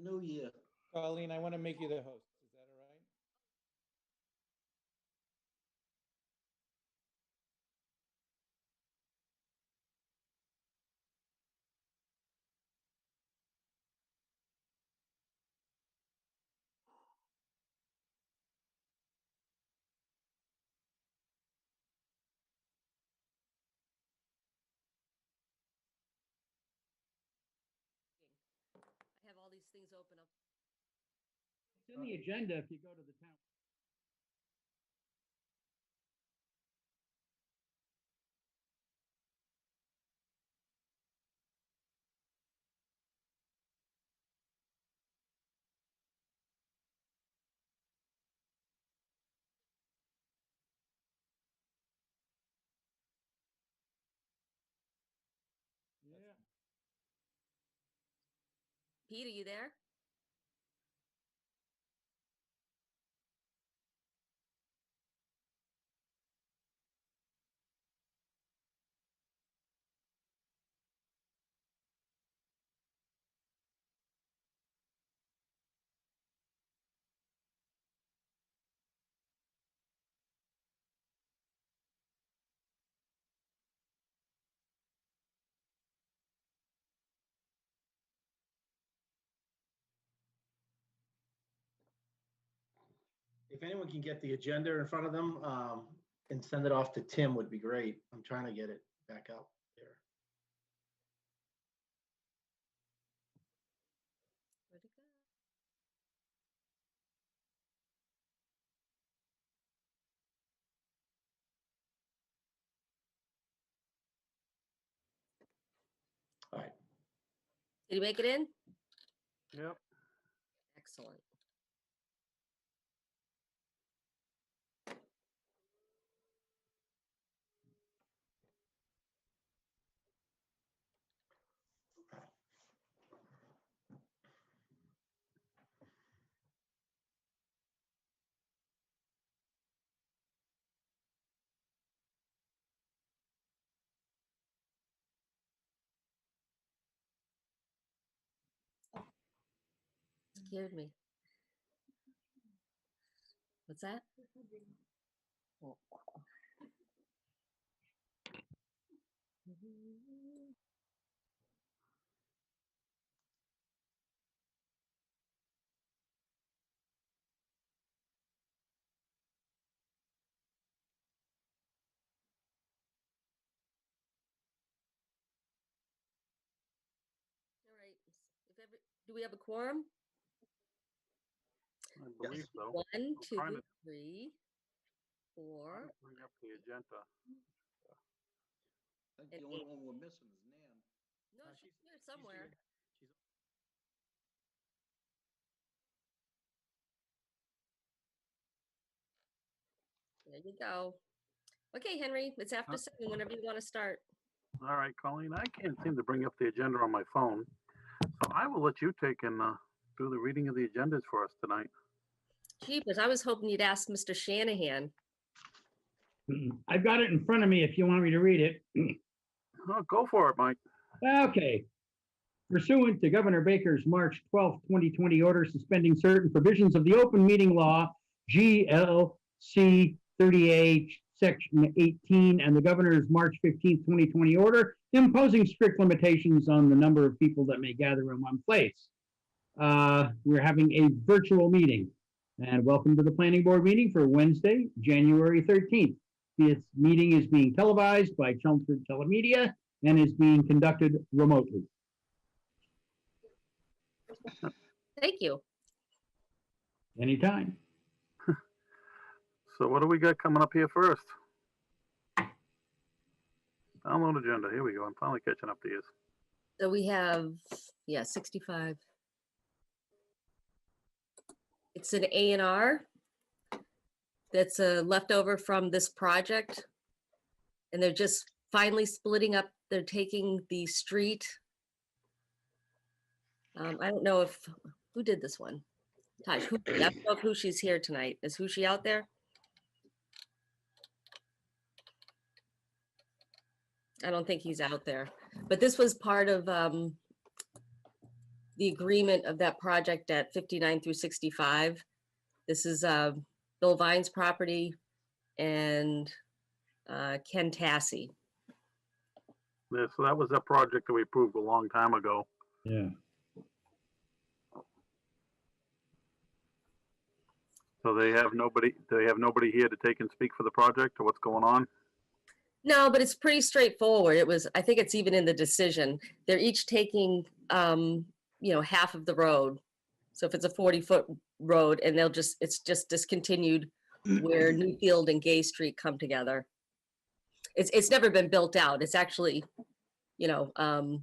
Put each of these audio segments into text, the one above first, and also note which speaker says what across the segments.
Speaker 1: New Year.
Speaker 2: Colleen, I want to make you the host. Is that all right?
Speaker 3: I have all these things open up.
Speaker 4: It's in the agenda if you go to the town. Yeah.
Speaker 3: Pete, are you there?
Speaker 1: If anyone can get the agenda in front of them and send it off to Tim would be great. I'm trying to get it back up there.
Speaker 3: Where'd it go?
Speaker 1: All right.
Speaker 3: Did you make it in?
Speaker 4: Yep.
Speaker 3: Excellent. Scared me. What's that? Oh. All right. Do we have a quorum?
Speaker 4: I believe so.
Speaker 3: 1,
Speaker 4: trying
Speaker 3: 2,
Speaker 4: to-
Speaker 3: 3, 4.
Speaker 4: Bring up the agenda.
Speaker 5: I think the only one we're missing is Nan.
Speaker 3: No, she's here somewhere. There you go. Okay, Henry, it's after 7, whenever you want to start.
Speaker 4: All right, Colleen, I can't seem to bring up the agenda on my phone. So I will let you take and do the reading of the agendas for us tonight.
Speaker 3: Jeepers, I was hoping you'd ask Mr. Shanahan.
Speaker 4: I've got it in front of me if you want me to read it. Oh, go for it, Mike. Okay. Pursuant to Governor Baker's March 12, 2020 order suspending certain provisions of the open meeting law, GLC 38, Section 18, and the Governor's March 15, 2020 order imposing strict limitations on the number of people that may gather in one place. We're having a virtual meeting. And welcome to the Planning Board meeting for Wednesday, January 13th. This meeting is being televised by Chelmsford Telemedia and is being conducted remotely.
Speaker 3: Thank you.
Speaker 4: Anytime. So what do we got coming up here first? Download agenda. Here we go. I'm finally catching up to you.
Speaker 3: So we have, 65. It's an A&R that's a leftover from this project. And they're just finally splitting up. They're taking the street. I don't know who did this one? Taj, I don't know who she's here tonight. Is she out there? I don't think he's out there. But this was part of the the agreement of that project at 59 through 65. This is Bill Vine's property and Ken Tassi.
Speaker 6: Yeah, so that was that project that we approved a long time ago.
Speaker 4: Yeah.
Speaker 6: So they have nobody here to take and speak for the project or what's going on?
Speaker 3: No, but it's pretty straightforward. I think it's even in the decision. They're each taking, half of the road. So if it's a 40-foot road and it's just discontinued where Newfield and Gay Street come together. It's never been built out. It's actually,
Speaker 5: It's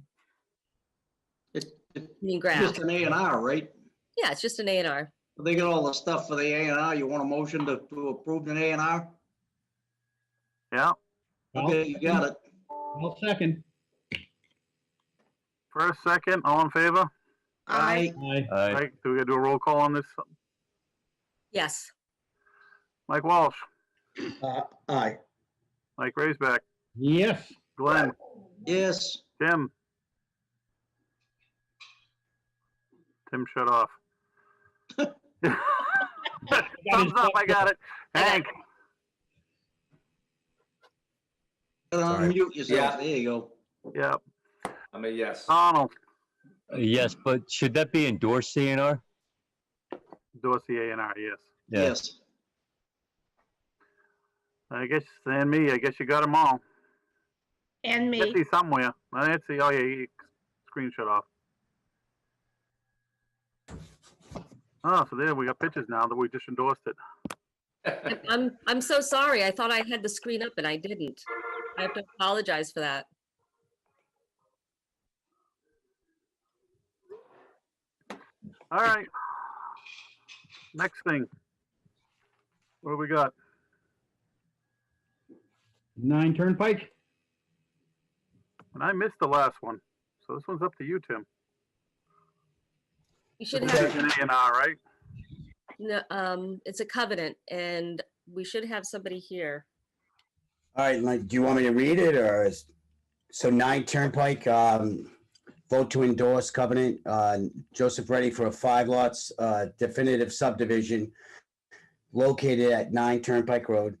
Speaker 3: green grass.
Speaker 5: just an A&R, right?
Speaker 3: Yeah, it's just an A&R.
Speaker 5: They got all the stuff for the A&R. You want a motion to approve an A&R?
Speaker 6: Yeah,
Speaker 5: Okay, you got it.
Speaker 4: I'll second.
Speaker 6: first, second, all in favor?
Speaker 5: Aye.
Speaker 4: Aye.
Speaker 6: Right, do we gotta do a roll call on this?
Speaker 3: Yes.
Speaker 6: Mike Walsh,
Speaker 1: Aye.
Speaker 6: Mike Raisback,
Speaker 4: Yes.
Speaker 6: Glenn,
Speaker 5: Yes.
Speaker 6: Tim. Tim shut off. Thumbs up, I got it. Hank,
Speaker 5: Unmute yourself.
Speaker 7: Yeah.
Speaker 5: There you go.
Speaker 6: yeah,
Speaker 7: I'm a yes.
Speaker 6: Donald,
Speaker 8: Yes, but should that be endorsed CNR?
Speaker 6: Dorsey A&R, yes.
Speaker 8: Yeah.
Speaker 5: Yes.
Speaker 6: I guess, and me, I guess you got them all.
Speaker 9: And me.
Speaker 6: Let's see somewhere. Let's see, oh yeah, screen shut off. Oh, so there, we got pictures now that we just endorsed it.
Speaker 3: I'm so sorry. I thought I had the screen up and I didn't. I have to apologize for that.
Speaker 6: All right. Next thing. What do we got?
Speaker 4: 9 Turnpike.
Speaker 6: And I missed the last one. So this one's up to you, Tim.
Speaker 3: You should
Speaker 6: It's
Speaker 3: have,
Speaker 6: an A&R, right?
Speaker 3: no, it's a covenant and we should have somebody here.
Speaker 10: All right, Mike, do you want me to read it so 9 Turnpike, vote to endorse covenant, Joseph Reddy for a 5 lots, definitive subdivision located at 9 Turnpike Road.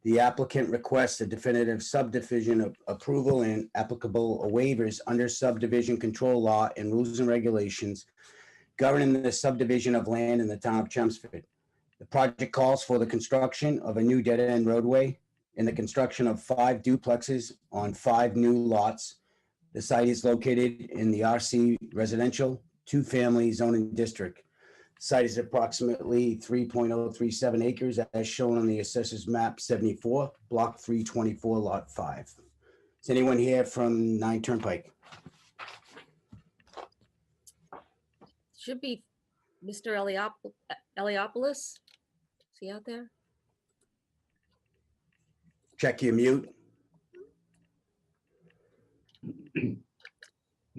Speaker 10: The applicant requests a definitive subdivision approval and applicable waivers under subdivision control law and rules and regulations governing the subdivision of land in the town of Chelmsford. The project calls for the construction of a new dead-end roadway and the construction of 5 duplexes on 5 new lots. The site is located in the RC Residential 2-family zoning district. The site is approximately 3.037 acres as shown on the Assessors Map 74, Block 324, Lot 5. Is anyone here from 9 Turnpike?
Speaker 3: Should be Mr. Eliopoulos. Is he out there?
Speaker 10: Check your mute.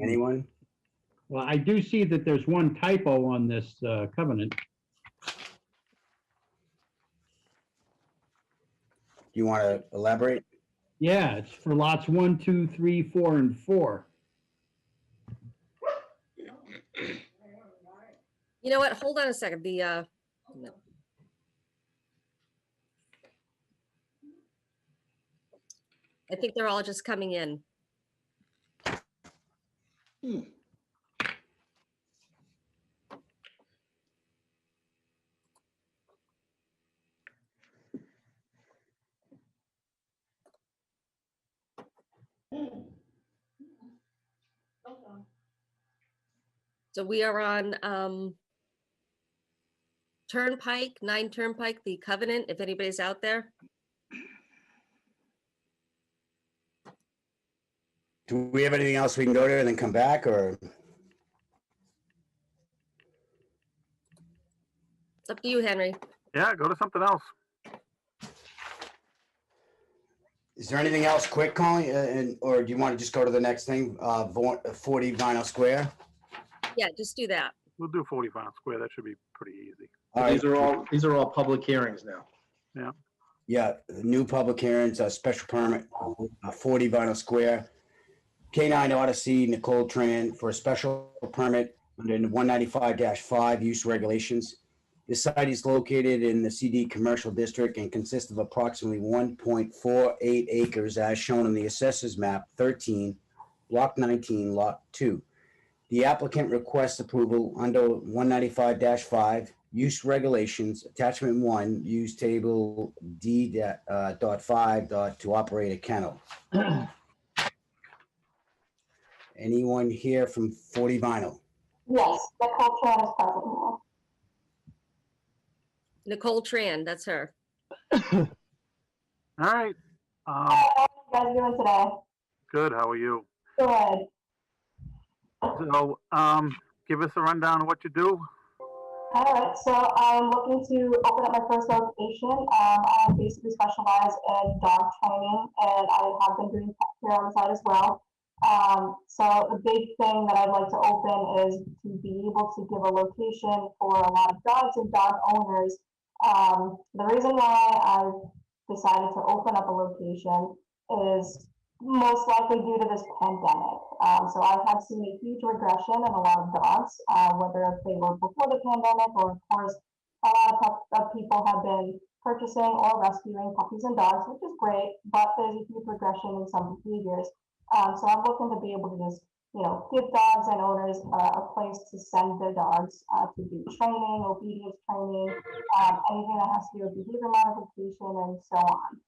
Speaker 10: Anyone?
Speaker 4: Well, I do see that there's one typo on this covenant.
Speaker 10: Do you want to elaborate?
Speaker 4: Yeah, it's for lots 1, 2, 3, 4, and 4.
Speaker 3: You know what? Hold on a second. No. I think they're all just coming in. So we are on Turnpike, 9 Turnpike, the covenant, if anybody's out there.
Speaker 10: Do we have anything else we can go to and then come back, or?
Speaker 3: It's up to you, Henry.
Speaker 6: Yeah, go to something else.
Speaker 10: Is there anything else quick, Colleen, or do you want to just go to the next thing, 40 Vinyl Square?
Speaker 3: Yeah, just do that.
Speaker 6: We'll do 40 Vinyl Square. That should be pretty easy.
Speaker 10: All right.
Speaker 1: These are all public hearings now.
Speaker 10: Yeah, the new public hearings, a special permit, 40 Vinyl Square. K9 Odyssey, Nicole Tran for a special permit under 195-5 use regulations. This site is located in the CD Commercial District and consists of approximately 1.48 acres as shown in the Assessors Map 13, Block 19, Lot 2. The applicant requests approval under 195-5 use regulations, attachment 1, use table D.5 to operate a kennel. Anyone here from 40 Vinyl?
Speaker 9: Yes, Nicole Tran is present here.
Speaker 3: Nicole Tran, that's her.
Speaker 6: All right.
Speaker 9: How are you guys doing today?
Speaker 6: Good, how are you?
Speaker 9: Good.
Speaker 6: So, give us a rundown of what you do.
Speaker 9: All right, so I'm looking to open up my first location. I basically specialize in dog training, and I have been doing pet care on the side as well. So a big thing that I'd like to open is to be able to give a location for a lot of dogs and dog owners. The reason why I've decided to open up a location is most likely due to this pandemic. So I have seen a huge regression in a lot of dogs, whether they were before the pandemic or, of course, a lot of people have been purchasing or rescuing puppies and dogs, which is great, but there's a huge regression in some behaviors. So I'm looking to be able to just, give dogs and owners a place to send their dogs to do training, obedience training, anything that has to do with behavior modification and so on.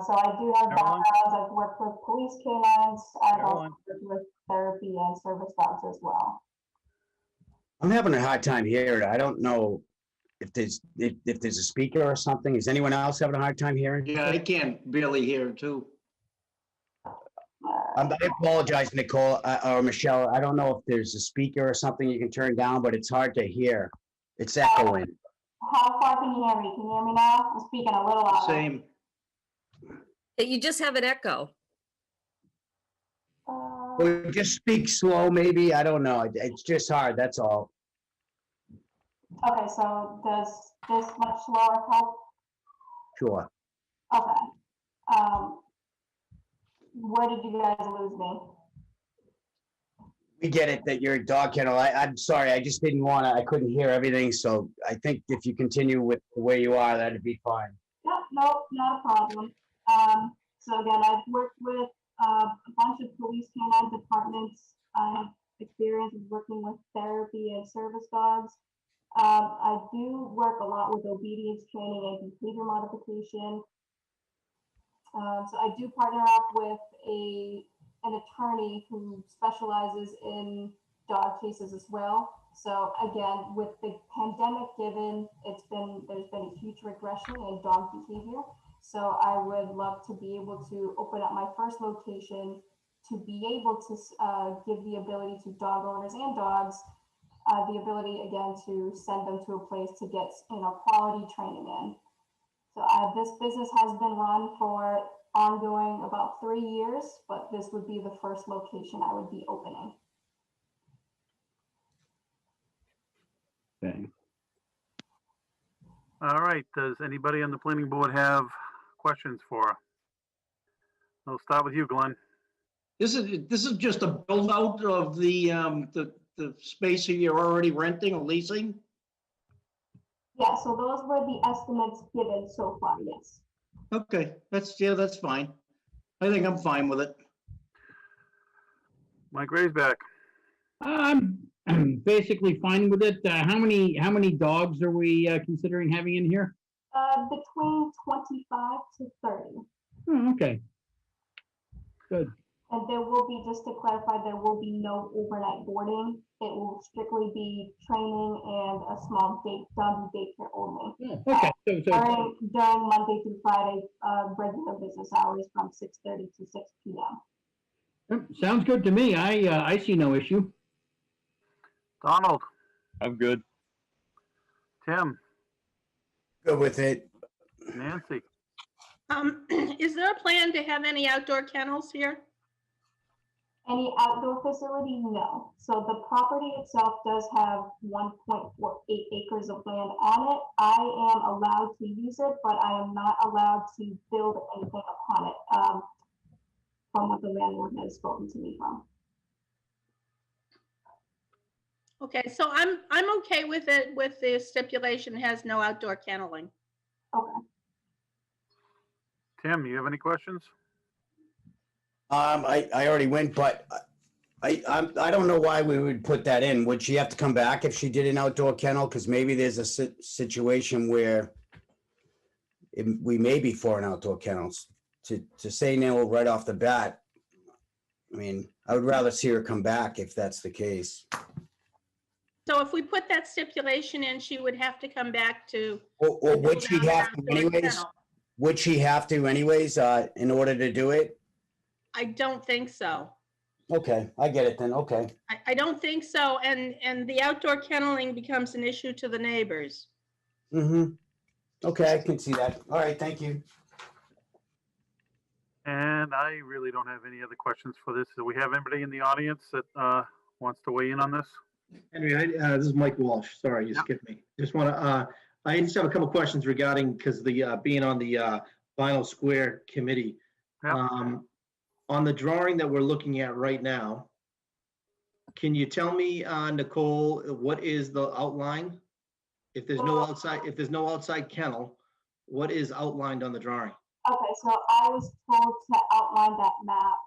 Speaker 9: So I do have backgrounds. I've worked with police canines. I've also worked with therapy and service dogs as well.
Speaker 10: I'm having a hard time hearing. I don't know if there's a speaker or something. Is anyone else having a hard time hearing?
Speaker 5: Yeah, I can't barely hear it too.
Speaker 10: I apologize, Nicole or Michelle. I don't know if there's a speaker or something you can turn down, but it's hard to hear. It's echoing.
Speaker 9: How far can you hear me? Can you hear me now? I'm speaking a little louder.
Speaker 5: Same.
Speaker 3: You just have an echo.
Speaker 10: Or just speak slow, maybe. I don't know. It's just hard. That's all.
Speaker 9: Okay, so does this much slower help?
Speaker 10: Sure.
Speaker 9: Okay. Where did you guys lose me?
Speaker 10: We get it that you're a dog kennel. I'm sorry. I just didn't want to. I couldn't hear everything. So I think if you continue with the way you are, that'd be fine.
Speaker 9: Yep, nope, not a problem. So again, I've worked with a bunch of police canine departments. I have experience working with therapy and service dogs. I do work a lot with obedience training and behavior modification. So I do partner up with an attorney who specializes in dog cases as well. So again, with the pandemic given, there's been a huge regression in dog behavior. So I would love to be able to open up my first location to be able to give the ability to dog owners and dogs the ability again to send them to a place to get quality training in. So this business has been run for ongoing about 3 years, but this would be the first location I would be opening.
Speaker 4: Okay.
Speaker 6: All right, does anybody on the planning board have questions for her? I'll start with you, Glenn.
Speaker 5: This is just a build out of the space that you're already renting or leasing?
Speaker 9: Yeah, so those were the estimates given so far, yes.
Speaker 5: Okay, that's fine. I think I'm fine with it.
Speaker 6: Mike Raisback.
Speaker 4: I'm basically fine with it. How many dogs are we considering having in here?
Speaker 9: Between 25 to 30.
Speaker 4: Oh, okay. Good.
Speaker 9: And there will be, just to clarify, there will be no overnight boarding. It will strictly be training and a small doggy daycare only.
Speaker 4: Yeah, okay.
Speaker 9: During Monday through Friday, regular business hours from 6:30 to 6 p.m.
Speaker 4: Sounds good to me. I see no issue.
Speaker 6: Donald.
Speaker 8: I'm good.
Speaker 6: Tim.
Speaker 10: Good with it.
Speaker 6: Nancy.
Speaker 9: Is there a plan to have any outdoor kennels here? Any outdoor facility? No. So the property itself does have 1.48 acres of land on it. I am allowed to use it, but I am not allowed to build anything upon it, from what the landlord has spoken to me from.
Speaker 7: Okay, so I'm okay with it, with the stipulation has no outdoor kenneling.
Speaker 9: Okay.
Speaker 6: Tim, you have any questions?
Speaker 10: I already went, but I don't know why we would put that in. Would she have to come back if she did an outdoor kennel? Because maybe there's a situation where we may be for an outdoor kennels. To say no right off the bat, I mean, I would rather see her come back if that's the case.
Speaker 7: So if we put that stipulation in, she would have to come back to.
Speaker 10: Or would she
Speaker 7: build out
Speaker 10: have
Speaker 7: an
Speaker 10: to
Speaker 7: outdoor
Speaker 10: anyways?
Speaker 7: kennel.
Speaker 10: Would she have to anyways, in order to do it?
Speaker 7: I don't think so.
Speaker 10: Okay, I get it then, okay.
Speaker 7: I don't think so, and the outdoor kenneling becomes an issue to the neighbors.
Speaker 10: Mm-hmm. Okay, I can see that. All right, thank you.
Speaker 6: And I really don't have any other questions for this. Do we have anybody in the audience that wants to weigh in on this?
Speaker 1: Henry, this is Mike Walsh. Sorry, you skipped me. Just want to, I just have a couple questions regarding, because the, being on the Vinyl Square Committee.
Speaker 6: Yep.
Speaker 1: On the drawing that we're looking at right now, can you tell me, Nicole, what is the outline? If there's no outside kennel, what is outlined on the drawing?
Speaker 9: Okay, so I was told to outline that map,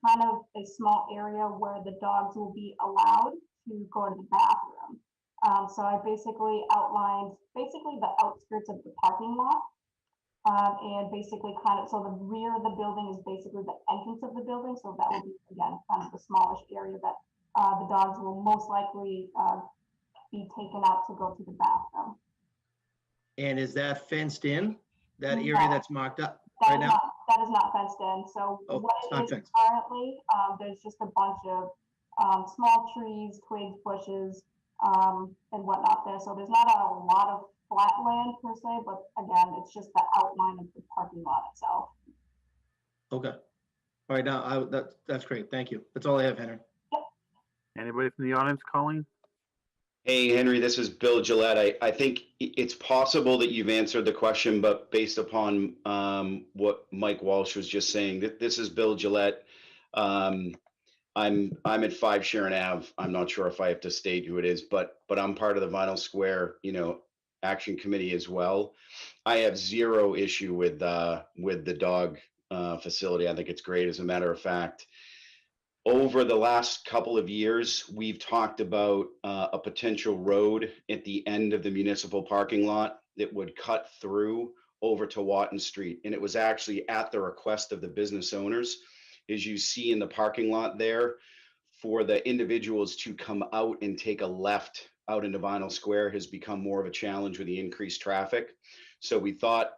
Speaker 9: kind of a small area where the dogs will be allowed to go to the bathroom. So I basically outlined the outskirts of the parking lot. And basically kind of, so the rear of the building is basically the entrance of the building. So that would be, again, kind of the smallish area that the dogs will most likely be taken out to go to the bathroom.
Speaker 1: And is that fenced in? That area
Speaker 9: No.
Speaker 1: that's marked up
Speaker 9: That
Speaker 1: right
Speaker 9: is
Speaker 1: now?
Speaker 9: not, that is not fenced in. So
Speaker 1: Oh,
Speaker 9: what
Speaker 1: it's
Speaker 9: it
Speaker 1: not
Speaker 9: is
Speaker 1: fenced.
Speaker 9: currently, there's just a bunch of small trees, twigs, bushes, and whatnot there. So there's not a lot of flat land per se, but again, it's just the outline of the parking lot itself.
Speaker 1: Okay. All right, now, that's great. Thank you. That's all I have, Henry.
Speaker 6: Anybody from the audience, Colleen?
Speaker 11: Hey, Henry, this is Bill Gillette. I think it's possible that you've answered the question, but based upon what Mike Walsh was just saying, this is Bill Gillette. I'm at 5 Sharon Ave. I'm not sure if I have to state who it is, but I'm part of the Vinyl Square, Action Committee as well. I have zero issue with the dog facility. I think it's great. As a matter of fact, over the last couple of years, we've talked about a potential road at the end of the municipal parking lot that would cut through over to Watton Street. And it was actually at the request of the business owners, as you see in the parking lot there, for the individuals to come out and take a left out into Vinyl Square has become more of a challenge with the increased traffic. So we thought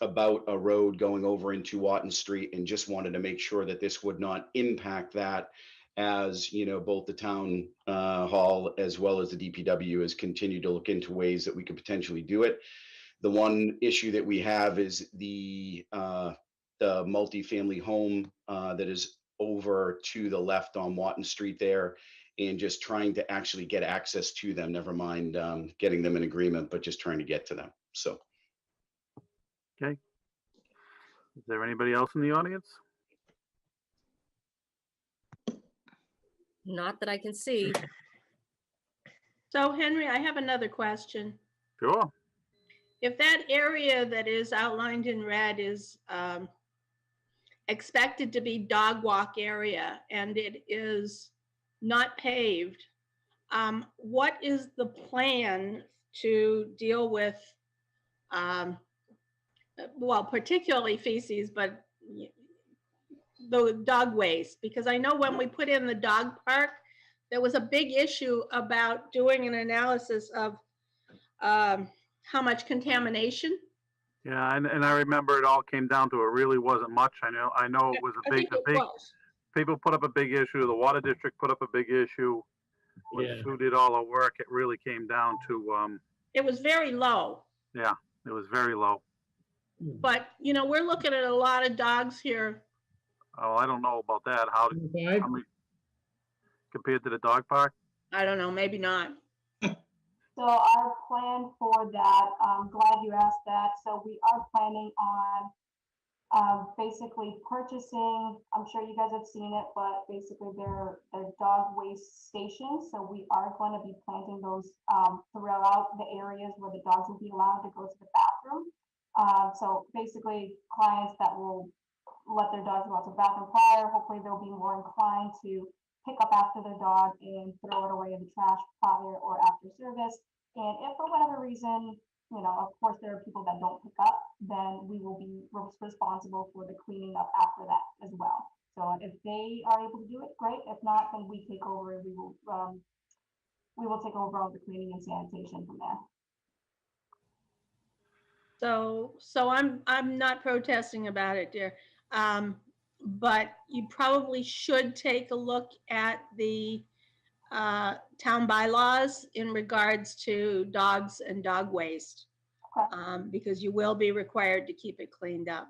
Speaker 11: about a road going over into Watton Street and just wanted to make sure that this would not impact that, as both the town hall as well as the DPW has continued to look into ways that we could potentially do it. The one issue that we have is the multifamily home that is over to the left on Watton Street there, and just trying to actually get access to them, never mind getting them in agreement, but just trying to get to them. So.
Speaker 6: Okay. Is there anybody else in the audience?
Speaker 3: Not that I can see.
Speaker 7: So Henry, I have another question.
Speaker 6: Sure.
Speaker 7: If that area that is outlined in red is expected to be dog walk area and it is not paved, what is the plan to deal with, well, particularly feces, but the dog waste? Because I know when we put in the dog park, there was a big issue about doing an analysis of how much contamination.
Speaker 6: Yeah, and I remember it all came down to it really wasn't much. I know it was people put up a big issue. The water district put up a big issue.
Speaker 4: Yeah.
Speaker 6: Who did all the work? It really came down to
Speaker 7: It was very low.
Speaker 6: yeah, it was very low.
Speaker 7: But we're looking at a lot of dogs here.
Speaker 6: Oh, I don't know about that. How many, compared to the dog park?
Speaker 7: I don't know, maybe not.
Speaker 9: So our plan for that, I'm glad you asked that. So we are planning on basically purchasing, I'm sure you guys have seen it, but basically they're dog waste stations. So we are going to be planting those throughout the areas where the dogs will be allowed to go to the bathroom. So basically clients that will let their dogs go out to the bathroom prior, hopefully they'll be more inclined to pick up after their dog and throw it away in the trash prior or after service. And if for whatever reason, you know, of course, there are people that don't pick up, then we will be responsible for the cleaning up after that as well. So if they are able to do it, great. If not, then we take over and we will take over all the cleaning and sanitation from there.
Speaker 7: So I'm not protesting about it, dear. But you probably should take a look at the town bylaws in regards to dogs and dog waste.
Speaker 9: Okay.
Speaker 7: Because you will be required to keep it cleaned up.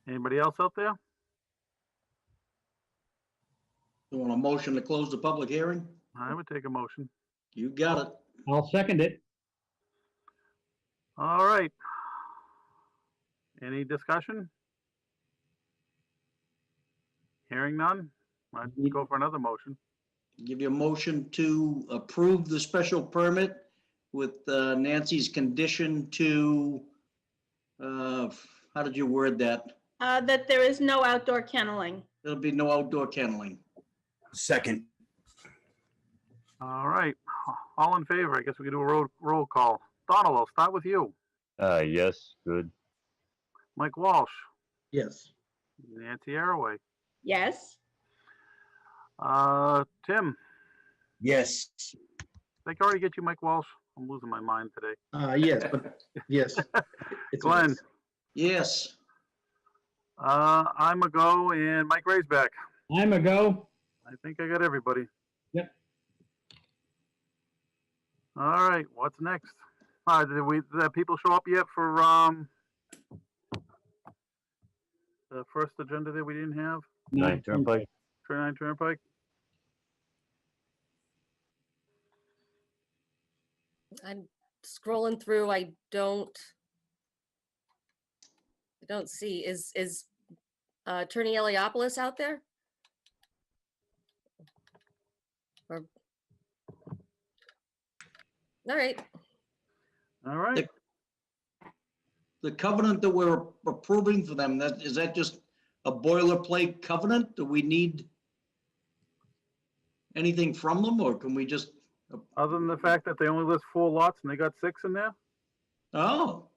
Speaker 6: Anybody else out there?
Speaker 5: You want a motion to close the public hearing?
Speaker 6: I would take a motion.
Speaker 5: You got it.
Speaker 4: I'll second it.
Speaker 6: All right. Any discussion? Hearing none? I'd go for another motion.
Speaker 5: Give you a motion to approve the special permit with Nancy's condition to, how did you word that?
Speaker 7: That there is no outdoor kenneling.
Speaker 5: There'll be no outdoor kenneling.
Speaker 10: Second.
Speaker 6: All right. All in favor? I guess we could do a roll call. Donald, I'll start with you.
Speaker 8: Yes, good.
Speaker 6: Mike Walsh,
Speaker 1: Yes.
Speaker 6: Nancy Arroway,
Speaker 7: Yes.
Speaker 6: Tim.
Speaker 10: Yes.
Speaker 6: Did I already get you, Mike Walsh? I'm losing my mind today.
Speaker 1: Yes, but yes. It's a
Speaker 6: Glenn.
Speaker 1: yes.
Speaker 5: Yes.
Speaker 6: I'm a go, and Mike Raisback.
Speaker 4: I'm a go.
Speaker 6: I think I got everybody.
Speaker 4: Yep.
Speaker 6: All right, what's next? Did people show up yet for the first agenda that we didn't have?
Speaker 8: 9 Turnpike.
Speaker 6: 9 Turnpike.
Speaker 3: I'm scrolling through. I don't see. Is Attorney Eliopoulos out there? Or, all right.
Speaker 6: All right.
Speaker 5: The covenant that we're approving for them, is that just a boilerplate covenant? Do we need anything from them, or can we just?
Speaker 6: Other than the fact that they only list 4 lots and they got 6 in there?
Speaker 5: Oh,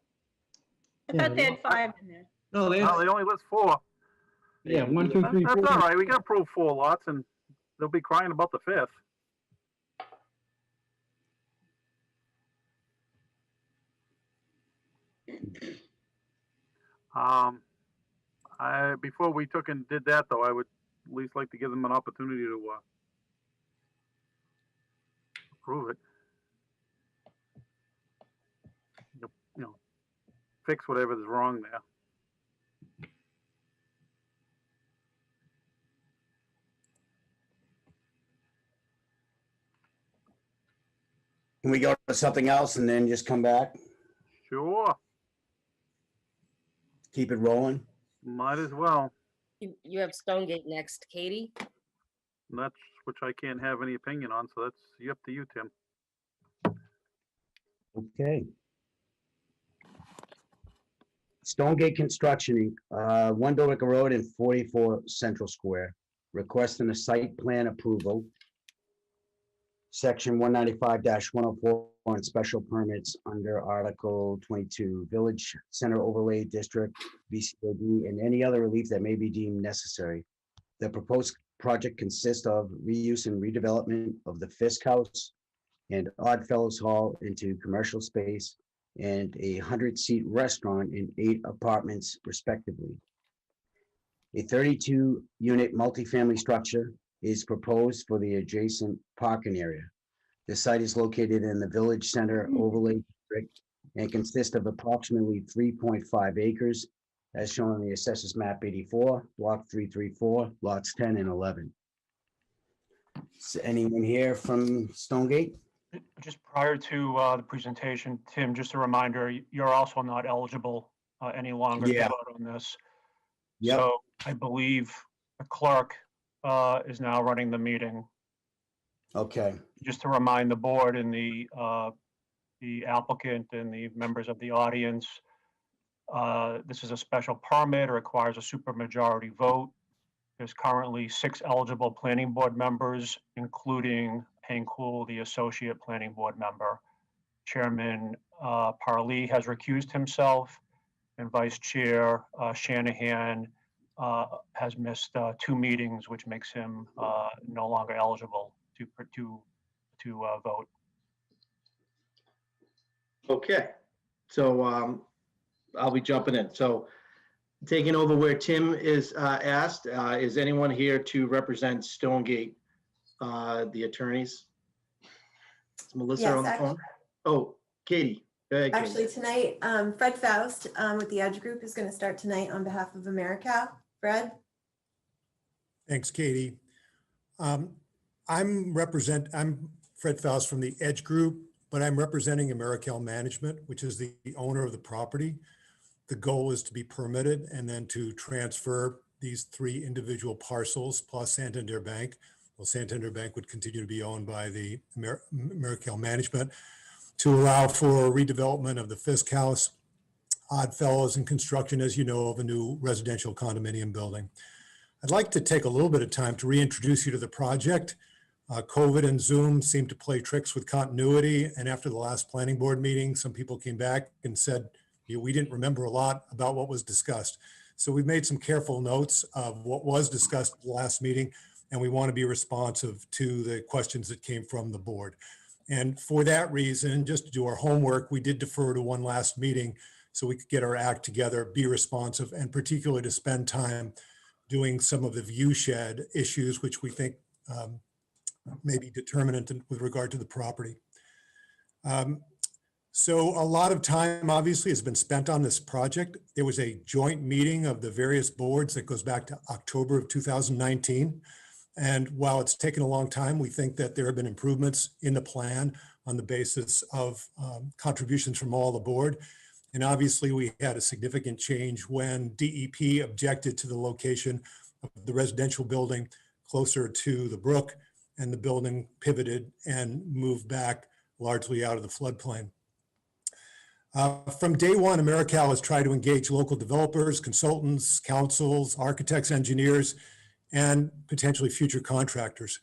Speaker 7: I thought they had 5 in there.
Speaker 5: no, they,
Speaker 6: No, they only list 4.
Speaker 4: Yeah, 1, 2, 3, 4.
Speaker 6: That's all right. We can approve 4 lots and they'll be crying about the 5th. Before we took and did that though, I would at least like to give them an opportunity to approve it. You know, fix whatever is wrong there.
Speaker 10: Can we go to something else and then just come back?
Speaker 6: Sure,
Speaker 10: Keep it rolling?
Speaker 6: might as well.
Speaker 3: You have Stonegate next, Katie.
Speaker 6: That's which I can't have any opinion on, so that's up to you, Tim.
Speaker 10: Okay. Stonegate Construction, 1 Billerica Road and 44 Central Square, requesting a site plan approval. Section 195-104 on special permits under Article 22, Village Center Overlay District, VCOD, and any other relief that may be deemed necessary. The proposed project consists of reuse and redevelopment of the Fisk House and Oddfellows Hall into commercial space and a 100-seat restaurant and 8 apartments respectively. A 32-unit multifamily structure is proposed for the adjacent parking area. The site is located in the Village Center Overlay District and consists of approximately 3.5 acres, as shown on the Assessors Map 84, Block 334, Lots 10 and 11. Is anyone here from Stonegate?
Speaker 12: Just prior to the presentation, Tim, just a reminder, you're also not eligible any longer to
Speaker 10: Yeah.
Speaker 12: vote on this.
Speaker 10: Yep.
Speaker 12: So I believe the clerk is now running the meeting.
Speaker 10: Okay.
Speaker 12: Just to remind the board and the applicant and the members of the audience, this is a special permit. It requires a supermajority vote. There's currently 6 eligible planning board members, including Hank Cool, the associate planning board member. Chairman Parley has recused himself, and Vice Chair Shanahan has missed 2 meetings, which makes him no longer eligible to vote.
Speaker 1: Okay, so I'll be jumping in. So taking over where Tim is asked, is anyone here to represent Stonegate, the attorneys? Is Melissa
Speaker 13: Yes,
Speaker 1: on the phone? Oh, Katie. Go ahead, Katie.
Speaker 13: Actually, tonight, Fred Faust with the Edge Group is going to start tonight on behalf of AmeriCal. Fred?
Speaker 14: Thanks, Katie. I'm Fred Faust from the Edge Group, but I'm representing AmeriCal Management, which is the owner of the property. The goal is to be permitted and then to transfer these 3 individual parcels plus Santander Bank. Well, Santander Bank would continue to be owned by the AmeriCal Management to allow for redevelopment of the Fisk House, Oddfellows, and construction, as you know, of a new residential condominium building. I'd like to take a little bit of time to reintroduce you to the project. COVID and Zoom seem to play tricks with continuity. And after the last planning board meeting, some people came back and said, we didn't remember a lot about what was discussed. So we've made some careful notes of what was discussed at the last meeting, and we want to be responsive to the questions that came from the board. And for that reason, just to do our homework, we did defer to one last meeting so we could get our act together, be responsive, and particularly to spend time doing some of the view shed issues, which we think may be determinant with regard to the property. So a lot of time obviously has been spent on this project. There was a joint meeting of the various boards that goes back to October of 2019. And while it's taken a long time, we think that there have been improvements in the plan on the basis of contributions from all the board. And obviously we had a significant change when DEP objected to the location of the residential building closer to the brook, and the building pivoted and moved back largely out of the floodplain. From day one, AmeriCal has tried to engage local developers, consultants, councils, architects, engineers, and potentially future contractors.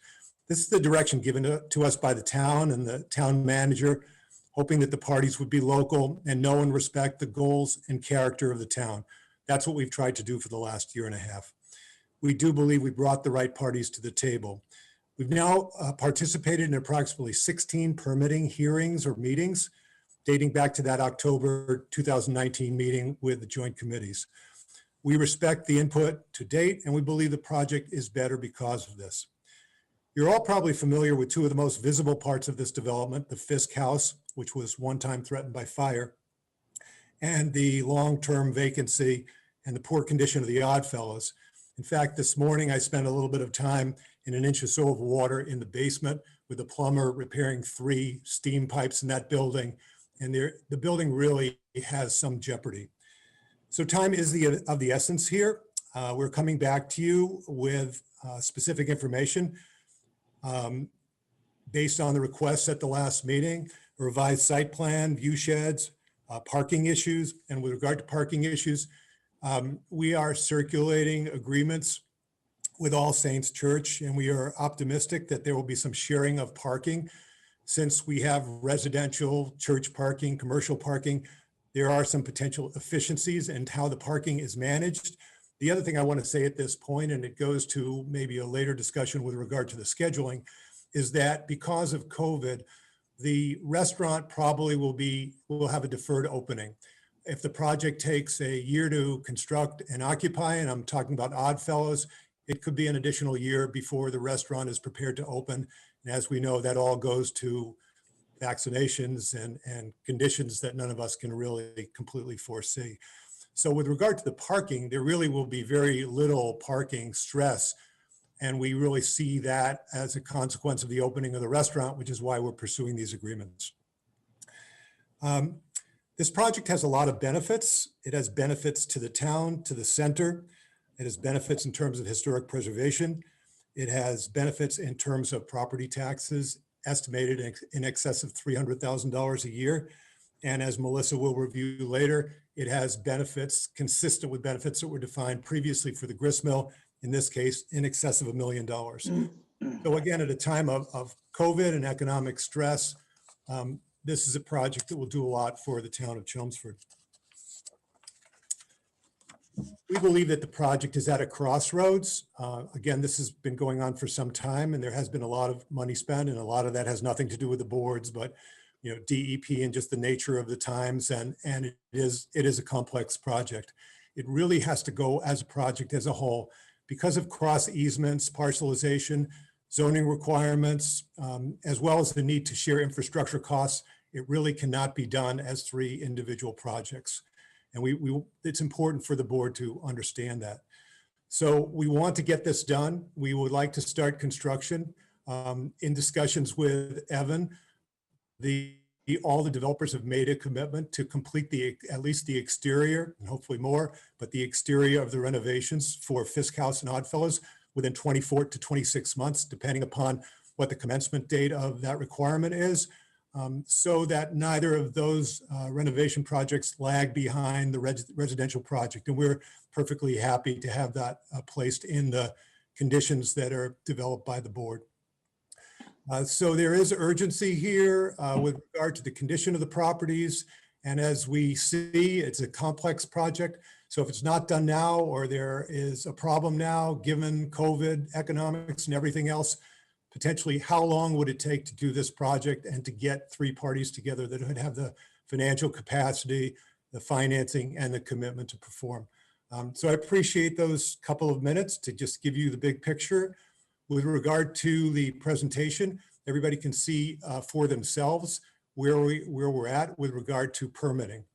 Speaker 14: This is the direction given to us by the town and the town manager, hoping that the parties would be local and know and respect the goals and character of the town. That's what we've tried to do for the last year and a half. We do believe we brought the right parties to the table. We've now participated in approximately 16 permitting hearings or meetings dating back to that October 2019 meeting with the joint committees. We respect the input to date, and we believe the project is better because of this. You're all probably familiar with 2 of the most visible parts of this development, the Fisk House, which was one time threatened by fire, and the long-term vacancy and the poor condition of the Oddfellows. In fact, this morning I spent a little bit of time in an inch or so of water in the basement with a plumber repairing 3 steam pipes in that building, and the building really has some jeopardy. So time is of the essence here. We're coming back to you with specific information based on the requests at the last meeting, a revised site plan, view sheds, parking issues. And with regard to parking issues, we are circulating agreements with All Saints Church, and we are optimistic that there will be some sharing of parking. Since we have residential, church parking, commercial parking, there are some potential efficiencies in how the parking is managed. The other thing I want to say at this point, and it goes to maybe a later discussion with regard to the scheduling, is that because of COVID, the restaurant probably will have a deferred opening. If the project takes a year to construct and occupy, and I'm talking about Oddfellows, it could be an additional year before the restaurant is prepared to open. And as we know, that all goes to vaccinations and conditions that none of us can really completely foresee. So with regard to the parking, there really will be very little parking stress And we really see that as a consequence of the opening of the restaurant, which is why we're pursuing these agreements. This project has a lot of benefits. It has benefits to the town, to the center. It has benefits in terms of historic preservation. It has benefits in terms of property taxes, estimated in excess of $300,000 a year. And as Melissa will review later, it has benefits consistent with benefits that were defined previously for the grist mill, in this case, in excess of $1 million. So again, at a time of COVID and economic stress, this is a project that will do a lot for the town of Chelmsford. We believe that the project is at a crossroads. Again, this has been going on for some time, and there has been a lot of money spent, and a lot of that has nothing to do with the boards, but DEP and just the nature of the times, and it is a complex project. It really has to go as a project as a whole because of cross easements, parcelization, zoning requirements, as well as the need to share infrastructure costs. It really cannot be done as 3 individual projects. And it's important for the board to understand that. So we want to get this done. We would like to start construction. In discussions with Evan, all the developers have made a commitment to complete at least the exterior, and hopefully more, but the exterior of the renovations for Fisk House and Oddfellows within 24 to 26 months, depending upon what the commencement date of that requirement is, so that neither of those renovation projects lag behind the residential project. And we're perfectly happy to have that placed in the conditions that are developed by the board. So there is urgency here with regard to the condition of the properties. And as we see, it's a complex project. So if it's not done now, or there is a problem now, given COVID, economics, and everything else, potentially how long would it take to do this project and to get 3 parties together that would have the financial capacity, the financing, and the commitment to perform? So I appreciate those couple of minutes to just give you the big picture. With regard to the presentation, everybody can see for themselves where we're at with regard to permitting.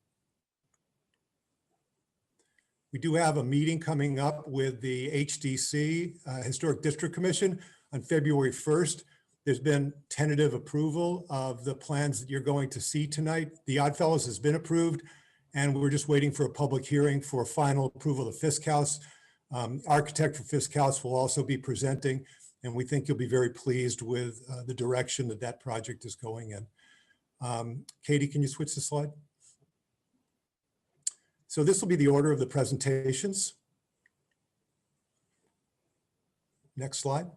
Speaker 14: We do have a meeting coming up with the HDC, Historic District Commission, on February 1st. There's been tentative approval of the plans that you're going to see tonight. The Oddfellows has been approved, and we're just waiting for a public hearing for final approval of Fisk House. Architect for Fisk House will also be presenting, and we think you'll be very pleased with the direction that that project is going in. Katie, can you switch the slide? So this will be the order of the presentations. Next slide.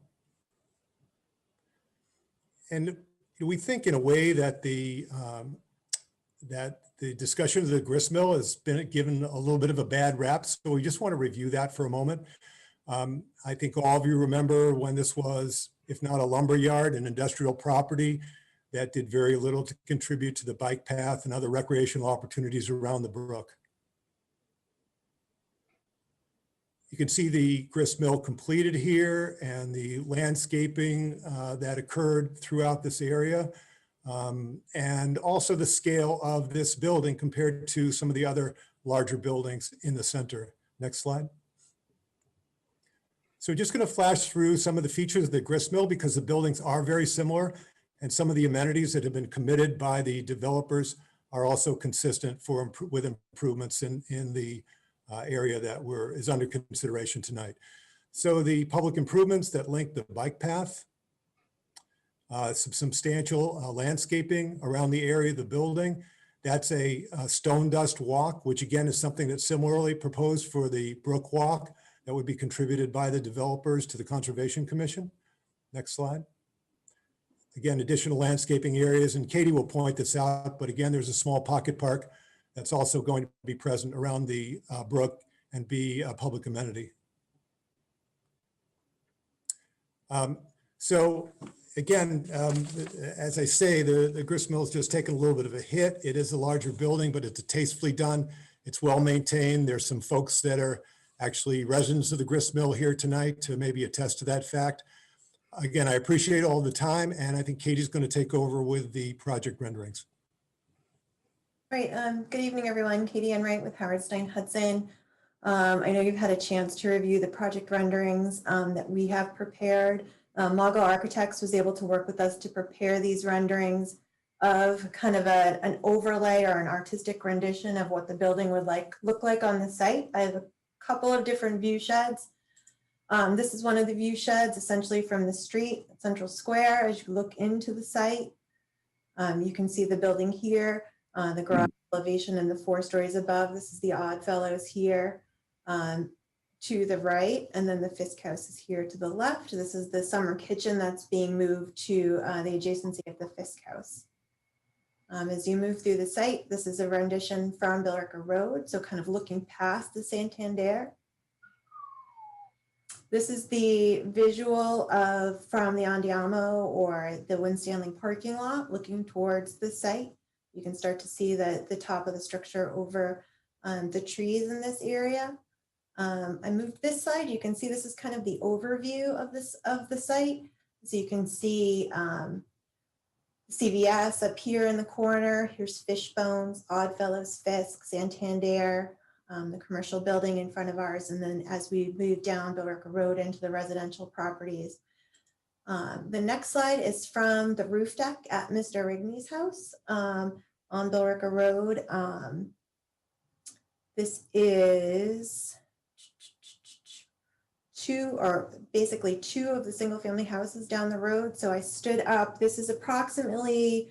Speaker 14: And we think in a way that the discussion of the grist mill has been given a little bit of a bad rap. So we just want to review that for a moment. I think all of you remember when this was, if not a lumber yard, an industrial property that did very little to contribute to the bike path and other recreational opportunities around the brook. You can see the grist mill completed here and the landscaping that occurred throughout this area. And also the scale of this building compared to some of the other larger buildings in the center. Next slide. So just going to flash through some of the features of the grist mill because the buildings are very similar, and some of the amenities that have been committed by the developers are also consistent with improvements in the area that is under consideration tonight. So the public improvements that link the bike path, some substantial landscaping around the area of the building. That's a stone dust walk, which again is something that's similarly proposed for the Brook Walk that would be contributed by the developers to the Conservation Commission. Next slide. Again, additional landscaping areas, and Katie will point this out, but again, there's a small pocket park that's also going to be present around the brook and be a public amenity. So again, as I say, the grist mill has just taken a little bit of a hit. It is a larger building, but it's tastefully done. It's well maintained. There's some folks that are actually residents of the grist mill here tonight to maybe attest to that fact. Again, I appreciate all the time, and I think Katie's going to take over with the project renderings.
Speaker 13: Great. Good evening, everyone. Katie Enright with Howard Stein Hudson. I know you've had a chance to review the project renderings that we have prepared. Mago Architects was able to work with us to prepare these renderings of kind of an overlay or an artistic rendition of what the building would look like on the site. I have a couple of different view sheds. This is one of the view sheds, essentially from the street, Central Square. As you look into the site, you can see the building here, the garage elevation and the 4 stories above. This is the Odd Fellows here to the right, and then the Fisk House is here to the left. This is the summer kitchen that's being moved to the adjacency of the Fisk House. As you move through the site, this is a rendition from Billerica Road, so kind of looking past the Santander. This is the visual of from the Andiamo or the Winstanley parking lot looking towards the site. You can start to see the top of the structure over the trees in this area. I moved this slide. You can see this is kind of the overview of the site. So you can see CVS up here in the corner. Here's Fishbones, Oddfellows, Fisk, Santander, the commercial building in front of ours. And then as we move down Billerica Road into the residential properties. The next slide is from the roof deck at Mr. Rigney's house on Billerica Road. This is basically two of the single family houses down the road. So I stood up. This is approximately,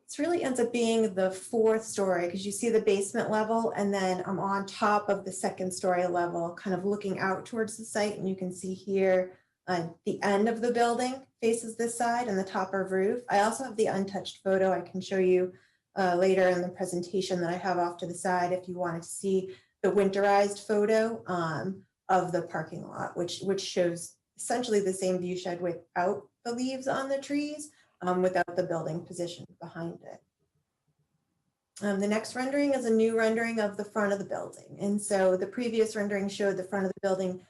Speaker 13: it really ends up being the 4th story because you see the basement level, and then I'm on top of the 2nd story level, kind of looking out towards the site. And you can see here the end of the building faces this side and the top of roof. I also have the untouched photo I can show you later in the presentation that I have off to the side if you wanted to see the winterized photo of the parking lot, which shows essentially the same view shed without the leaves on the trees, without the building positioned behind it. The next rendering is a new rendering of the front of the building. And so the previous rendering showed the front of the building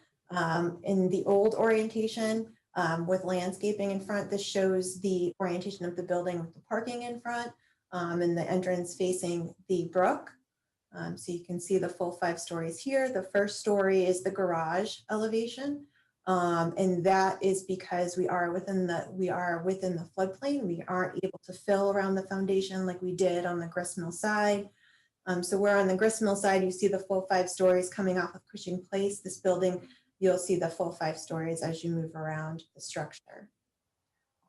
Speaker 13: in the old orientation with landscaping in front. This shows the orientation of the building with the parking in front and the entrance facing the brook. So you can see the full 5 stories here. The first story is the garage elevation. And that is because we are within the floodplain. We aren't able to fill around the foundation like we did on the gristmill side. So where on the gristmill side, you see the full 5 stories coming off of Cushing Place. This building, you'll see the full 5 stories as you move around the structure.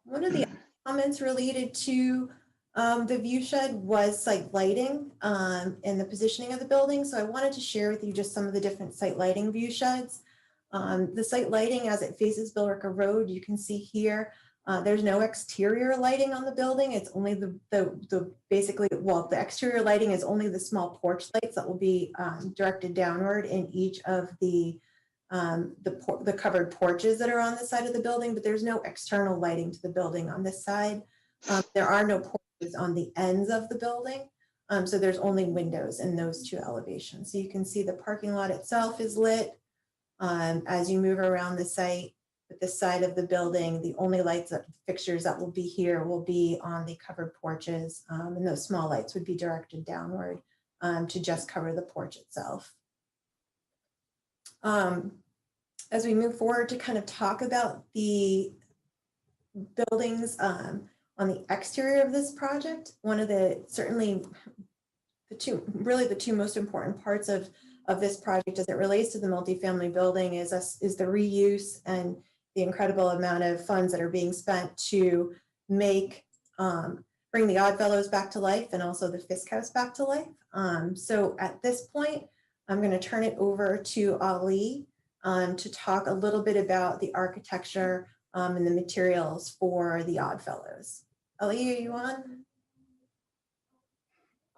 Speaker 13: One of the comments related to the view shed was site lighting and the positioning of the building. So I wanted to share with you just some of the different site lighting view sheds. The site lighting as it faces Billerica Road, you can see here, there's no exterior lighting on the building. It's only the exterior lighting is only the small porch lights that will be directed downward in each of the covered porches that are on the side of the building, but there's no external lighting to the building on this side. There are no porches on the ends of the building. So there's only windows in those 2 elevations. So you can see the parking lot itself is lit. As you move around the site, with the side of the building, the only fixtures that will be here will be on the covered porches. And those small lights would be directed downward to just cover the porch itself. As we move forward to kind of talk about the buildings on the exterior of this project, one of the two most important parts of this project as it relates to the multifamily building is the reuse and the incredible amount of funds that are being spent to bring the Oddfellows back to life and also the Fisk House back to life. So at this point, I'm going to turn it over to Ali to talk a little bit about the architecture and the materials for the Oddfellows. Ali, are you on?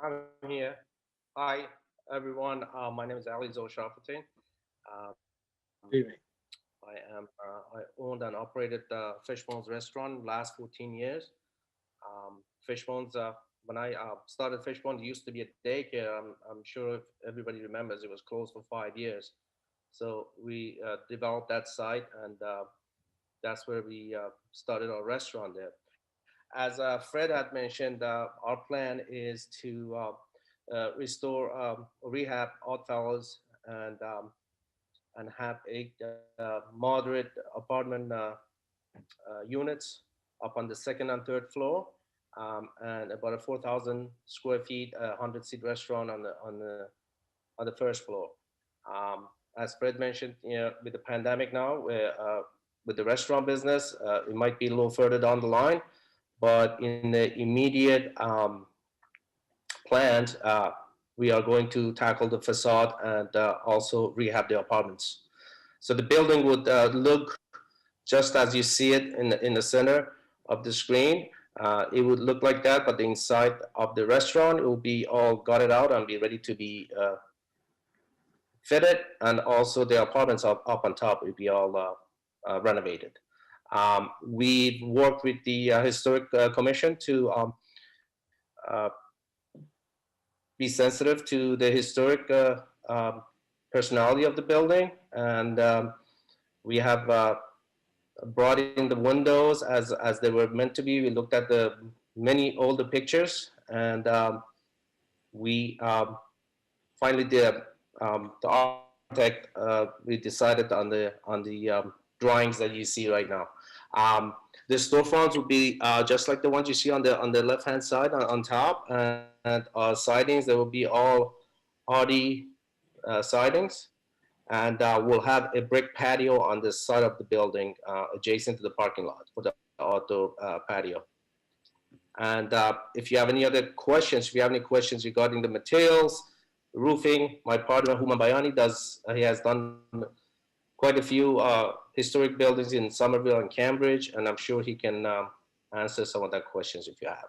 Speaker 15: I'm here. Hi, everyone. My name is Ali Zolshafatin. I owned and operated Fishbones restaurant last 14 years. Fishbones, when I started Fishbones, it used to be a daycare. I'm sure if everybody remembers, it was closed for 5 years. So we developed that site, and that's where we started our restaurant there. As Fred had mentioned, our plan is to restore, rehab Oddfellows and have 8 moderate apartment units up on the second and third floor, and about a 4,000 square feet, 100-seat restaurant on the first floor. As Fred mentioned, with the pandemic now, with the restaurant business, it might be a little further down the line, but in the immediate plans, we are going to tackle the facade and also rehab the apartments. So the building would look just as you see it in the center of the screen. It would look like that, but the inside of the restaurant, it will be all gutted out and be ready to be fitted, and also the apartments up on top will be all renovated. We worked with the Historic Commission to be sensitive to the historic personality of the building, and we have brought in the windows as they were meant to be. We looked at the many older pictures, and we finally did the architect. We decided on the drawings that you see right now. The storefronts will be just like the ones you see on the left hand side on top, and our sidings, they will be all hardy sidings. And we'll have a brick patio on the side of the building adjacent to the parking lot for the outdoor patio. And if you have any other questions, if you have any questions regarding the materials, roofing, my partner Huma Bayani he has done quite a few historic buildings in Somerville and Cambridge, and I'm sure he can answer some of that questions if you have.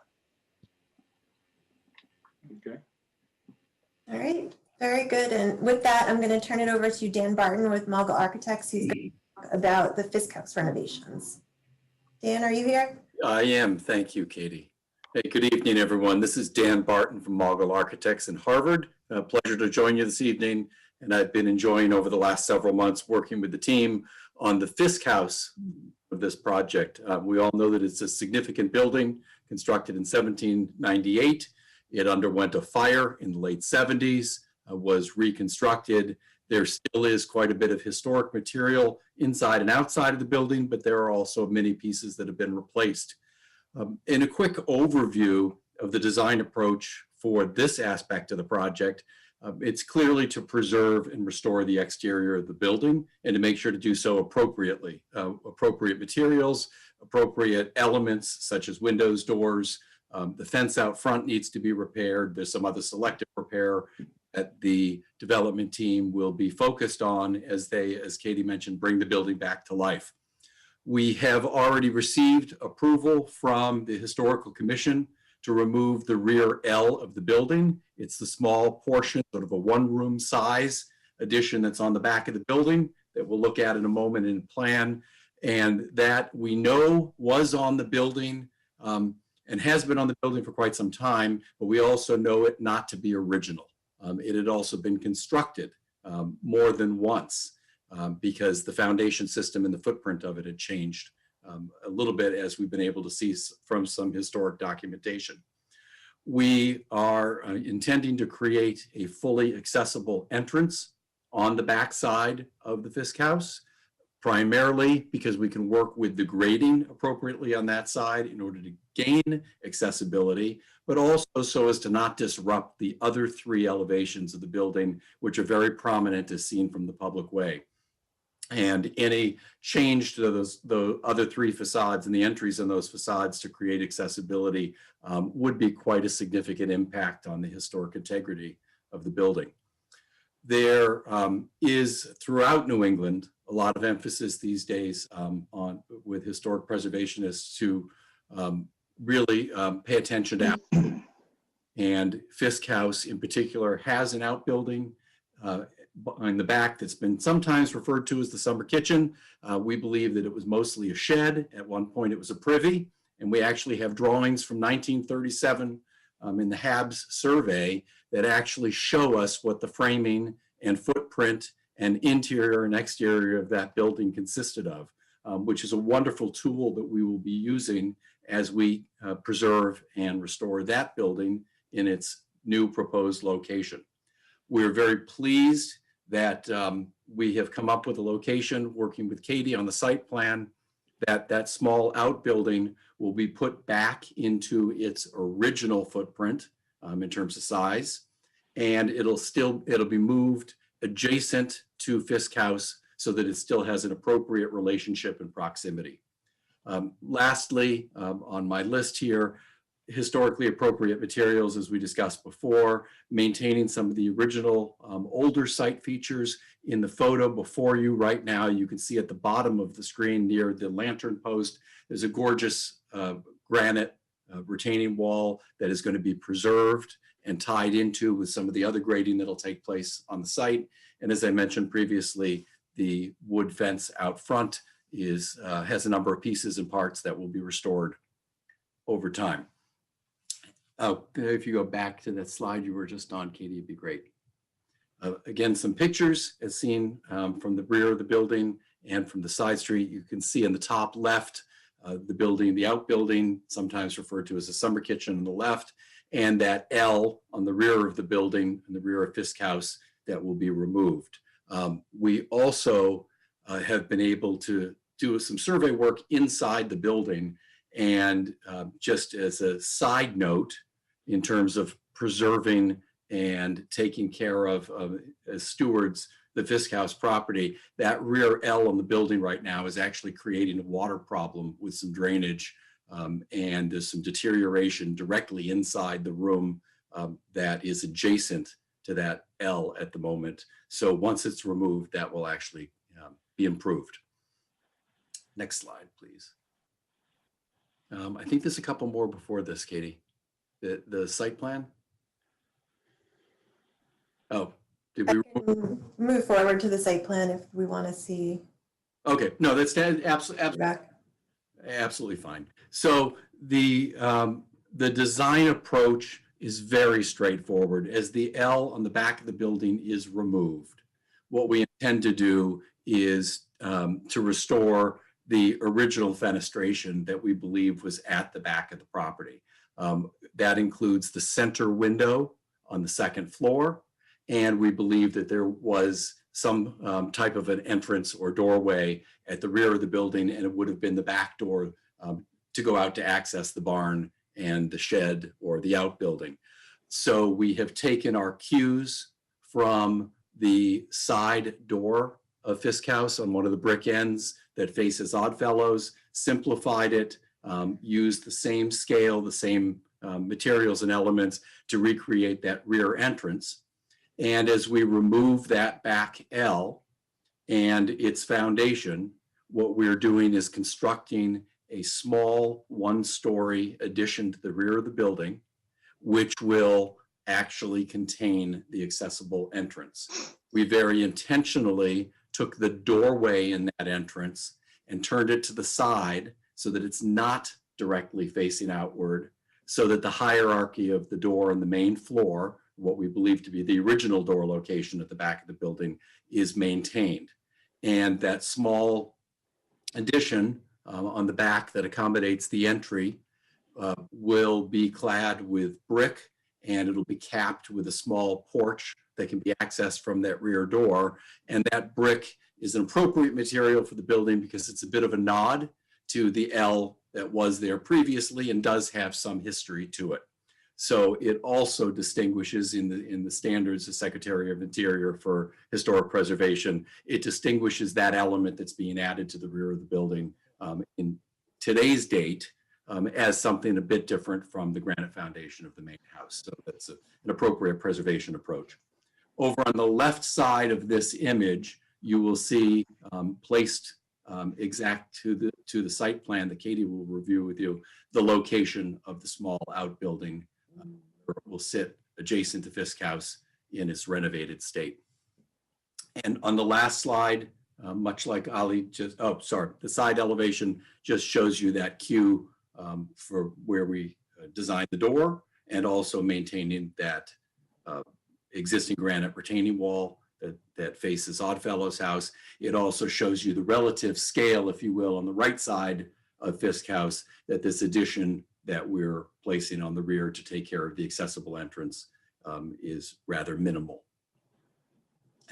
Speaker 1: Okay.
Speaker 13: All right, very good. And with that, I'm going to turn it over to Dan Barton with Mogul Architects, who's going to talk about the Fisk House renovations. Dan, are you here?
Speaker 16: I am. Thank you, Katie. Hey, good evening, everyone. This is Dan Barton from Mogul Architects in Harvard. A pleasure to join you this evening. And I've been enjoying over the last several months working with the team on the Fisk House of this project. We all know that it's a significant building constructed in 1798. It underwent a fire in the late 70s, was reconstructed. There still is quite a bit of historic material inside and outside of the building, but there are also many pieces that have been replaced. In a quick overview of the design approach for this aspect of the project, it's clearly to preserve and restore the exterior of the building and to make sure to do so appropriately. Appropriate materials, appropriate elements such as windows, doors. The fence out front needs to be repaired. There's some other selective repair that the development team will be focused on as they, as Katie mentioned, bring the building back to life. We have already received approval from the Historical Commission to remove the rear L of the building. It's the small portion, sort of a one-room size addition that's on the back of the building that we'll look at in a moment in plan. And that we know was on the building and has been on the building for quite some time, but we also know it not to be original. It had also been constructed more than once because the foundation system and the footprint of it had changed a little bit, as we've been able to see from some historic documentation. We are intending to create a fully accessible entrance on the back side of the Fisk House, primarily because we can work with the grading appropriately on that side in order to gain accessibility, but also so as to not disrupt the other three elevations of the building, which are very prominent as seen from the public way. And any change to the other three facades and the entries in those facades to create accessibility would be quite a significant impact on the historic integrity of the building. There is throughout New England a lot of emphasis these days with historic preservationists to really pay attention to outbuilding. And Fisk House in particular has an outbuilding in the back that's been sometimes referred to as the summer kitchen. We believe that it was mostly a shed. At one point it was a privy, and we actually have drawings from 1937 in the Habs survey that actually show us what the framing and footprint and interior and exterior of that building consisted of, which is a wonderful tool that we will be using as we preserve and restore that building in its new proposed location. We're very pleased that we have come up with a location, working with Katie on the site plan, that small outbuilding will be put back into its original footprint in terms of size. And it'll be moved adjacent to Fisk House so that it still has an appropriate relationship and proximity. Lastly, on my list here, historically appropriate materials, as we discussed before, maintaining some of the original older site features. In the photo before you right now, you can see at the bottom of the screen near the lantern post, there's a gorgeous granite retaining wall that is going to be preserved and tied into with some of the other grading that'll take place on the site. And as I mentioned previously, the wood fence out front has a number of pieces and parts that will be restored over time. If you go back to that slide you were just on, Katie, it'd be great. Again, some pictures as seen from the rear of the building and from the side street. You can see in the top left, the building, the outbuilding, sometimes referred to as a summer kitchen on the left, and that L on the rear of the building, in the rear of Fisk House, that will be removed. We also have been able to do some survey work inside the building, and just as a side note, in terms of preserving and taking care of as stewards the Fisk House property, that rear L on the building right now is actually creating a water problem with some drainage, and there's some deterioration directly inside the room that is adjacent to that L at the moment. So once it's removed, that will actually be improved. Next slide, please. I think there's a couple more before this, Katie. The site plan? Oh, did we
Speaker 13: move forward to the site plan if we want to see?
Speaker 16: Okay, no, that's absolutely fine. So the design approach is very straightforward. As the L on the back of the building is removed, what we intend to do is to restore the original fenestration that we believe was at the back of the property. That includes the center window on the second floor, and we believe that there was some type of an entrance or doorway at the rear of the building, and it would have been the back door to go out to access the barn and the shed or the outbuilding. So we have taken our cues from the side door of Fisk House on one of the brick ends that faces Oddfellows, simplified it, used the same scale, the same materials and elements to recreate that rear entrance. And as we remove that back L and its foundation, what we're doing is constructing a small one-story addition to the rear of the building, which will actually contain the accessible entrance. We very intentionally took the doorway in that entrance and turned it to the side so that it's not directly facing outward, so that the hierarchy of the door on the main floor, what we believe to be the original door location at the back of the building, is maintained. And that small addition on the back that accommodates the entry will be clad with brick, and it'll be capped with a small porch that can be accessed from that rear door. And that brick is an appropriate material for the building because it's a bit of a nod to the L that was there previously and does have some history to it. So it also distinguishes in the standards of Secretary of Interior for Historic Preservation, it distinguishes that element that's being added to the rear of the building in today's date as something a bit different from the granite foundation of the main house. So that's an appropriate preservation approach. Over on the left side of this image, you will see placed exact to the site plan that Katie will review with you, the location of the small outbuilding where it will sit adjacent to Fisk House in its renovated state. And on the last slide, much like Ali the side elevation just shows you that cue for where we designed the door, and also maintaining that existing granite retaining wall that faces Oddfellows house. It also shows you the relative scale, if you will, on the right side of Fisk House, that this addition that we're placing on the rear to take care of the accessible entrance is rather minimal.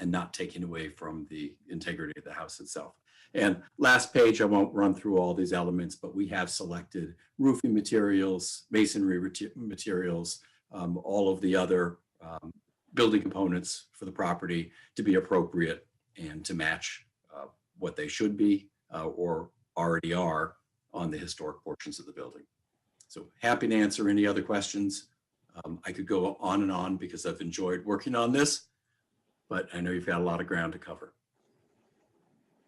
Speaker 16: and not taking away from the integrity of the house itself. And last page, I won't run through all these elements, but we have selected roofing materials, masonry materials, all of the other building components for the property to be appropriate and to match what they should be or already are on the historic portions of the building. So happy to answer any other questions. I could go on and on because I've enjoyed working on this, but I know you've got a lot of ground to cover.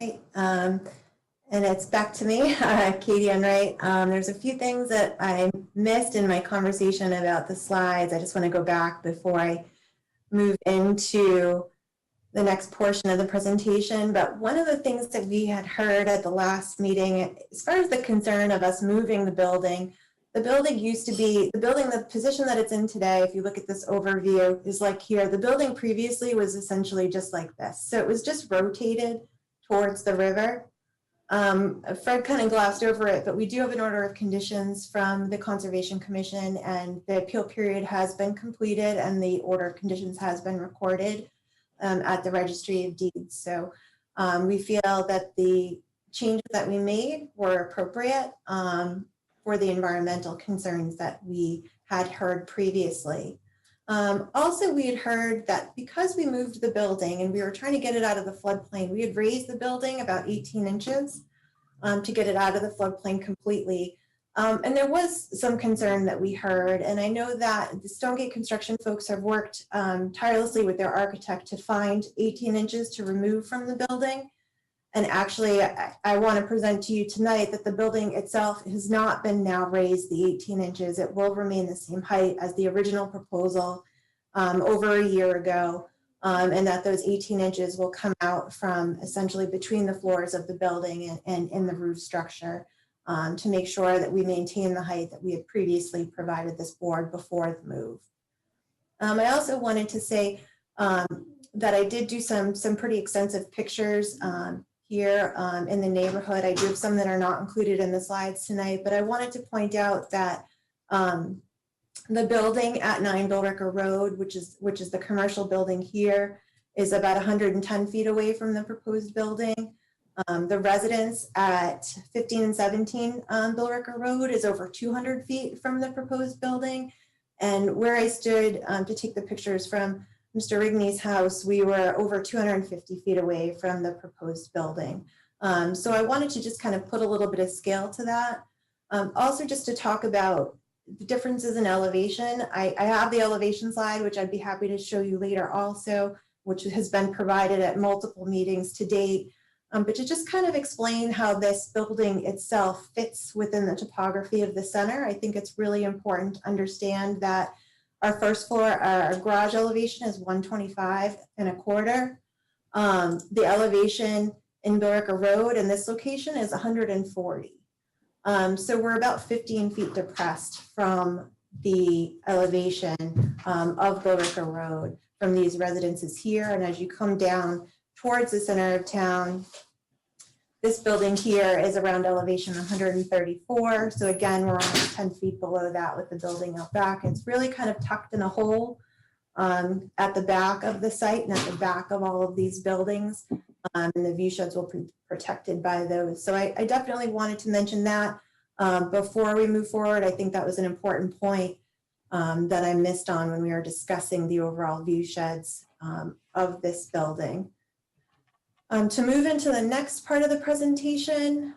Speaker 13: Right. And it's back to me, Katie Enright. There's a few things that I missed in my conversation about the slides. I just want to go back before I move into the next portion of the presentation. But one of the things that we had heard at the last meeting, as far as the concern of us moving the building used to be, the position that it's in today, if you look at this overview, is like here. The building previously was essentially just like this. So it was just rotated towards the river. Fred kind of glossed over it, but we do have an order of conditions from the Conservation Commission, and the appeal period has been completed and the order of conditions has been recorded at the Registry of Deeds. So we feel that the changes that we made were appropriate for the environmental concerns that we had heard previously. Also, we had heard that because we moved the building and we were trying to get it out of the floodplain, we had raised the building about 18 inches to get it out of the floodplain completely. And there was some concern that we heard, and I know that the Stonegate construction folks have worked tirelessly with their architect to find 18 inches to remove from the building. And actually, I want to present to you tonight that the building itself has not been now raised the 18 inches. It will remain the same height as the original proposal over a year ago, and that those 18 inches will come out from essentially between the floors of the building and in the roof structure to make sure that we maintain the height that we had previously provided this board before the move. I also wanted to say that I did do some pretty extensive pictures here in the neighborhood. I do have some that are not included in the slides tonight, but I wanted to point out that the building at 9 Billricker Road, which is the commercial building here, is about 110 feet away from the proposed building. The residence at 15 and 17 Billricker Road is over 200 feet from the proposed building. And where I stood to take the pictures from Mr. Rigney's house, we were over 250 feet away from the proposed building. So I wanted to just kind of put a little bit of scale to that. Also, just to talk about the differences in elevation. I have the elevation slide, which I'd be happy to show you later also, which has been provided at multiple meetings to date. But to just kind of explain how this building itself fits within the topography of the center, I think it's really important to understand that our first floor, our garage elevation is 125 1/4. The elevation in Billricker Road in this location is 140. So we're about 15 feet depressed from the elevation of Billricker Road from these residences here. And as you come down towards the center of town, this building here is around elevation 134. So again, we're almost 10 feet below that with the building out back. It's really kind of tucked in a hole at the back of the site and at the back of all of these buildings. And the view sheds will be protected by those. So I definitely wanted to mention that before we move forward. I think that was an important point that I missed on when we were discussing the overall view sheds of this building. To move into the next part of the presentation,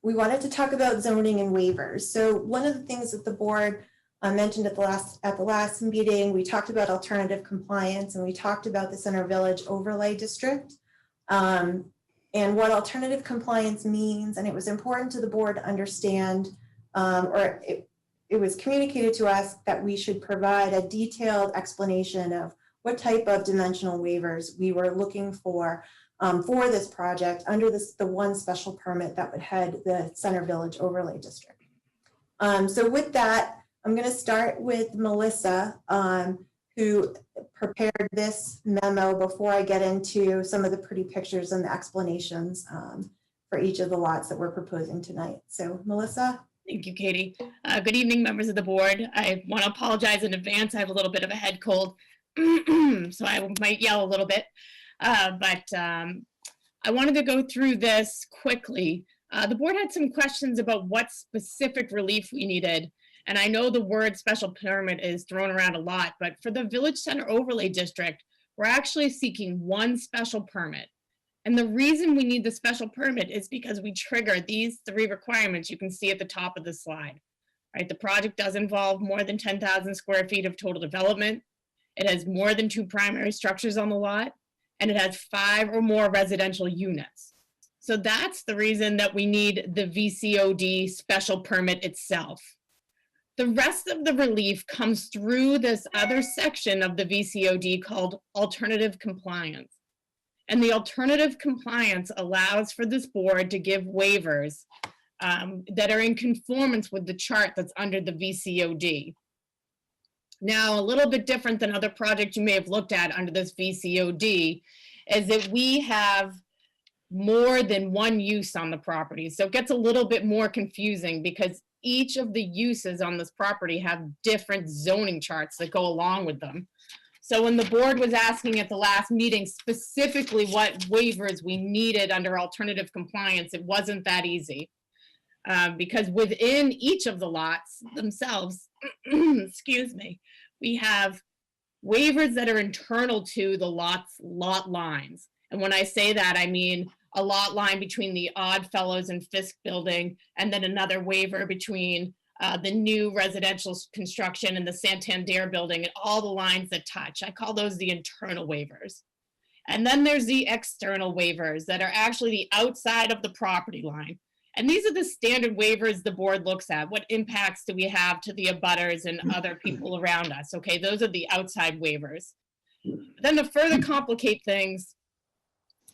Speaker 13: we wanted to talk about zoning and waivers. So one of the things that the board mentioned at the last meeting, we talked about alternative compliance and we talked about the Center Village Overlay District and what alternative compliance means. And it was important to the board to understand, or it was communicated to us that we should provide a detailed explanation of what type of dimensional waivers we were looking for this project under the one special permit that would head the Center Village Overlay District. So with that, I'm going to start with Melissa, who prepared this memo before I get into some of the pretty pictures and the explanations for each of the lots that we're proposing tonight. So Melissa.
Speaker 17: Thank you, Katie. Good evening, members of the board. I want to apologize in advance. I have a little bit of a head cold. so I might yell a little bit, but I wanted to go through this quickly. The board had some questions about what specific relief we needed. And I know the word special permit is thrown around a lot, but for the Village Center Overlay District, we're actually seeking one special permit. And the reason we need the special permit is because we trigger these 3 requirements you can see at the top of the slide. Right? The project does involve more than 10,000 square feet of total development. It has more than 2 primary structures on the lot, and it has 5 or more residential units. So that's the reason that we need the VCOD special permit itself. The rest of the relief comes through this other section of the VCOD called alternative compliance. And the alternative compliance allows for this board to give waivers that are in conformance with the chart that's under the VCOD. Now, a little bit different than other projects you may have looked at under this VCOD is that we have more than one use on the property. So it gets a little bit more confusing because each of the uses on this property have different zoning charts that go along with them. So when the board was asking at the last meeting specifically what waivers we needed under alternative compliance, it wasn't that easy. Because within each of the lots themselves, excuse me, we have waivers that are internal to the lot lines. And when I say that, I mean a lot line between the Oddfellows and Fisk building, and then another waiver between the new residential construction and the Santander building, and all the lines that touch. I call those the internal waivers. And then there's the external waivers that are actually the outside of the property line. And these are the standard waivers the board looks at. What impacts do we have to the abutters and other people around us? Okay, those are the outside waivers. Then to further complicate things,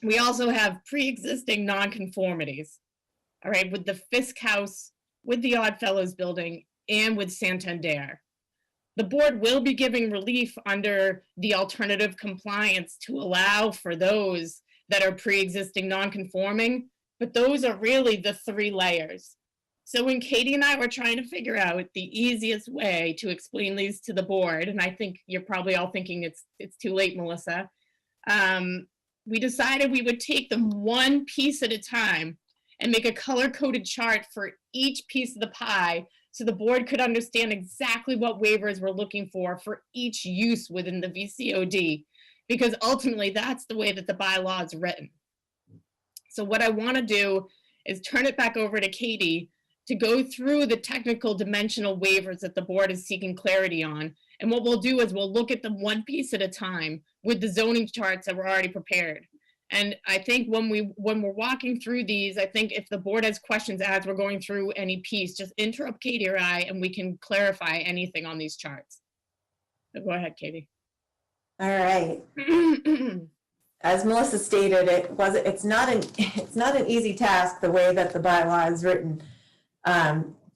Speaker 17: we also have pre-existing nonconformities, all right, with the Fisk House, with the Oddfellows building, and with Santander. The board will be giving relief under the alternative compliance to allow for those that are pre-existing nonconforming, but those are really the 3 layers. So when Katie and I were trying to figure out the easiest way to explain these to the board, and I think you're probably all thinking it's too late, Melissa, we decided we would take them one piece at a time and make a color-coded chart for each piece of the pie so the board could understand exactly what waivers we're looking for each use within the VCOD, because ultimately that's the way that the bylaw is written. So what I want to do is turn it back over to Katie to go through the technical dimensional waivers that the board is seeking clarity on. And what we'll do is we'll look at them one piece at a time with the zoning charts that were already prepared. And I think when we're walking through these, I think if the board has questions as we're going through any piece, just interrupt Katie or I, and we can clarify anything on these charts. So go ahead, Katie.
Speaker 13: All right. As Melissa stated, it's not an easy task the way that the bylaw is written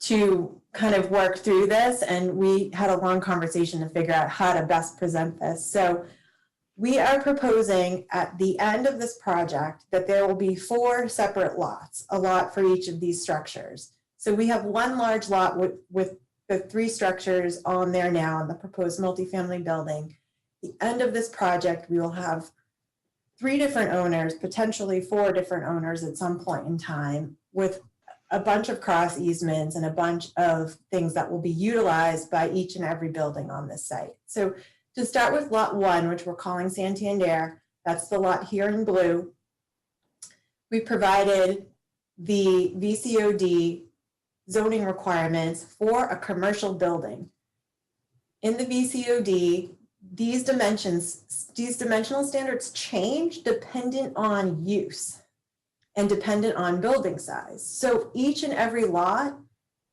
Speaker 13: to kind of work through this, and we had a long conversation to figure out how to best present this. So we are proposing at the end of this project that there will be 4 separate lots, a lot for each of these structures. So we have one large lot with the 3 structures on there now in the proposed multifamily building. At the end of this project, we will have 3 different owners, potentially 4 different owners at some point in time, with a bunch of cross easements and a bunch of things that will be utilized by each and every building on this site. So to start with lot 1, which we're calling Santander, that's the lot here in blue. We provided the VCOD zoning requirements for a commercial building. In the VCOD, these dimensional standards change dependent on use and dependent on building size. So each and every lot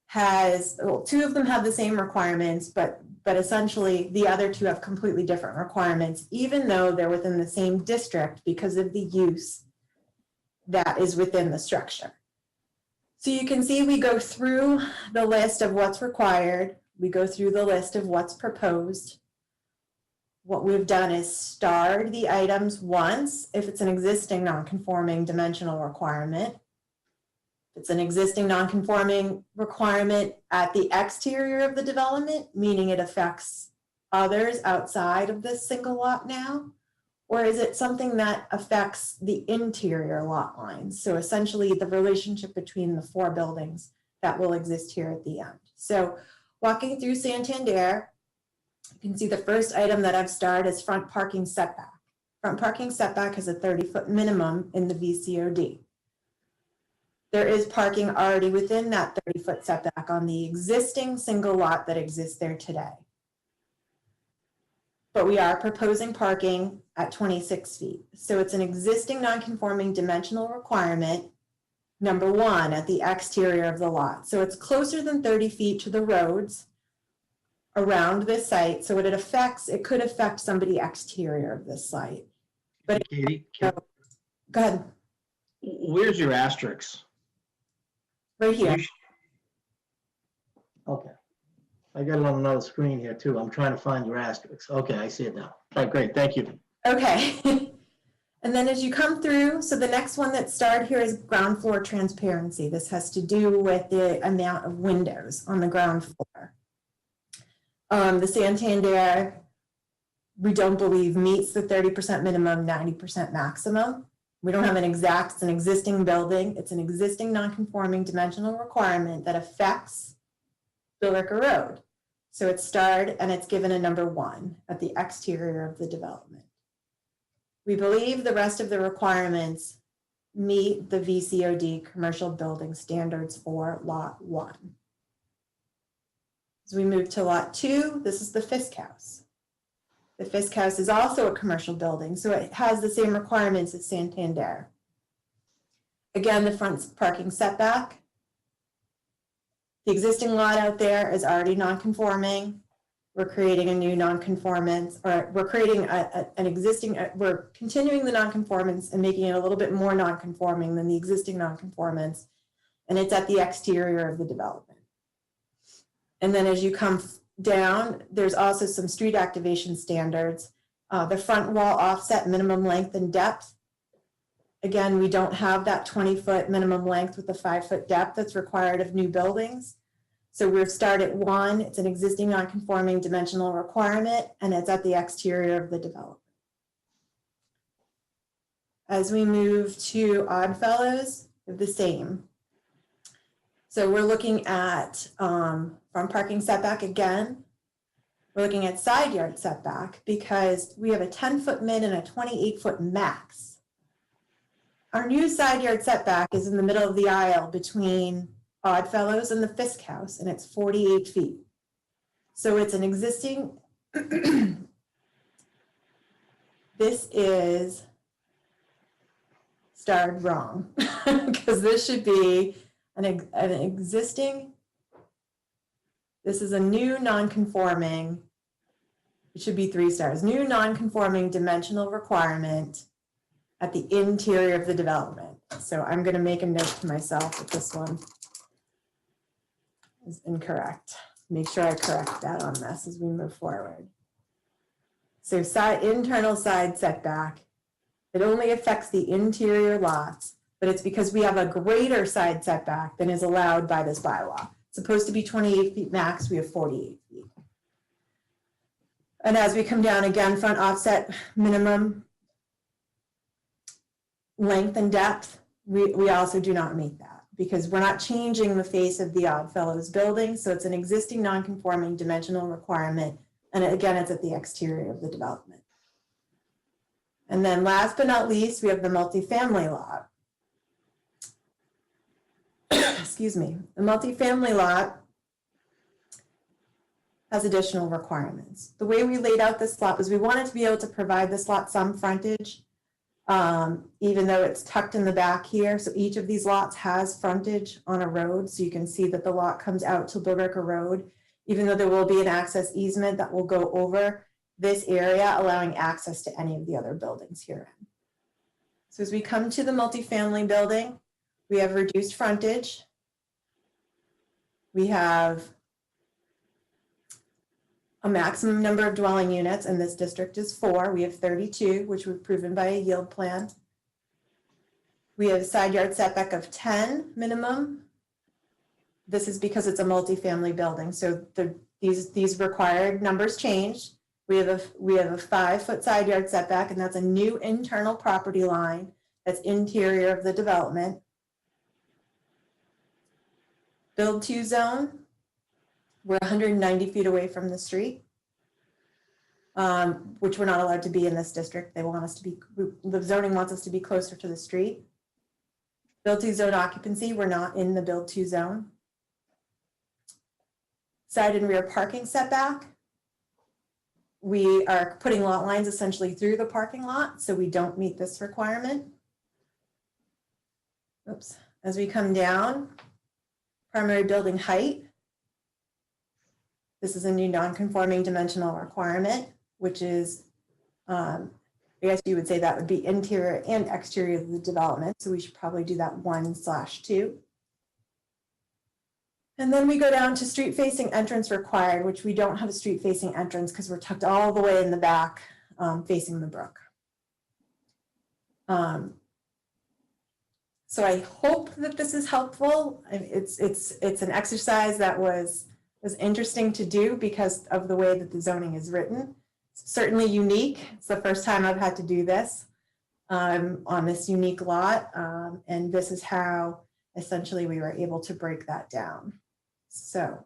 Speaker 13: has, well, 2 of them have the same requirements, but essentially the other 2 have completely different requirements, even though they're within the same district because of the use that is within the structure. So you can see we go through the list of what's required. We go through the list of what's proposed. What we've done is starred the items once if it's an existing non-conforming dimensional requirement. If it's an existing non-conforming requirement at the exterior of the development, meaning it affects others outside of this single lot now? Or is it something that affects the interior lot lines? So essentially the relationship between the four buildings that will exist here at the end. So walking through Santander, you can see the first item that I've starred is front parking setback. Front parking setback has a 30-foot minimum in the VCOD. There is parking already within that 30-foot setback on the existing single lot that exists there today. But we are proposing parking at 26 feet. So it's an existing non-conforming dimensional requirement, number one, at the exterior of the lot. So it's closer than 30 feet to the roads around this site. So what it affects, it could affect somebody exterior of this site. But
Speaker 1: Katie,
Speaker 13: go ahead.
Speaker 1: where's your asterisks?
Speaker 13: Right here.
Speaker 1: Okay. I got it on another screen here too. I'm trying to find your asterisks. Okay, I see it now. All right, great, thank you.
Speaker 13: Okay. And then as you come through, so the next one that's starred here is ground floor transparency. This has to do with the amount of windows on the ground floor. The Santander, we don't believe meets the 30% minimum, 90% maximum. We don't have an exact, it's an existing building. It's an existing non-conforming dimensional requirement that affects Billerica Road. So it's starred and it's given a number 1 at the exterior of the development. We believe the rest of the requirements meet the VCOD commercial building standards for lot 1. As we move to lot 2, this is the Fisk House. The Fisk House is also a commercial building, so it has the same requirements as Santander. Again, the front parking setback. The existing lot out there is already non-conforming. We're creating a new non-conformance, or we're creating an existing, we're continuing the non-conformance and making it a little bit more non-conforming than the existing non-conformance, and it's at the exterior of the development. And then as you come down, there's also some street activation standards. The front wall offset minimum length and depth. Again, we don't have that 20-foot minimum length with the 5-foot depth that's required of new buildings. So we're start at 1, it's an existing non-conforming dimensional requirement, and it's at the exterior of the development. As we move to Oddfellows, the same. So we're looking at front parking setback again. We're looking at side yard setback because we have a 10-foot min and a 28-foot max. Our new side yard setback is in the middle of the aisle between Oddfellows and the Fisk House, and it's 48 feet. So it's an existing, this is starred wrong because this should be an existing, this is a new non-conforming, it should be 3 stars, new non-conforming dimensional requirement at the interior of the development. So I'm going to make a note to myself that this one is incorrect. Make sure I correct that on this as we move forward. So internal side setback, it only affects the interior lots, but it's because we have a greater side setback than is allowed by this bylaw. It's supposed to be 28 feet max, we have 48 feet. And as we come down again, front offset minimum length and depth, we also do not meet that because we're not changing the face of the Oddfellows building. So it's an existing non-conforming dimensional requirement. And again, it's at the exterior of the development. And then last but not least, we have the multifamily lot. Excuse me. The multifamily lot has additional requirements. The way we laid out this lot was we wanted to be able to provide this lot some frontage, even though it's tucked in the back here. So each of these lots has frontage on a road. So you can see that the lot comes out to Billerica Road, even though there will be an access easement that will go over this area, allowing access to any of the other buildings herein. So as we come to the multifamily building, we have reduced frontage. We have a maximum number of dwelling units, and this district is 4. We have 32, which we've proven by a yield plan. We have a side yard setback of 10 minimum. This is because it's a multifamily building. So the these required numbers changed. We have a 5-foot side yard setback, and that's a new internal property line that's interior of the development. Build to zone, we're 190 feet away from the street, which we're not allowed to be in this district. They want us to be, the zoning wants us to be closer to the street. Build to zone occupancy, we're not in the build to zone. Side and rear parking setback, we are putting lot lines essentially through the parking lot, so we don't meet this requirement. Oops. As we come down, primary building height. This is a new non-conforming dimensional requirement, which is, I guess you would say that would be interior and exterior of the development. So we should probably do that 1/2. And then we go down to street facing entrance required, which we don't have a street facing entrance because we're tucked all the way in the back facing the brook. So I hope that this is helpful. It's an exercise that was interesting to do because of the way that the zoning is written. It's certainly unique. It's the first time I've had to do this on this unique lot. And this is how essentially we were able to break that down. So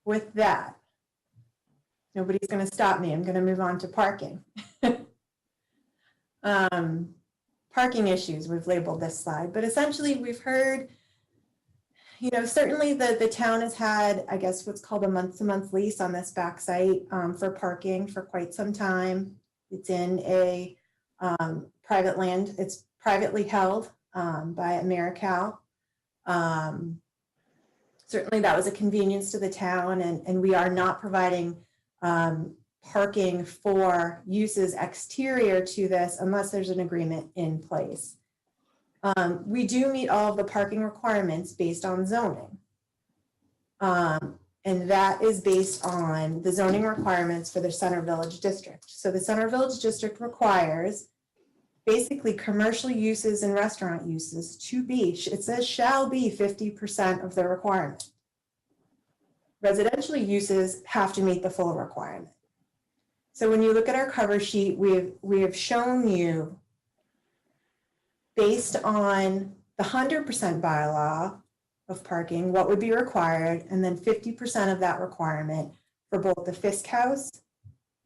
Speaker 13: with that, nobody's going to stop me. I'm going to move on to parking. Parking issues, we've labeled this slide, but essentially we've heard, you know, certainly the town has had, I guess, what's called a month-to-month lease on this back site for parking for quite some time. It's in a private land. It's privately held by AmeriCal. Certainly that was a convenience to the town, and we are not providing parking for uses exterior to this unless there's an agreement in place. We do meet all of the parking requirements based on zoning. And that is based on the zoning requirements for the Center Village District. So the Center Village District requires basically commercial uses and restaurant uses to be, it says shall be 50% of the requirement. Residential uses have to meet the full requirement. So when you look at our cover sheet, we have shown you based on the 100% bylaw of parking, what would be required, and then 50% of that requirement for both the Fisk House,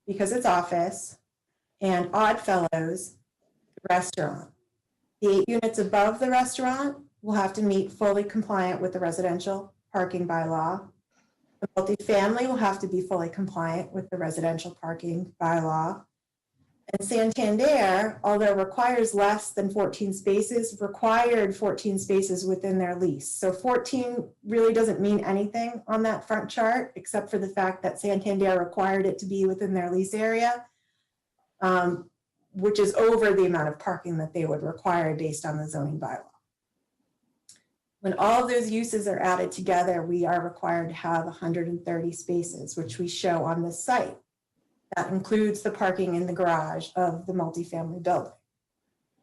Speaker 13: because it's office, and Oddfellows restaurant. The 8 units above the restaurant will have to meet fully compliant with the residential parking bylaw. The multifamily will have to be fully compliant with the residential parking bylaw. And Santander, although requires less than 14 spaces, required 14 spaces within their lease. So 14 really doesn't mean anything on that front chart, except for the fact that Santander required it to be within their lease area, which is over the amount of parking that they would require based on the zoning bylaw. When all of those uses are added together, we are required to have 130 spaces, which we show on this site. That includes the parking in the garage of the multifamily building.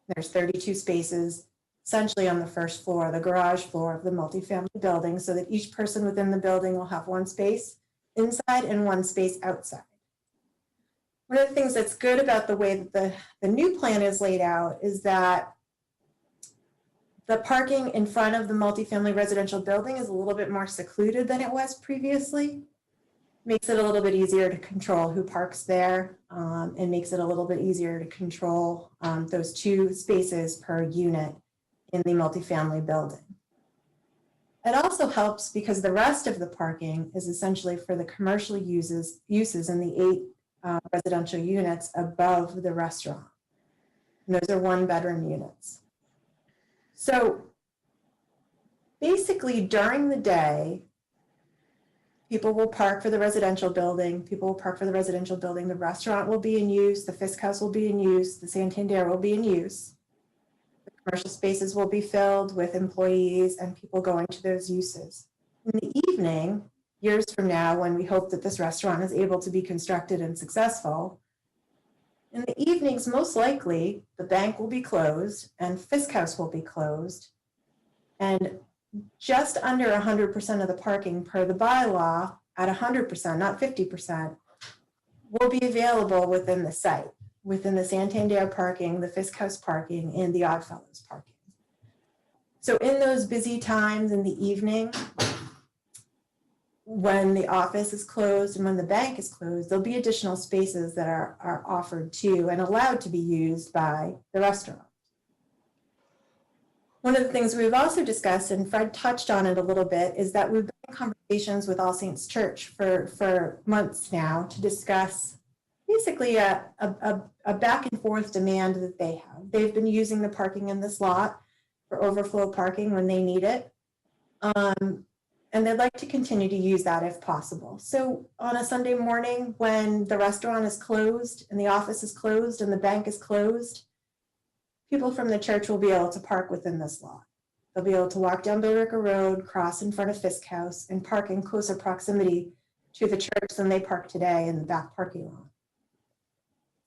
Speaker 13: There's 32 spaces essentially on the first floor, the garage floor of the multifamily building, so that each person within the building will have 1 space inside and 1 space outside. One of the things that's good about the way that the new plan is laid out is that the parking in front of the multifamily residential building is a little bit more secluded than it was previously. Makes it a little bit easier to control who parks there, and makes it a little bit easier to control those 2 spaces per unit in the multifamily building. It also helps because the rest of the parking is essentially for the commercial uses in the 8 residential units above the restaurant. And those are 1-bedroom units. So basically during the day, people will park for the residential building, the restaurant will be in use, the Fisk House will be in use, the Santander will be in use. The commercial spaces will be filled with employees and people going to those uses. In the evening, years from now, when we hope that this restaurant is able to be constructed and successful, in the evenings, most likely, the bank will be closed and Fisk House will be closed. And just under 100% of the parking per the bylaw at 100%, not 50%, will be available within the site, within the Santander parking, the Fisk House parking, and the Oddfellows parking. So in those busy times in the evening, when the office is closed and when the bank is closed, there'll be additional spaces that are offered to and allowed to be used by the restaurant. One of the things we've also discussed, and Fred touched on it a little bit, is that we've been in conversations with All Saints Church for months now to discuss basically a back and forth demand that they have. They've been using the parking in this lot for overflow parking when they need it. And they'd like to continue to use that if possible. So on a Sunday morning when the restaurant is closed and the office is closed and the bank is closed, people from the church will be able to park within this lot. They'll be able to walk down Billerica Road, cross in front of Fisk House, and park in closer proximity to the church than they park today in the back parking lot.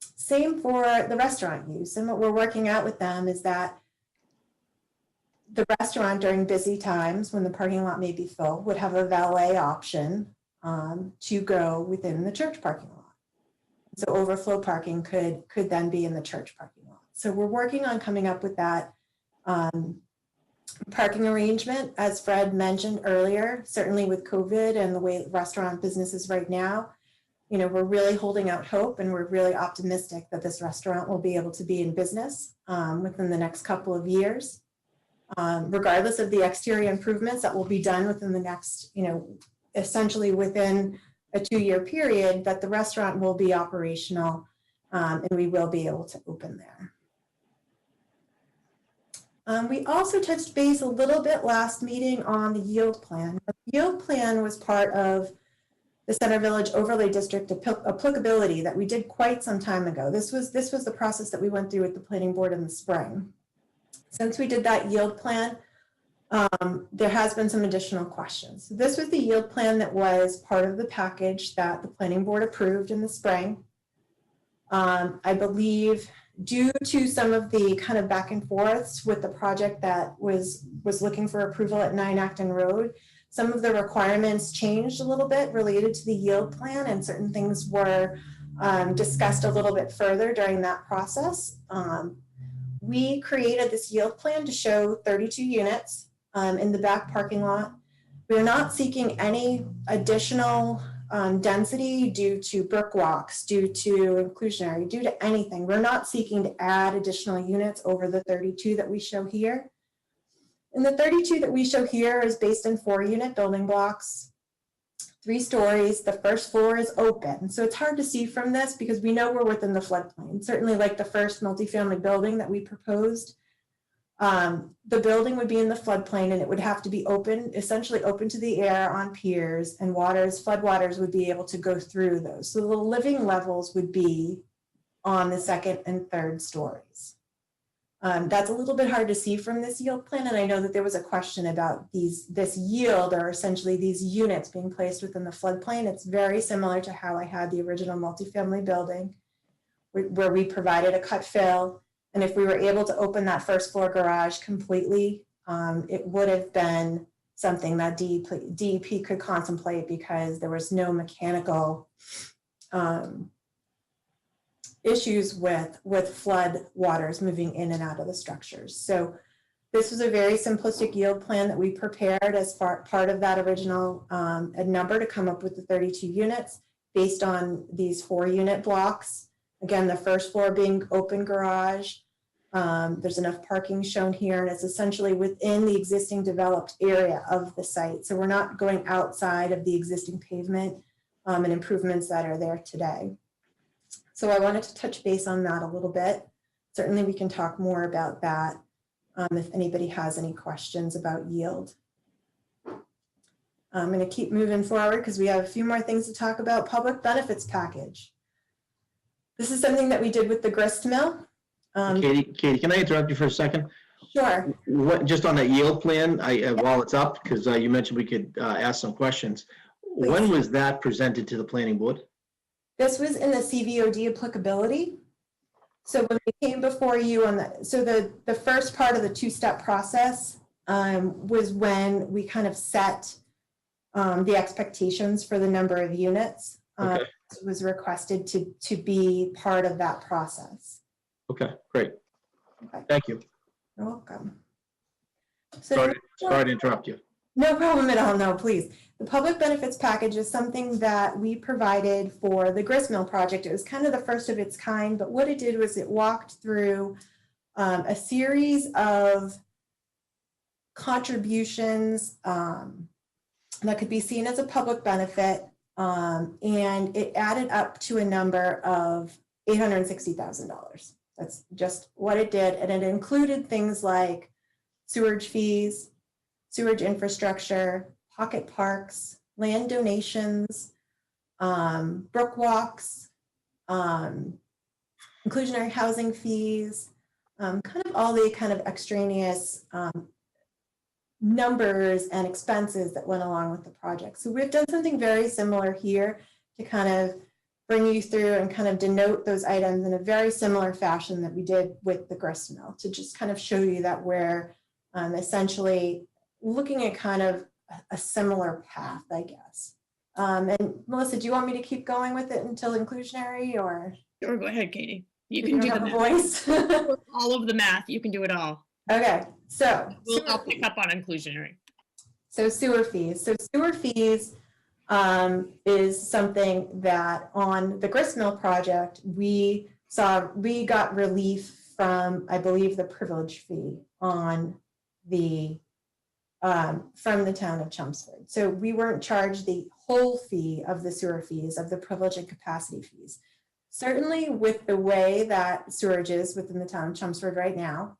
Speaker 13: Same for the restaurant use. And what we're working out with them is that the restaurant during busy times when the parking lot may be full would have a valet option to go within the church parking lot. So overflow parking could then be in the church parking lot. So we're working on coming up with that parking arrangement, as Fred mentioned earlier. Certainly with COVID and the way restaurant business is right now, you know, we're really holding out hope and we're really optimistic that this restaurant will be able to be in business within the next couple of years. Regardless of the exterior improvements that will be done within the next, you know, essentially within a 2-year period, that the restaurant will be operational and we will be able to open there. We also touched base a little bit last meeting on the yield plan. The yield plan was part of the Center Village Overlay District applicability that we did quite some time ago. This was the process that we went through with the planning board in the spring. Since we did that yield plan, there has been some additional questions. This was the yield plan that was part of the package that the planning board approved in the spring. I believe due to some of the kind of back and forths with the project that was looking for approval at 9 Acton Road, some of the requirements changed a little bit related to the yield plan, and certain things were discussed a little bit further during that process. We created this yield plan to show 32 units in the back parking lot. We're not seeking any additional density due to brick walks, due to inclusionary, due to anything. We're not seeking to add additional units over the 32 that we show here. And the 32 that we show here is based in 4-unit building blocks, 3 stories. The first floor is open. So it's hard to see from this because we know we're within the floodplain. Certainly like the first multifamily building that we proposed, the building would be in the floodplain and it would have to be open, essentially open to the air on piers, and floodwaters would be able to go through those. So the living levels would be on the 2nd and 3rd stories. That's a little bit hard to see from this yield plan, and I know that there was a question about this yield, or essentially these units being placed within the floodplain. It's very similar to how I had the original multifamily building, where we provided a cut fill, and if we were able to open that first floor garage completely, it would have been something that DEP could contemplate because there was no mechanical issues with flood waters moving in and out of the structures. So this was a very simplistic yield plan that we prepared as part of that original number to come up with the 32 units based on these 4-unit blocks. Again, the first floor being open garage. There's enough parking shown here, and it's essentially within the existing developed area of the site. So we're not going outside of the existing pavement and improvements that are there today. So I wanted to touch base on that a little bit. Certainly we can talk more about that if anybody has any questions about yield. I'm going to keep moving forward because we have a few more things to talk about. Public benefits package. This is something that we did with the grist mill.
Speaker 1: Katie, can I interrupt you for a second?
Speaker 13: Sure.
Speaker 1: Just on that yield plan, while it's up, because you mentioned we could ask some questions.
Speaker 13: Please.
Speaker 1: When was that presented to the planning board?
Speaker 13: This was in the CVOD applicability. So when we came before you on the first part of the 2-step process was when we kind of set the expectations for the number of units.
Speaker 1: Okay.
Speaker 13: Was requested to be part of that process.
Speaker 1: Okay, great.
Speaker 13: Okay.
Speaker 1: Thank you.
Speaker 13: You're welcome. So
Speaker 1: Sorry to interrupt you.
Speaker 13: no problem at all. No, please. The public benefits package is something that we provided for the gristmill project. It was kind of the first of its kind, but what it did was it walked through a series of contributions that could be seen as a public benefit, and it added up to a number of $860,000. That's just what it did, and it included things like sewage fees, sewage infrastructure, pocket parks, land donations, brook walks, inclusionary housing fees, kind of all the kind of extraneous numbers and expenses that went along with the project. So we've done something very similar here to kind of bring you through and kind of denote those items in a very similar fashion that we did with the gristmill, to just kind of show you that we're essentially looking at kind of a similar path, I guess. And Melissa, do you want me to keep going with it until inclusionary, or?
Speaker 17: Sure, go ahead, Katie. You
Speaker 13: If
Speaker 17: can do
Speaker 13: have
Speaker 17: the
Speaker 13: a
Speaker 17: math.
Speaker 13: voice.
Speaker 17: All of the math. You can do it all.
Speaker 13: Okay, so
Speaker 17: I'll pick up on inclusionary.
Speaker 13: So sewer fees. So sewer fees is something that on the gristmill project, we got relief from, I believe, the privilege fee on the from the town of Chelmsford. So we weren't charged the whole fee of the sewer fees, of the privilege and capacity fees. Certainly with the way that sewerage is within the town of Chelmsford right now,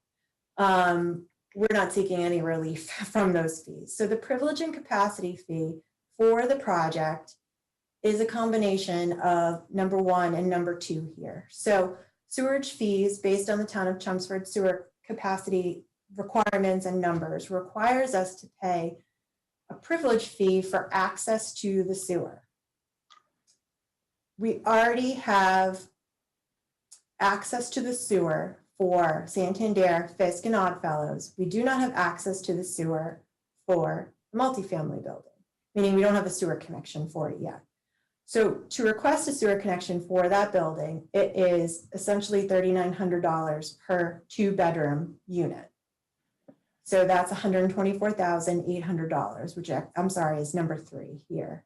Speaker 13: we're not seeking any relief from those fees. So the privilege and capacity fee for the project is a combination of number 1 and number 2 here. So sewerage fees based on the town of Chelmsford sewer capacity requirements and numbers requires us to pay a privilege fee for access to the sewer. We already have access to the sewer for Santander, Fisk, and Oddfellows. We do not have access to the sewer for the multifamily building, meaning we don't have a sewer connection for it yet. So to request a sewer connection for that building, it is essentially $3,900 per 2-bedroom unit. So that's $124,800, which I'm sorry, is number 3 here.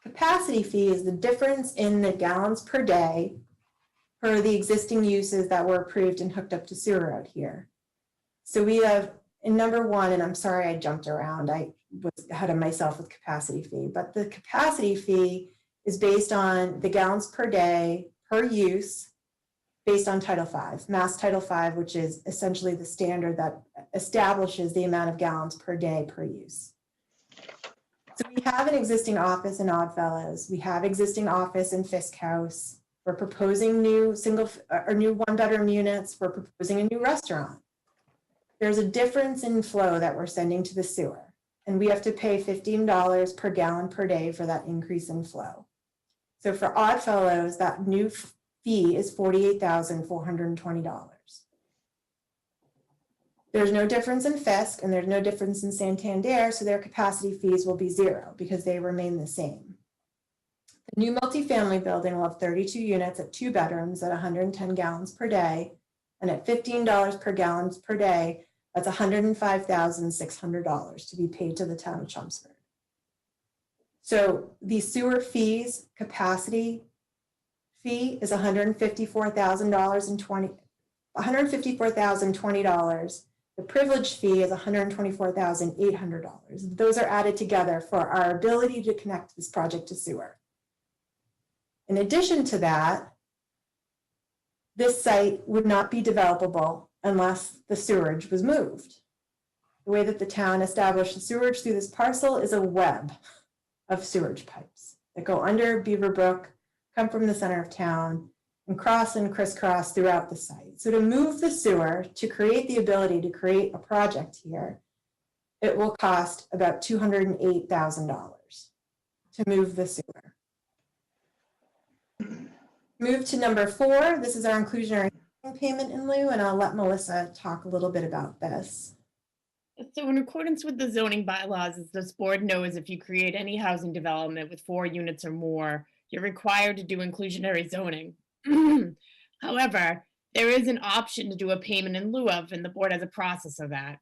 Speaker 13: Capacity fee is the difference in the gallons per day for the existing uses that were approved and hooked up to sewer out here. So we have in number 1, and I'm sorry I jumped around, I was ahead of myself with capacity fee, but the capacity fee is based on the gallons per day per use based on Title V, Mass Title V, which is essentially the standard that establishes the amount of gallons per day per use. So we have an existing office in Oddfellows. We have existing office in Fisk House. We're proposing new new 1-bedroom units. We're proposing a new restaurant. There's a difference in flow that we're sending to the sewer, and we have to pay $15 per gallon per day for that increase in flow. So for Oddfellows, that new fee is $48,420. There's no difference in Fisk and there's no difference in Santander, so their capacity fees will be 0 because they remain the same. The new multifamily building will have 32 units at 2 bedrooms at 110 gallons per day, and at $15 per gallon per day, that's $105,600 to be paid to the town of Chelmsford. So the sewer fees capacity fee is $154,020. The privilege fee is $124,800. Those are added together for our ability to connect this project to sewer. In addition to that, this site would not be developable unless the sewerage was moved. The way that the town established the sewerage through this parcel is a web of sewage pipes that go under Beaver Brook, come from the center of town, and cross and crisscross throughout the site. So to move the sewer, to create the ability to create a project here, it will cost about $208,000 to move the sewer. Move to number 4. This is our inclusionary payment in lieu, and I'll let Melissa talk a little bit about this.
Speaker 17: So in accordance with the zoning bylaws, as this board knows, if you create any housing development with 4 units or more, you're required to do inclusionary zoning. However, there is an option to do a payment in lieu of, and the board has a process of that.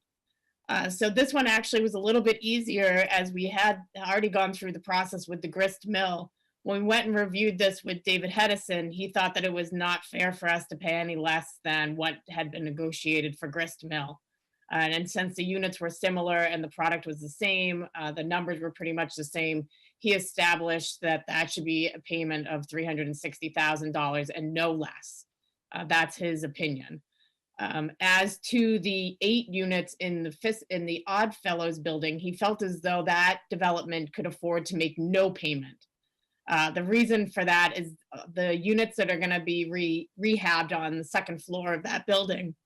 Speaker 17: So this one actually was a little bit easier, as we had already gone through the process with the grist mill. When we went and reviewed this with David Hedison, he thought that it was not fair for us to pay any less than what had been negotiated for grist mill. And since the units were similar and the product was the same, the numbers were pretty much the same, he established that that should be a payment of $360,000 and no less. That's his opinion. As to the 8 units in the Odd Fellows building, he felt as though that development could afford to make no payment. The reason for that is the units that are going to be rehabbed on the second floor of that building,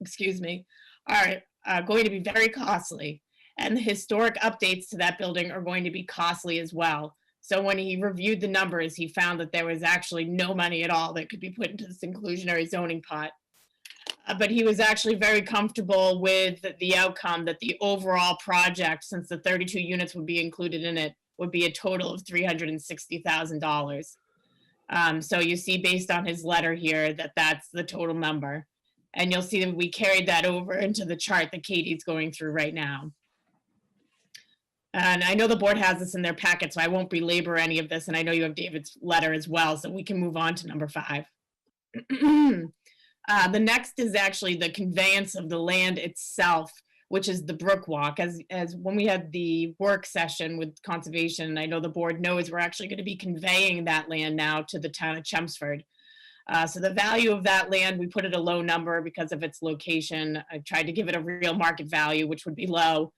Speaker 17: excuse me, are going to be very costly. And the historic updates to that building are going to be costly as well. So when he reviewed the numbers, he found that there was actually no money at all that could be put into this inclusionary zoning pot. But he was actually very comfortable with the outcome that the overall project, since the 32 units would be included in it, would be a total of $360,000. So you see, based on his letter here, that that's the total number. And you'll see that we carried that over into the chart that Katie's going through right now. And I know the board has this in their packet, so I won't belabor any of this. And I know you have David's letter as well, so we can move on to number 5. The next is actually the conveyance of the land itself, which is the Brook Walk. As when we had the work session with conservation, I know the board knows we're actually going to be conveying that land now to the town of Chelmsford. So the value of that land, we put it a low number because of its location. I tried to give it a real market value, which would be low.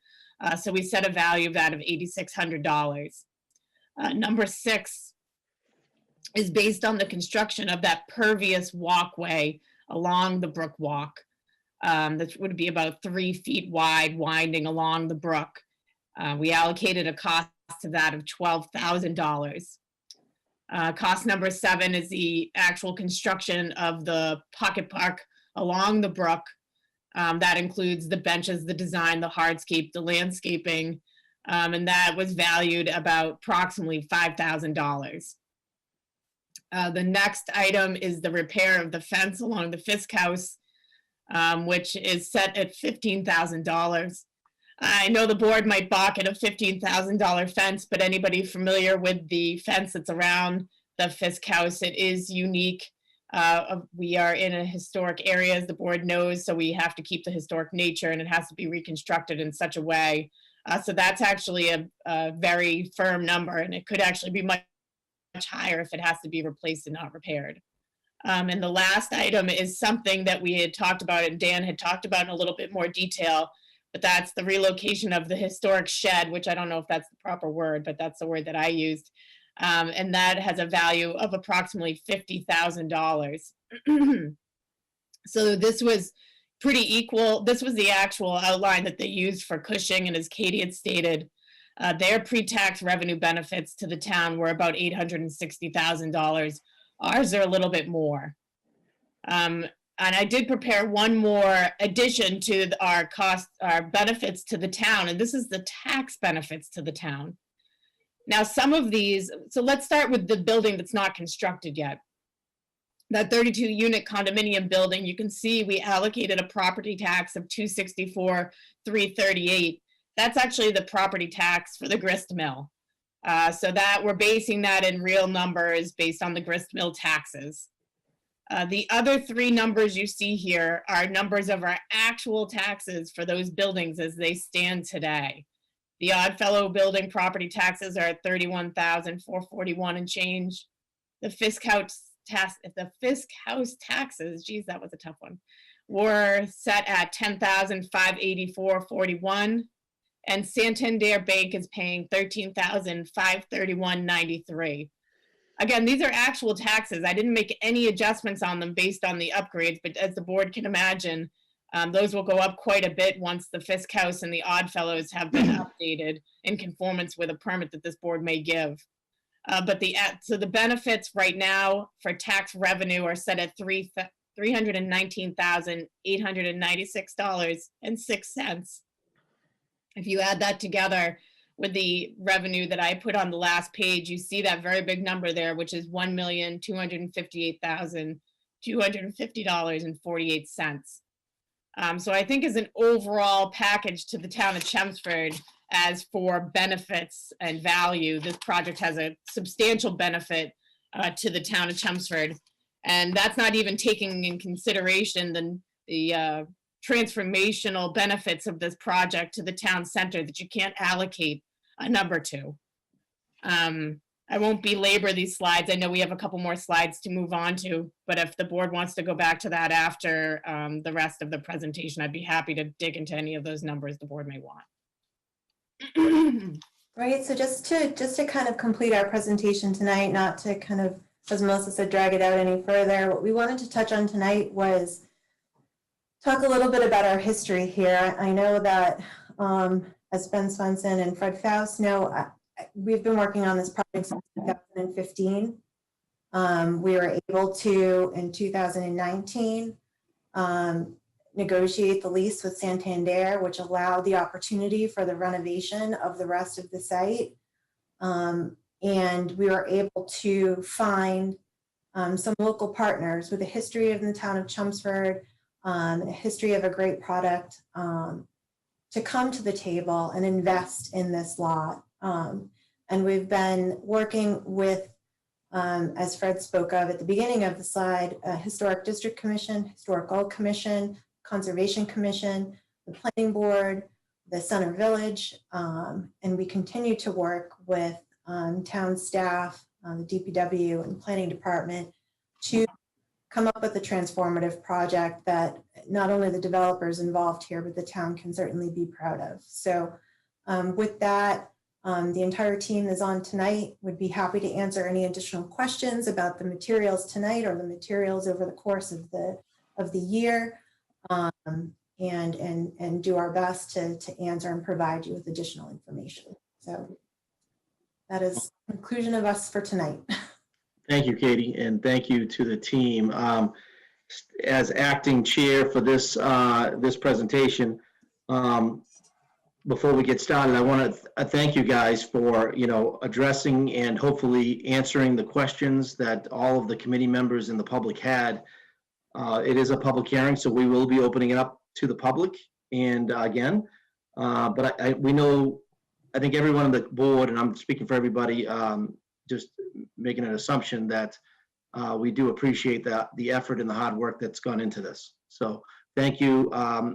Speaker 17: So we set a value of that of $8,600. Number 6 is based on the construction of that pervious walkway along the Brook Walk. That would be about 3 feet wide, winding along the brook. We allocated a cost to that of $12,000. Cost number 7 is the actual construction of the pocket park along the brook. That includes the benches, the design, the hardscape, the landscaping, and that was valued about approximately $5,000. The next item is the repair of the fence along the Fisk House, which is set at $15,000. I know the board might balk at a $15,000 fence, but anybody familiar with the fence that's around the Fisk House, it is unique. We are in a historic area, as the board knows, so we have to keep the historic nature, and it has to be reconstructed in such a way. So that's actually a very firm number, and it could actually be much higher if it has to be replaced and not repaired. And the last item is something that we had talked about and Dan had talked about in a little bit more detail, but that's the relocation of the historic shed, which I don't know if that's the proper word, but that's the word that I used. And that has a value of approximately $50,000. So this was pretty equal. This was the actual outline that they used for Cushing, and as Katie had stated, their pre-tax revenue benefits to the town were about $860,000. Ours are a little bit more. And I did prepare one more addition to our benefits to the town, and this is the tax benefits to the town. Now, some of these, so let's start with the building that's not constructed yet. That 32-unit condominium building, you can see we allocated a property tax of $264,338. That's actually the property tax for the grist mill. So that we're basing that in real numbers based on the grist mill taxes. The other 3 numbers you see here are numbers of our actual taxes for those buildings as they stand today. The Oddfellow building property taxes are at $31,441 and change. The Fisk House taxes, geez, that was a tough one, were set at $10,584.41. And Santander Bank is paying $13,531.93. Again, these are actual taxes. I didn't make any adjustments on them based on the upgrades, but as the board can imagine, those will go up quite a bit once the Fisk House and the Oddfellows have been updated in conformance with a permit that this board may give. So the benefits right now for tax revenue are set at $319,896.06. If you add that together with the revenue that I put on the last page, you see that very big number there, which is $1,258,250.48. So I think as an overall package to the town of Chelmsford, as for benefits and value, this project has a substantial benefit to the town of Chelmsford. And that's not even taking in consideration the transformational benefits of this project to the town center that you can't allocate a number to. I won't belabor these slides. I know we have a couple more slides to move on to, but if the board wants to go back to that after the rest of the presentation, I'd be happy to dig into any of those numbers the board may want.
Speaker 13: Right, so just to kind of complete our presentation tonight, not to kind of, as Melissa said, drag it out any further, what we wanted to touch on tonight was talk a little bit about our history here. I know that as Ben Swenson and Fred Faust know, we've been working on this project since 2015. We were able to, in 2019, negotiate the lease with Santander, which allowed the opportunity for the renovation of the rest of the site. And we were able to find some local partners with a history of the town of Chelmsford, a history of a great product, to come to the table and invest in this lot. And we've been working with, as Fred spoke of at the beginning of the slide, Historic District Commission, Historical Commission, Conservation Commission, the Planning Board, the Center Village, and we continue to work with town staff, the DPW and Planning Department to come up with a transformative project that not only the developers involved here, but the town can certainly be proud of. So with that, the entire team is on tonight. Would be happy to answer any additional questions about the materials tonight or the materials over the course of the year, and do our best to answer and provide you with additional information. So that is the conclusion of us for tonight.
Speaker 1: Thank you, Katie, and thank you to the team. As acting chair for this this presentation, before we get started, I want to thank you guys for addressing and hopefully answering the questions that all of the committee members and the public had. It is a public hearing, so we will be opening it up to the public. And again, but we know, I think everyone on the board, and I'm speaking for everybody, just making an assumption that we do appreciate the effort and the hard work that's gone into this. So thank you,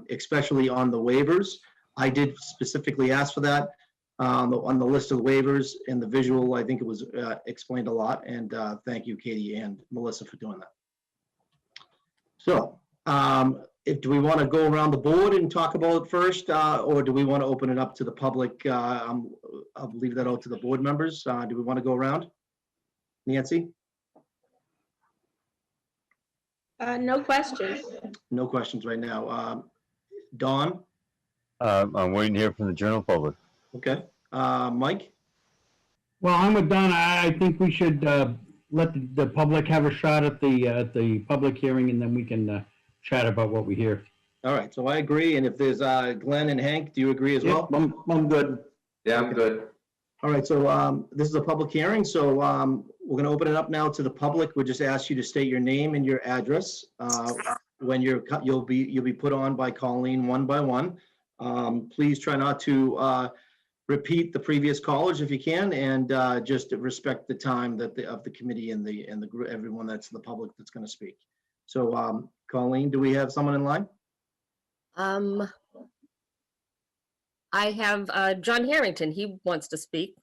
Speaker 1: especially on the waivers. I did specifically ask for that on the list of the waivers, and the visual, I think it was explained a lot. And thank you, Katie and Melissa, for doing that. So do we want to go around the board and talk about it first, or do we want to open it up to the public? I'll leave that out to the board members. Do we want to go around? Nancy?
Speaker 7: No questions.
Speaker 1: No questions right now. Dawn?
Speaker 8: I'm waiting to hear from the general public.
Speaker 1: Okay. Mike?
Speaker 4: Well, I'm with Donna. I think we should let the public have a shot at the public hearing, and then we can chat about what we hear.
Speaker 1: All right, so I agree. And if there's Glenn and Hank, do you agree as well?
Speaker 5: I'm good.
Speaker 11: Yeah, I'm good.
Speaker 1: All right, so this is a public hearing, so we're going to open it up now to the public. We'll just ask you to state your name and your address. When you'll be put on by Colleen one by one. Please try not to repeat the previous callers if you can, and just respect the time that of the committee and the group, everyone that's the public that's going to speak. So Colleen, do we have someone in line?
Speaker 3: I have John Harrington. He wants to speak.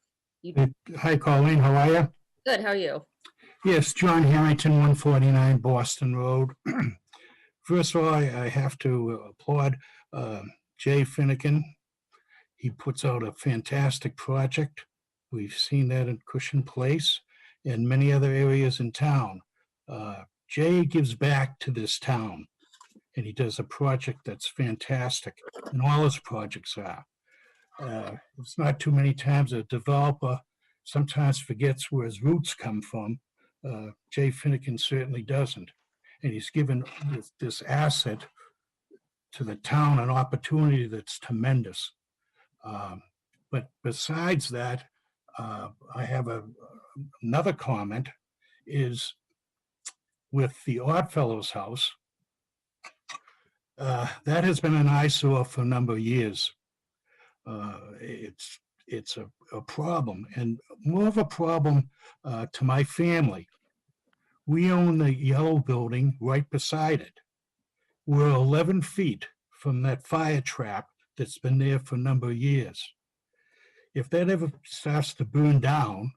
Speaker 18: Hi, Colleen. How are you?
Speaker 3: Good. How are you?
Speaker 18: Yes, John Harrington, 149 Boston Road. First of all, I have to applaud Jay Finnegan. He puts out a fantastic project. We've seen that in Cushion Place and many other areas in town. Jay gives back to this town, and he does a project that's fantastic, and all his projects are. It's not too many times a developer sometimes forgets where his roots come from. Jay Finnegan certainly doesn't. And he's given this asset to the town an opportunity that's tremendous. But besides that, I have another comment is with the Oddfellows house. That has been an eyesore for a number of years. It's a problem, and more of a problem to my family. We own the yellow building right beside it. We're 11 feet from that fire trap that's been there for a number of years. If that ever starts to burn down,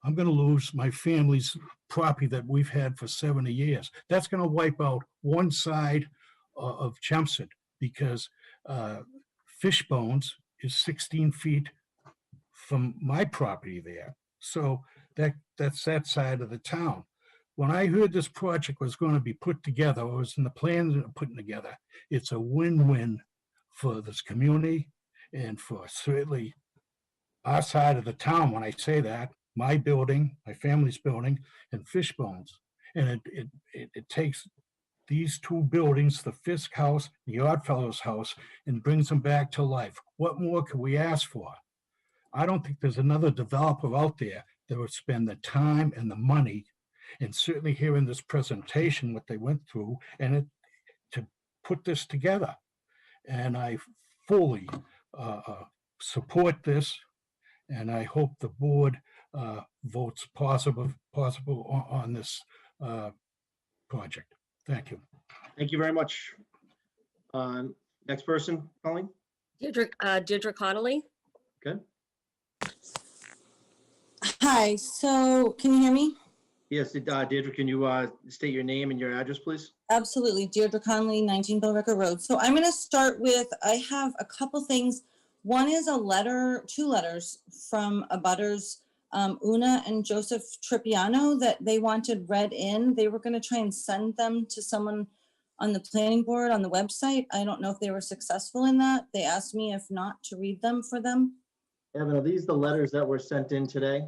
Speaker 18: I'm going to lose my family's property that we've had for 70 years. That's going to wipe out one side of Chelmsford because Fishbones is 16 feet from my property there. So that's that side of the town. When I heard this project was going to be put together, or was in the plans of putting together, it's a win-win for this community and for certainly our side of the town. When I say that, my building, my family's building, and Fishbones. And it takes these two buildings, the Fisk house, the Oddfellows house, and brings them back to life. What more could we ask for? I don't think there's another developer out there that would spend the time and the money, and certainly hearing this presentation, what they went through, and to put this together. And I fully support this, and I hope the board votes possible on this project. Thank you.
Speaker 1: Thank you very much. Next person, Colleen?
Speaker 3: Deirdre Connolly.
Speaker 1: Okay.
Speaker 19: Hi, so can you hear me?
Speaker 1: Yes, Deirdre, can you state your name and your address, please?
Speaker 19: Absolutely. Deirdre Conley, 19 Billrica Road. So I'm going to start with, I have a couple things. One is a letter, two letters from abutters, Una and Joseph Tripiano, that they wanted read in. They were going to try and send them to someone on the planning board on the website. I don't know if they were successful in that. They asked me if not to read them for them.
Speaker 1: Evan, are these the letters that were sent in today?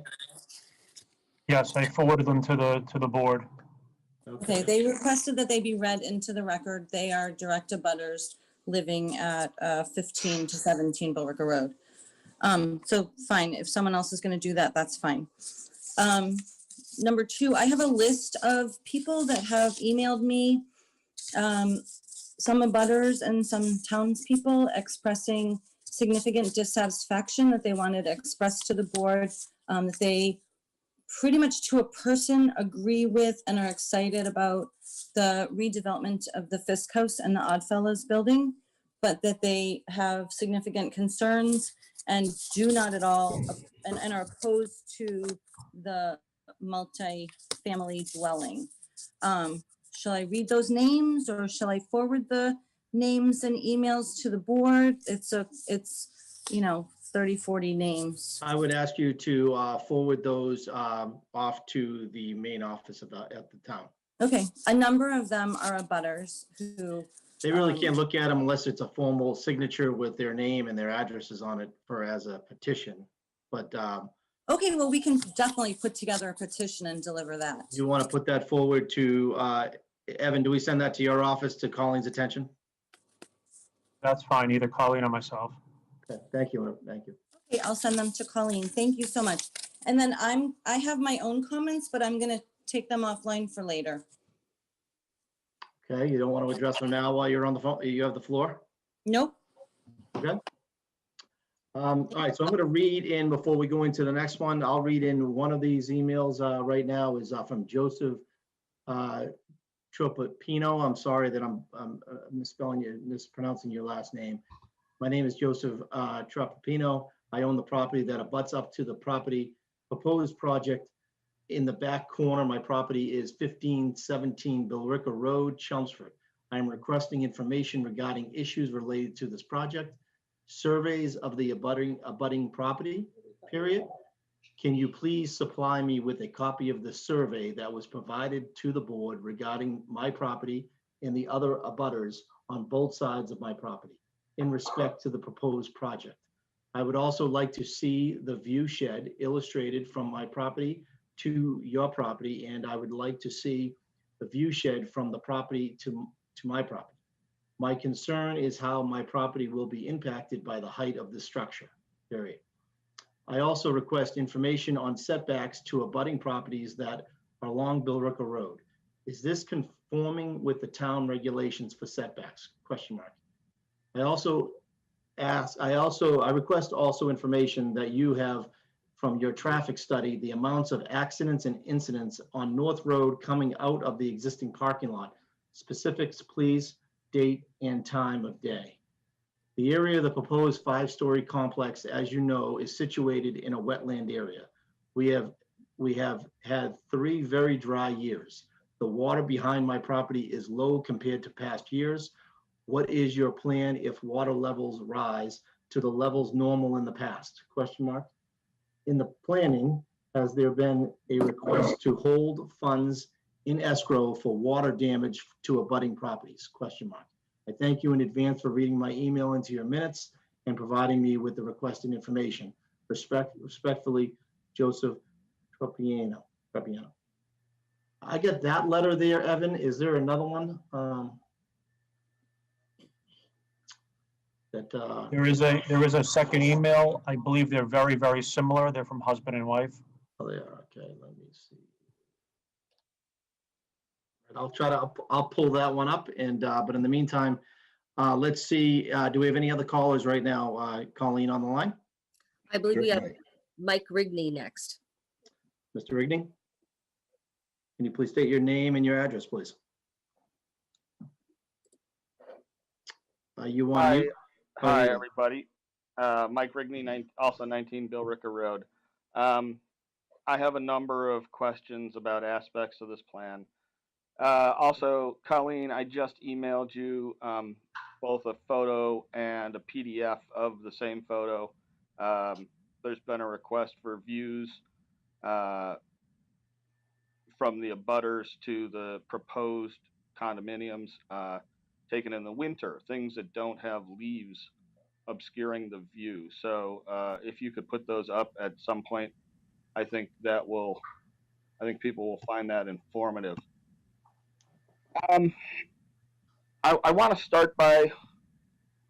Speaker 12: Yes, I forwarded them to the board.
Speaker 19: Okay, they requested that they be read into the record. They are direct abutters living at 15 to 17 Billrica Road. So fine, if someone else is going to do that, that's fine. Number two, I have a list of people that have emailed me, some abutters and some townspeople expressing significant dissatisfaction that they wanted expressed to the board, that they pretty much to a person agree with and are excited about the redevelopment of the Fisk House and the Oddfellows building, but that they have significant concerns and do not at all, and are opposed to the multi-family dwelling. Shall I read those names, or shall I forward the names and emails to the board? It's 30, 40 names.
Speaker 1: I would ask you to forward those off to the main office at the town.
Speaker 19: Okay, a number of them are abutters who.
Speaker 1: They really can't look at them unless it's a formal signature with their name and their addresses on it as a petition. But
Speaker 19: okay, well, we can definitely put together a petition and deliver that.
Speaker 1: you want to put that forward to Evan? Do we send that to your office to Colleen's attention?
Speaker 12: That's fine, either Colleen or myself.
Speaker 1: Okay, thank you. Thank you.
Speaker 19: Okay, I'll send them to Colleen. Thank you so much. And then I have my own comments, but I'm going to take them offline for later.
Speaker 1: Okay, you don't want to address them now while you're on the phone. You have the floor.
Speaker 19: Nope.
Speaker 1: Okay. All right, so I'm going to read in before we go into the next one. I'll read in one of these emails right now is from Joseph Tropopino. I'm sorry that I'm mispronouncing your last name. My name is Joseph Tropopino. I own the property that abuts up to the property proposed project. In the back corner, my property is 1517 Billrica Road, Chelmsford. I am requesting information regarding issues related to this project, surveys of the abutting property, period. Can you please supply me with a copy of the survey that was provided to the board regarding my property and the other abutters on both sides of my property in respect to the proposed project? I would also like to see the view shed illustrated from my property to your property, and I would like to see the view shed from the property to my property. My concern is how my property will be impacted by the height of the structure, period. I also request information on setbacks to abutting properties that are along Billrica Road. Is this conforming with the town regulations for setbacks? Question mark. I request also information that you have from your traffic study, the amounts of accidents and incidents on North Road coming out of the existing parking lot. Specifics, please, date and time of day. The area of the proposed 5-story complex, as you know, is situated in a wetland area. We have had 3 very dry years. The water behind my property is low compared to past years. What is your plan if water levels rise to the levels normal in the past? Question mark. In the planning, has there been a request to hold funds in escrow for water damage to abutting properties? Question mark. I thank you in advance for reading my email into your minutes and providing me with the requested information. Respectfully, Joseph Tropiano. I get that letter there, Evan. Is there another one?
Speaker 12: There is a second email. I believe they're very, very similar. They're from husband and wife.
Speaker 1: Oh, they are. Okay, let me see. I'll pull that one up, and but in the meantime, let's see. Do we have any other callers right now? Colleen on the line?
Speaker 3: I believe we have Mike Rigney next.
Speaker 1: Mr. Rigney? Can you please state your name and your address, please? You want
Speaker 20: Hi,
Speaker 1: mute?
Speaker 20: hi
Speaker 1: yeah.
Speaker 20: everybody. Mike Rigney, also 19 Billrica Road. I have a number of questions about aspects of this plan. Also, Colleen, I just emailed you both a photo and a PDF of the same photo. There's been a request for views from the abutters to the proposed condominiums taken in the winter, things that don't have leaves obscuring the view. So if you could put those up at some point, I think people will find that informative. I want to start by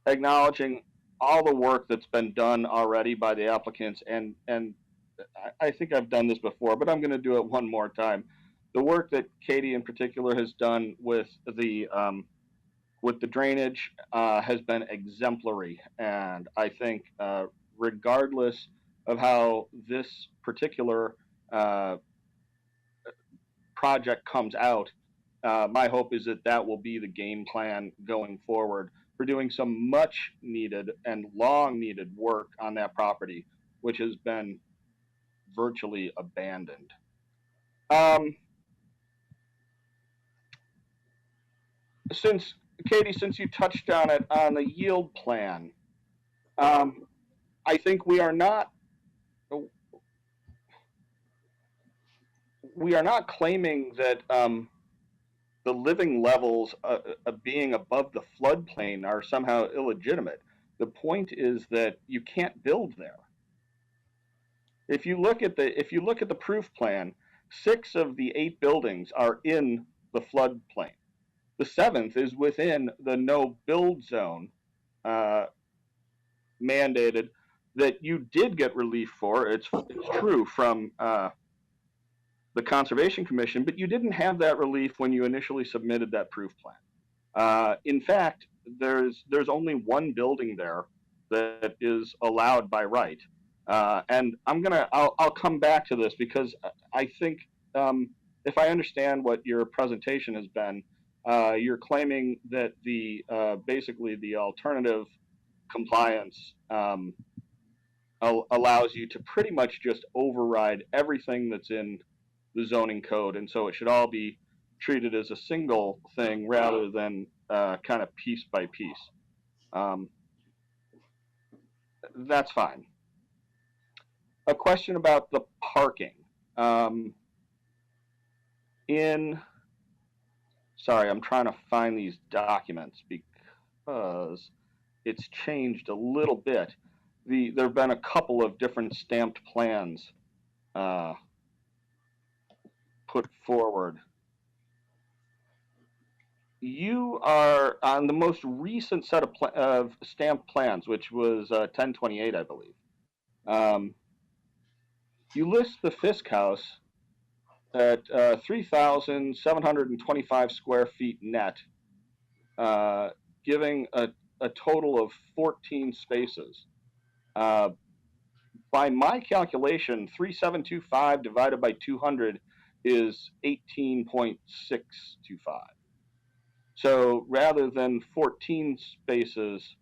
Speaker 20: acknowledging all the work that's been done already by the applicants, and I think I've done this before, but I'm going to do it one more time. The work that Katie in particular has done with the drainage has been exemplary, and I think regardless of how this particular project comes out, my hope is that that will be the game plan going forward for doing some much needed and long needed work on that property, which has been virtually abandoned. Katie, since you touched on it on the yield plan, I think we are not claiming that the living levels being above the floodplain are somehow illegitimate. The point is that you can't build there. If you look at the proof plan, 6 of the 8 buildings are in the floodplain. The 7th is within the no build zone mandated that you did get relief for. It's true from the Conservation Commission, but you didn't have that relief when you initially submitted that proof plan. In fact, there's only 1 building there that is allowed by right. And I'll come back to this because I think if I understand what your presentation has been, you're claiming that basically the alternative compliance allows you to pretty much just override everything that's in the zoning code, and so it should all be treated as a single thing rather than kind of piece by piece. That's fine. A question about the parking. Sorry, I'm trying to find these documents because it's changed a little bit. There have been a couple of different stamped plans put forward. you are on the most recent set of stamped plans, which was 1028, I believe. You list the Fisk House at 3,725 square feet net, giving a total of 14 spaces. By my calculation, 3,725 divided by 200 is 18.625. So rather than 14 spaces,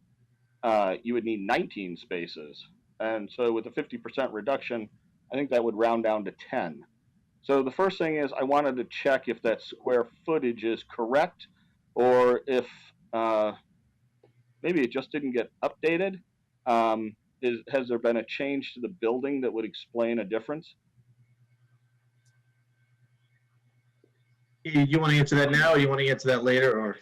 Speaker 20: you would need 19 spaces. And so with a 50% reduction, I think that would round down to 10. So the first thing is I wanted to check if that square footage is correct, or if maybe it just didn't get updated. Has there been a change to the building that would explain a difference?
Speaker 1: You want to answer that now, or you want to answer that later, or?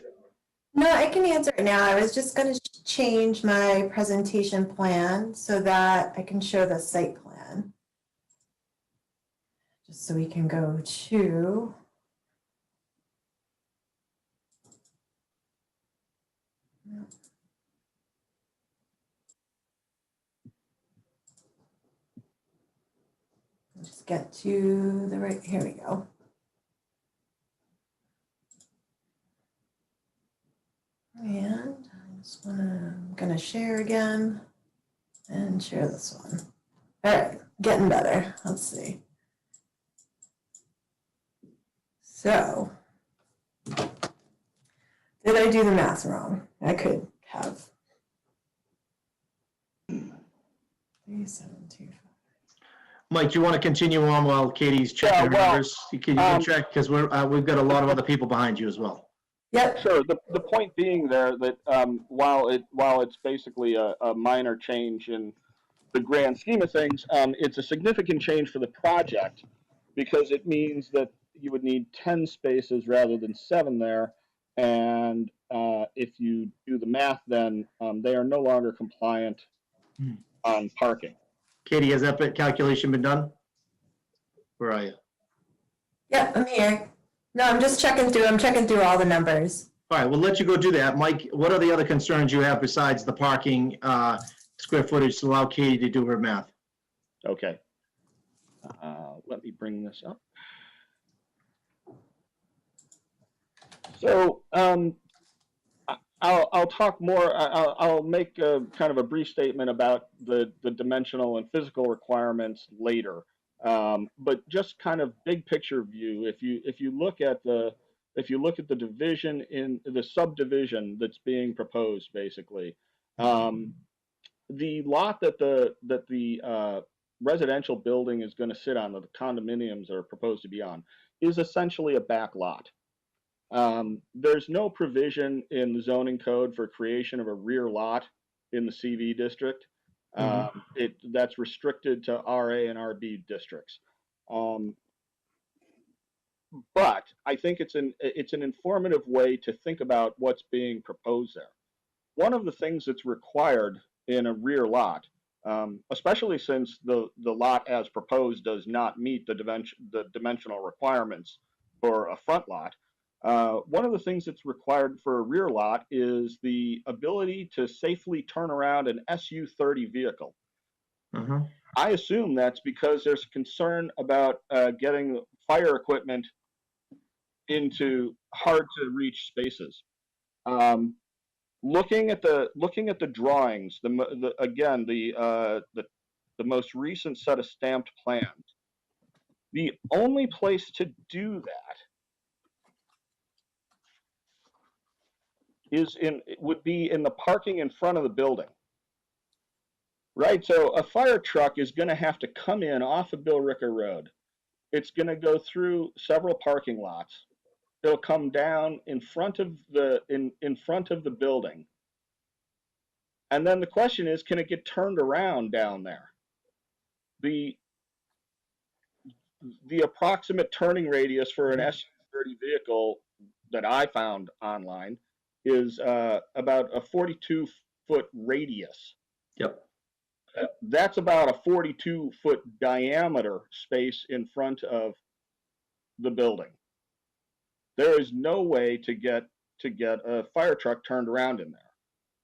Speaker 13: No, I can answer it now. I was just going to change my presentation plan so that I can show the site plan. Just so we can go to. Just get to the right, here we go. And I'm gonna share again and share this one. All right, getting better. Let's see. So, did I do the math wrong? I could have. 3725.
Speaker 1: Mike, do you want to continue on while Katie's checking her numbers? Can you check, because we've got a lot of other people behind you as well.
Speaker 13: Yep.
Speaker 20: Sure. The point being there that while it's basically a minor change in the grand scheme of things, it's a significant change for the project, because it means that you would need 10 spaces rather than 7 there. And if you do the math, then they are no longer compliant on parking.
Speaker 1: Katie, has that calculation been done? Where are you?
Speaker 13: Yep, I'm here. No, I'm just checking through. I'm checking through all the numbers.
Speaker 1: All right, we'll let you go do that. Mike, what are the other concerns you have besides the parking square footage to allow Katie to do her math?
Speaker 20: Okay. Let me bring this up. So I'll talk more. I'll make kind of a brief statement about the dimensional and physical requirements later. But just kind of big picture view. If you look at the division in the subdivision that's being proposed, basically, the lot that the residential building is going to sit on, that the condominiums are proposed to be on, is essentially a back lot. There's no provision in the zoning code for creation of a rear lot in the CV district. That's restricted to RA and RB districts. But I think it's an informative way to think about what's being proposed there. One of the things that's required in a rear lot, especially since the lot as proposed does not meet the dimensional requirements for a front lot, one of the things that's required for a rear lot is the ability to safely turn around an SU-30 vehicle. I assume that's because there's concern about getting fire equipment into hard to reach spaces. Looking at the drawings, the most recent set of stamped plans, the only place to do that would be in the parking in front of the building. Right, so a fire truck is going to have to come in off of Bill Ricker Road. It's going to go through several parking lots. It'll come down in front of the building. And then the question is, can it get turned around down there? The approximate turning radius for an SU-30 vehicle that I found online is about a 42-foot radius.
Speaker 1: Yep.
Speaker 20: That's about a 42-foot diameter space in front of the building. There is no way to get to get a fire truck turned around in there.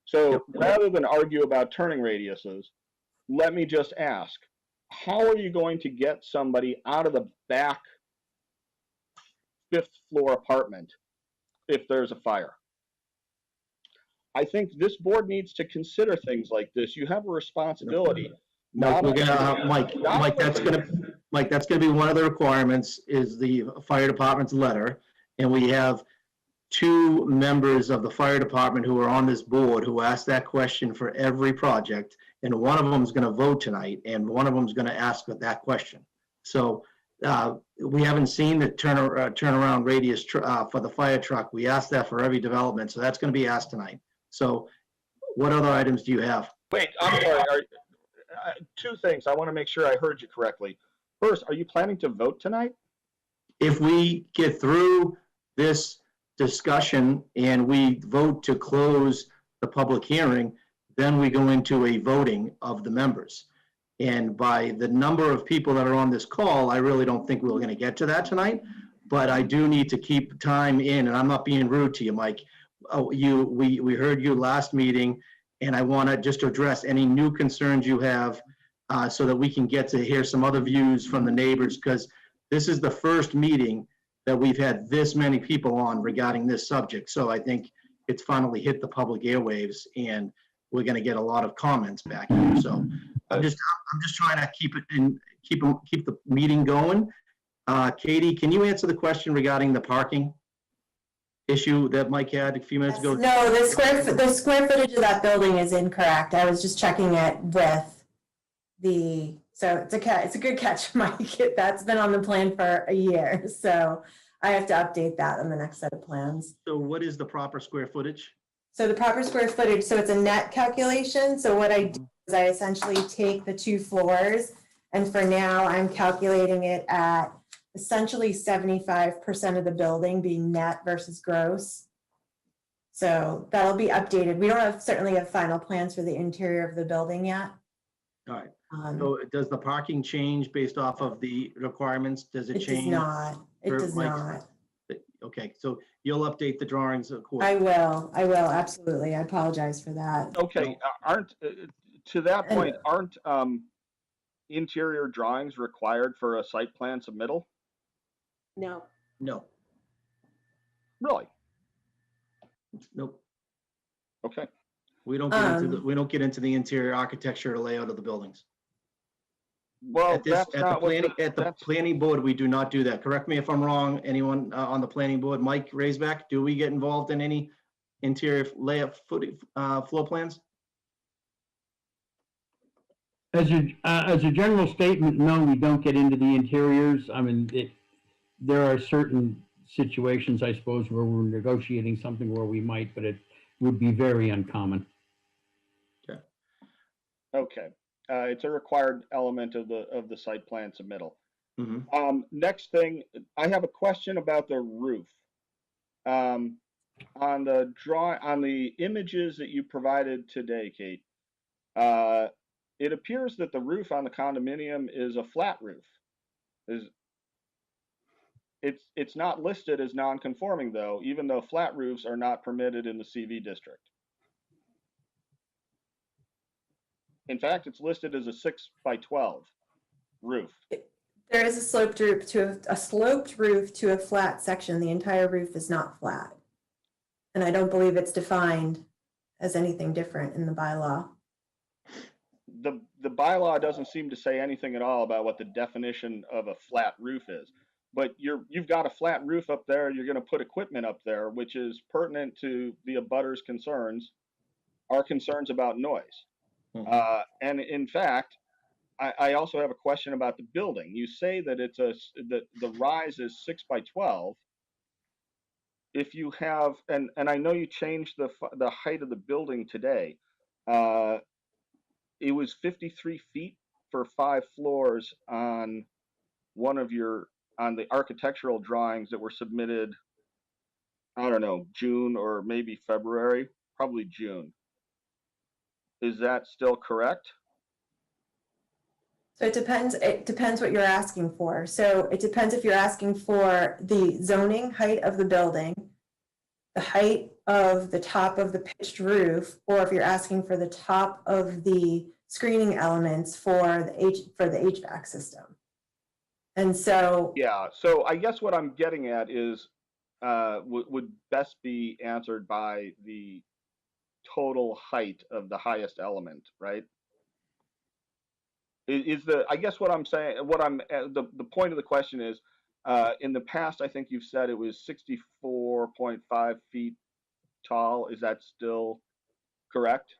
Speaker 20: So rather than argue about turning radiuses, let me just ask, how are you going to get somebody out of the back 5th floor apartment if there's a fire? I think this board needs to consider things like this. You have a responsibility.
Speaker 1: Mike, Mike, that's gonna be one of the requirements is the fire department's letter. And we have 2 members of the fire department who are on this board who asked that question for every project. And one of them is gonna vote tonight and one of them is gonna ask that question. So we haven't seen the turnaround radius for the fire truck. We asked that for every development. So that's gonna be asked tonight. So what other items do you have?
Speaker 20: Wait, I'm sorry. 2 things. I want to make sure I heard you correctly. First, are you planning to vote tonight?
Speaker 1: If we get through this discussion and we vote to close the public hearing, then we go into a voting of the members. And by the number of people that are on this call, I really don't think we're going to get to that tonight. But I do need to keep time in, and I'm not being rude to you, Mike. We heard you last meeting, and I want to just address any new concerns you have so that we can get to hear some other views from the neighbors, because this is the first meeting that we've had this many people on regarding this subject. So I think it's finally hit the public airwaves, and we're going to get a lot of comments back here. So I'm just trying to keep the meeting going. Katie, can you answer the question regarding the parking issue that Mike had a few minutes ago?
Speaker 13: No, the square footage of that building is incorrect. I was just checking it with so it's a good catch, Mike. That's been on the plan for a year. So I have to update that on the next set of plans.
Speaker 1: So what is the proper square footage?
Speaker 13: So the proper square footage, so it's a net calculation. So what I do is I essentially take the 2 floors, and for now I'm calculating it at essentially 75% of the building being net versus gross. So that'll be updated. We don't certainly have final plans for the interior of the building yet.
Speaker 1: All right. So does the parking change based off of the requirements? Does it change?
Speaker 13: It does not. It does not.
Speaker 1: Okay, so you'll update the drawings
Speaker 13: I will, absolutely. I apologize for that.
Speaker 20: Okay, to that point, aren't interior drawings required for a site plan submittal?
Speaker 7: No.
Speaker 1: No.
Speaker 20: Really?
Speaker 1: Nope.
Speaker 20: Okay.
Speaker 1: We don't get into the interior architecture or layout of the buildings.
Speaker 20: Well,
Speaker 1: at the planning board, we do not do that. Correct me if I'm wrong. Anyone on the planning board? Mike Raisback, do we get involved in any interior layout floor plans?
Speaker 4: As a general statement, no, we don't get into the interiors. I mean, there are certain situations, I suppose, where we're negotiating something where we might, but it would be very uncommon.
Speaker 20: Okay. It's a required element of the site plan submittal.
Speaker 1: Mm-hmm.
Speaker 20: Next thing, I have a question about the roof. On the images that you provided today, Kate, it appears that the roof on the condominium is a flat roof. It's not listed as non-conforming though, even though flat roofs are not permitted in the CV district. In fact, it's listed as a 6x12 roof.
Speaker 13: There is a sloped roof to a flat section. The entire roof is not flat. And I don't believe it's defined as anything different in the bylaw.
Speaker 20: The bylaw doesn't seem to say anything at all about what the definition of a flat roof is. But you've got a flat roof up there, you're going to put equipment up there, which is pertinent to the abutters' concerns, our concerns about noise.
Speaker 1: Mm-hmm.
Speaker 20: And in fact, I also have a question about the building. You say that the rise is 6x12. If you have, and I know you changed the height of the building today. It was 53 feet for 5 floors on the architectural drawings that were submitted, I don't know, June or maybe February, probably June. Is that still correct?
Speaker 13: So it depends what you're asking for. So it depends if you're asking for the zoning height of the building, the height of the top of the pitched roof, or if you're asking for the top of the screening elements for the HVAC system. And so,
Speaker 20: Yeah, so I guess what I'm getting at is would best be answered by the total height of the highest element, right? Is the, I guess what I'm saying, the point of the question is, in the past, I think you've said it was 64.5 feet tall. Is that still correct?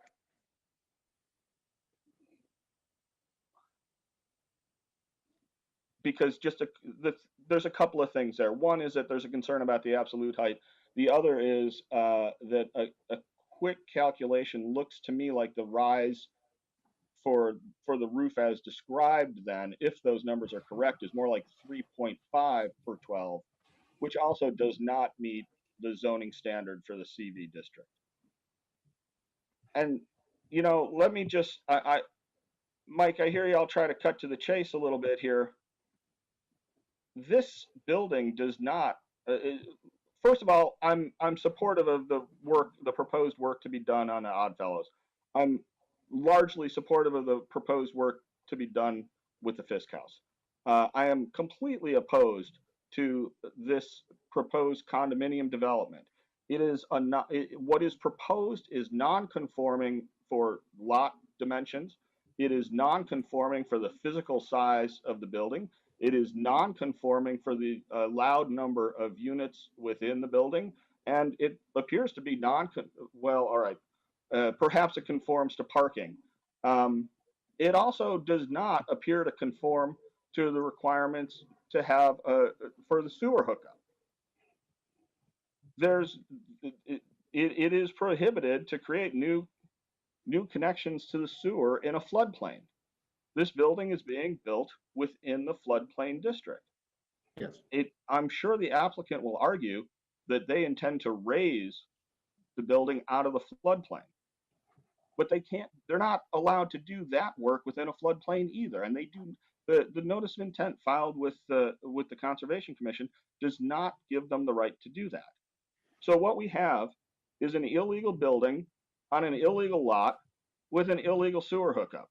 Speaker 20: Because there's a couple of things there. One is that there's a concern about the absolute height. The other is that a quick calculation looks to me like the rise for the roof as described then, if those numbers are correct, is more like 3.5 per 12, which also does not meet the zoning standard for the CV district. And, you know, let me just, Mike, I hear you. I'll try to cut to the chase a little bit here. This building does not, first of all, I'm supportive of the proposed work to be done on the Oddfellows. I'm largely supportive of the proposed work to be done with the Fisk House. I am completely opposed to this proposed condominium development. It is what is proposed is non-conforming for lot dimensions. It is non-conforming for the physical size of the building. It is non-conforming for the allowed number of units within the building, and it appears to be well, all right. Perhaps it conforms to parking. It also does not appear to conform to the requirements to have for the sewer hookup. It is prohibited to create new connections to the sewer in a floodplain. This building is being built within the floodplain district.
Speaker 1: Yes.
Speaker 20: I'm sure the applicant will argue that they intend to raise the building out of the floodplain. But they're not allowed to do that work within a floodplain either. And they do, the notice of intent filed with the Conservation Commission does not give them the right to do that. So what we have is an illegal building on an illegal lot with an illegal sewer hookup.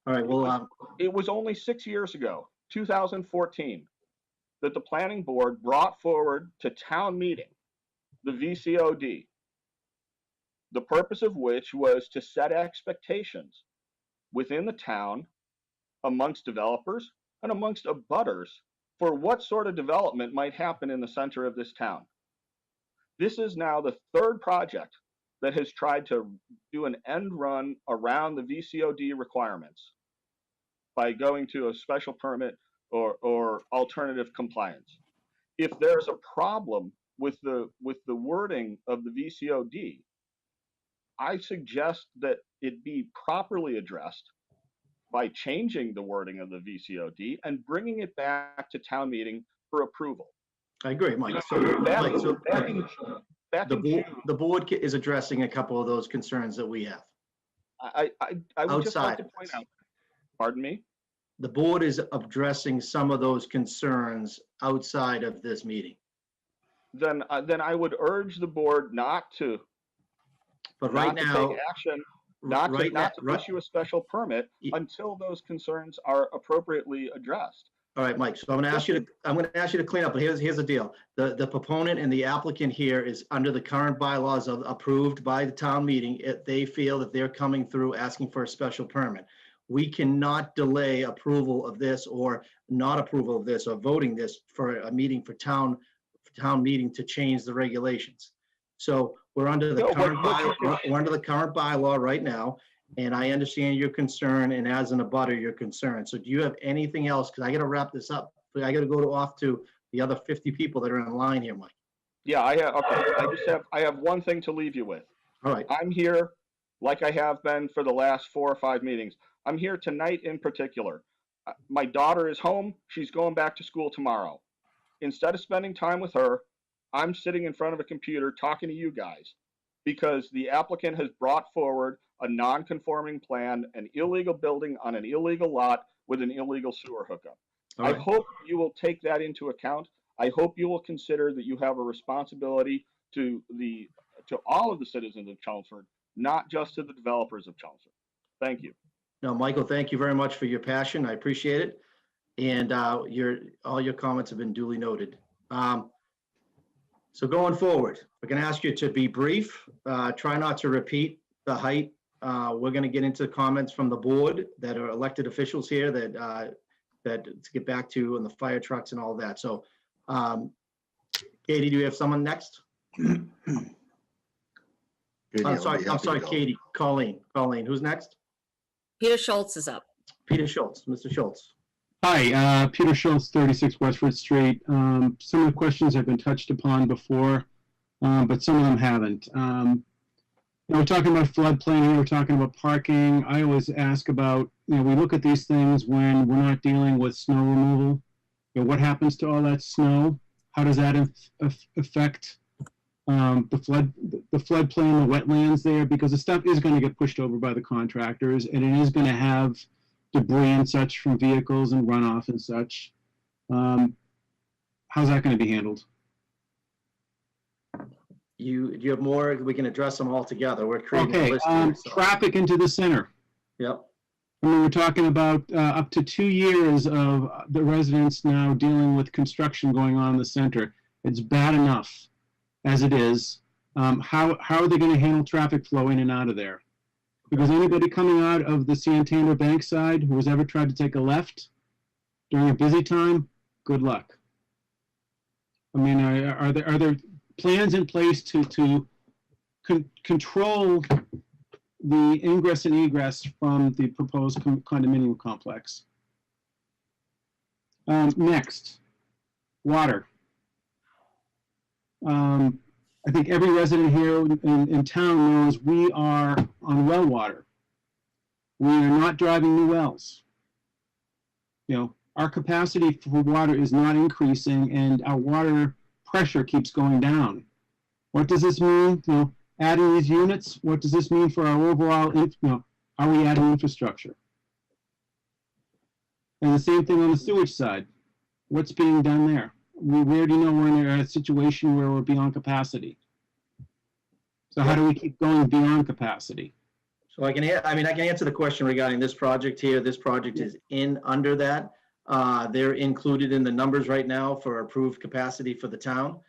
Speaker 1: All right, well,
Speaker 20: it was only 6 years ago, 2014, that the planning board brought forward to town meeting the VCOD, the purpose of which was to set expectations within the town, amongst developers and amongst abutters, for what sort of development might happen in the center of this town. This is now the third project that has tried to do an end run around the VCOD requirements by going to a special permit or alternative compliance. If there's a problem with the wording of the VCOD, I suggest that it be properly addressed by changing the wording of the VCOD and bringing it back to town meeting for approval.
Speaker 1: I agree, Mike. So, the board is addressing a couple of those concerns that we have.
Speaker 20: I would just like to point out, pardon me?
Speaker 1: The board is addressing some of those concerns outside of this meeting.
Speaker 20: Then I would urge the board not to.
Speaker 1: But right now,
Speaker 20: take action, not to issue a special permit until those concerns are appropriately addressed.
Speaker 1: All right, Mike. So I'm going to ask you to clean up. But here's the deal: the proponent and the applicant here is under the current bylaws approved by the town meeting. If they feel that they're coming through asking for a special permit, we cannot delay approval of this or not approval of this or voting this for a meeting for town meeting to change the regulations. So we're under the current bylaw right now, and I understand your concern, and as an abutter, your concern. So do you have anything else? Because I got to wrap this up. I got to go off to the other 50 people that are in line here, Mike.
Speaker 20: Yeah, I have one thing to leave you with.
Speaker 1: All right.
Speaker 20: I'm here like I have been for the last 4 or 5 meetings. I'm here tonight in particular. My daughter is home. She's going back to school tomorrow. Instead of spending time with her, I'm sitting in front of a computer talking to you guys because the applicant has brought forward a non-conforming plan, an illegal building on an illegal lot with an illegal sewer hookup. I hope you will take that into account. I hope you will consider that you have a responsibility to all of the citizens of Chelmsford, not just to the developers of Chelmsford. Thank you.
Speaker 1: No, Michael, thank you very much for your passion. I appreciate it. And all your comments have been duly noted. So going forward, we're going to ask you to be brief. Try not to repeat the height. We're going to get into comments from the board that are elected officials here that to get back to and the fire trucks and all that. So, Katie, do you have someone next? I'm sorry, Katie. Colleen, who's next?
Speaker 3: Peter Schultz is up.
Speaker 1: Peter Schultz, Mr. Schultz.
Speaker 21: Hi, Peter Schultz, 36 Westford Street. Some of the questions have been touched upon before, but some of them haven't. We're talking about floodplain here, we're talking about parking. I always ask about, we look at these things when we're not dealing with snow removal. What happens to all that snow? How does that affect the floodplain, the wetlands there? Because the stuff is going to get pushed over by the contractors, and it is going to have debris and such from vehicles and runoff and such. How's that going to be handled?
Speaker 1: You have more, we can address them all together. We're creating a list
Speaker 21: Okay,
Speaker 1: here, so.
Speaker 21: traffic into the center.
Speaker 1: Yep.
Speaker 21: I mean, we're talking about up to 2 years of the residents now dealing with construction going on in the center. It's bad enough as it is. How are they going to handle traffic flow in and out of there? Because anybody coming out of the Santander Bank side who has ever tried to take a left during a busy time, good luck. I mean, are there plans in place to control the ingress and egress from the proposed condominium complex? Next, water. I think every resident here in town knows we are on well water. We are not driving new wells. Our capacity for water is not increasing, and our water pressure keeps going down. What does this mean? Adding these units, what does this mean for our overall, are we adding infrastructure? And the same thing on the sewage side. What's being done there? We already know we're in a situation where we're beyond capacity. So how do we keep going beyond capacity?
Speaker 1: So I can answer the question regarding this project here. This project is under that. They're included in the numbers right now for approved capacity for the town.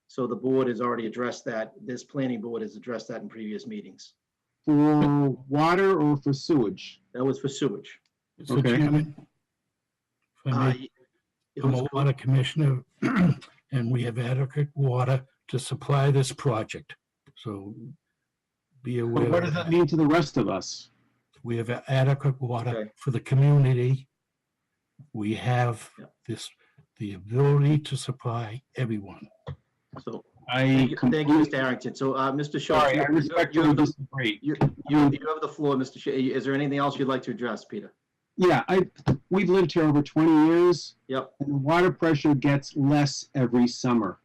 Speaker 1: So the board has already addressed that. This planning board has addressed that in previous meetings.
Speaker 21: For water or for sewage?
Speaker 1: That was for sewage.
Speaker 18: So Chairman, if I may, I'm a water commissioner and we have adequate water to supply this project. So be aware.
Speaker 21: What does that mean to the rest of us?
Speaker 18: We have adequate water for the community. We have the ability to supply everyone.
Speaker 1: So
Speaker 21: thank
Speaker 1: you, Mr. Harrington. So Mr. Schultz,
Speaker 21: sorry, I respectfully disagree.
Speaker 1: You have the floor, Mr. Schultz. Is there anything else you'd like to address, Peter?
Speaker 21: Yeah, we've lived here over 20 years.
Speaker 1: Yep.
Speaker 21: And the water pressure gets less every summer.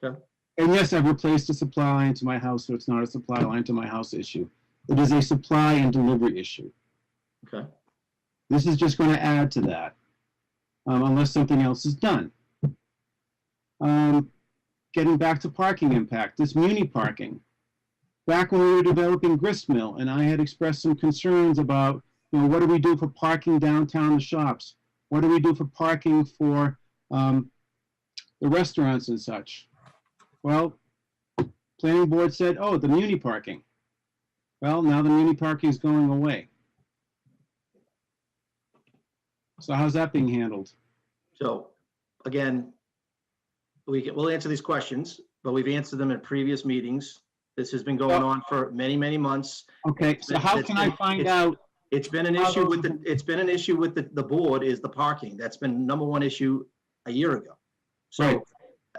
Speaker 1: Okay.
Speaker 21: And yes, I've replaced a supply line to my house, so it's not a supply line to my house issue. It is a supply and delivery issue.
Speaker 1: Okay.
Speaker 21: This is just going to add to that, unless something else is done. Getting back to parking impact, this muni parking. Back when we were developing Gristmill, and I had expressed some concerns about, what do we do for parking downtown the shops? What do we do for parking for the restaurants and such? Well, planning board said, oh, the muni parking. Well, now the muni parking is going away. So how's that being handled?
Speaker 1: So again, we'll answer these questions, but we've answered them in previous meetings. This has been going on for many, many months.
Speaker 21: Okay, so how can I find out?
Speaker 1: It's been an issue with the board is the parking. That's been #1 issue a year ago. So
Speaker 21: right.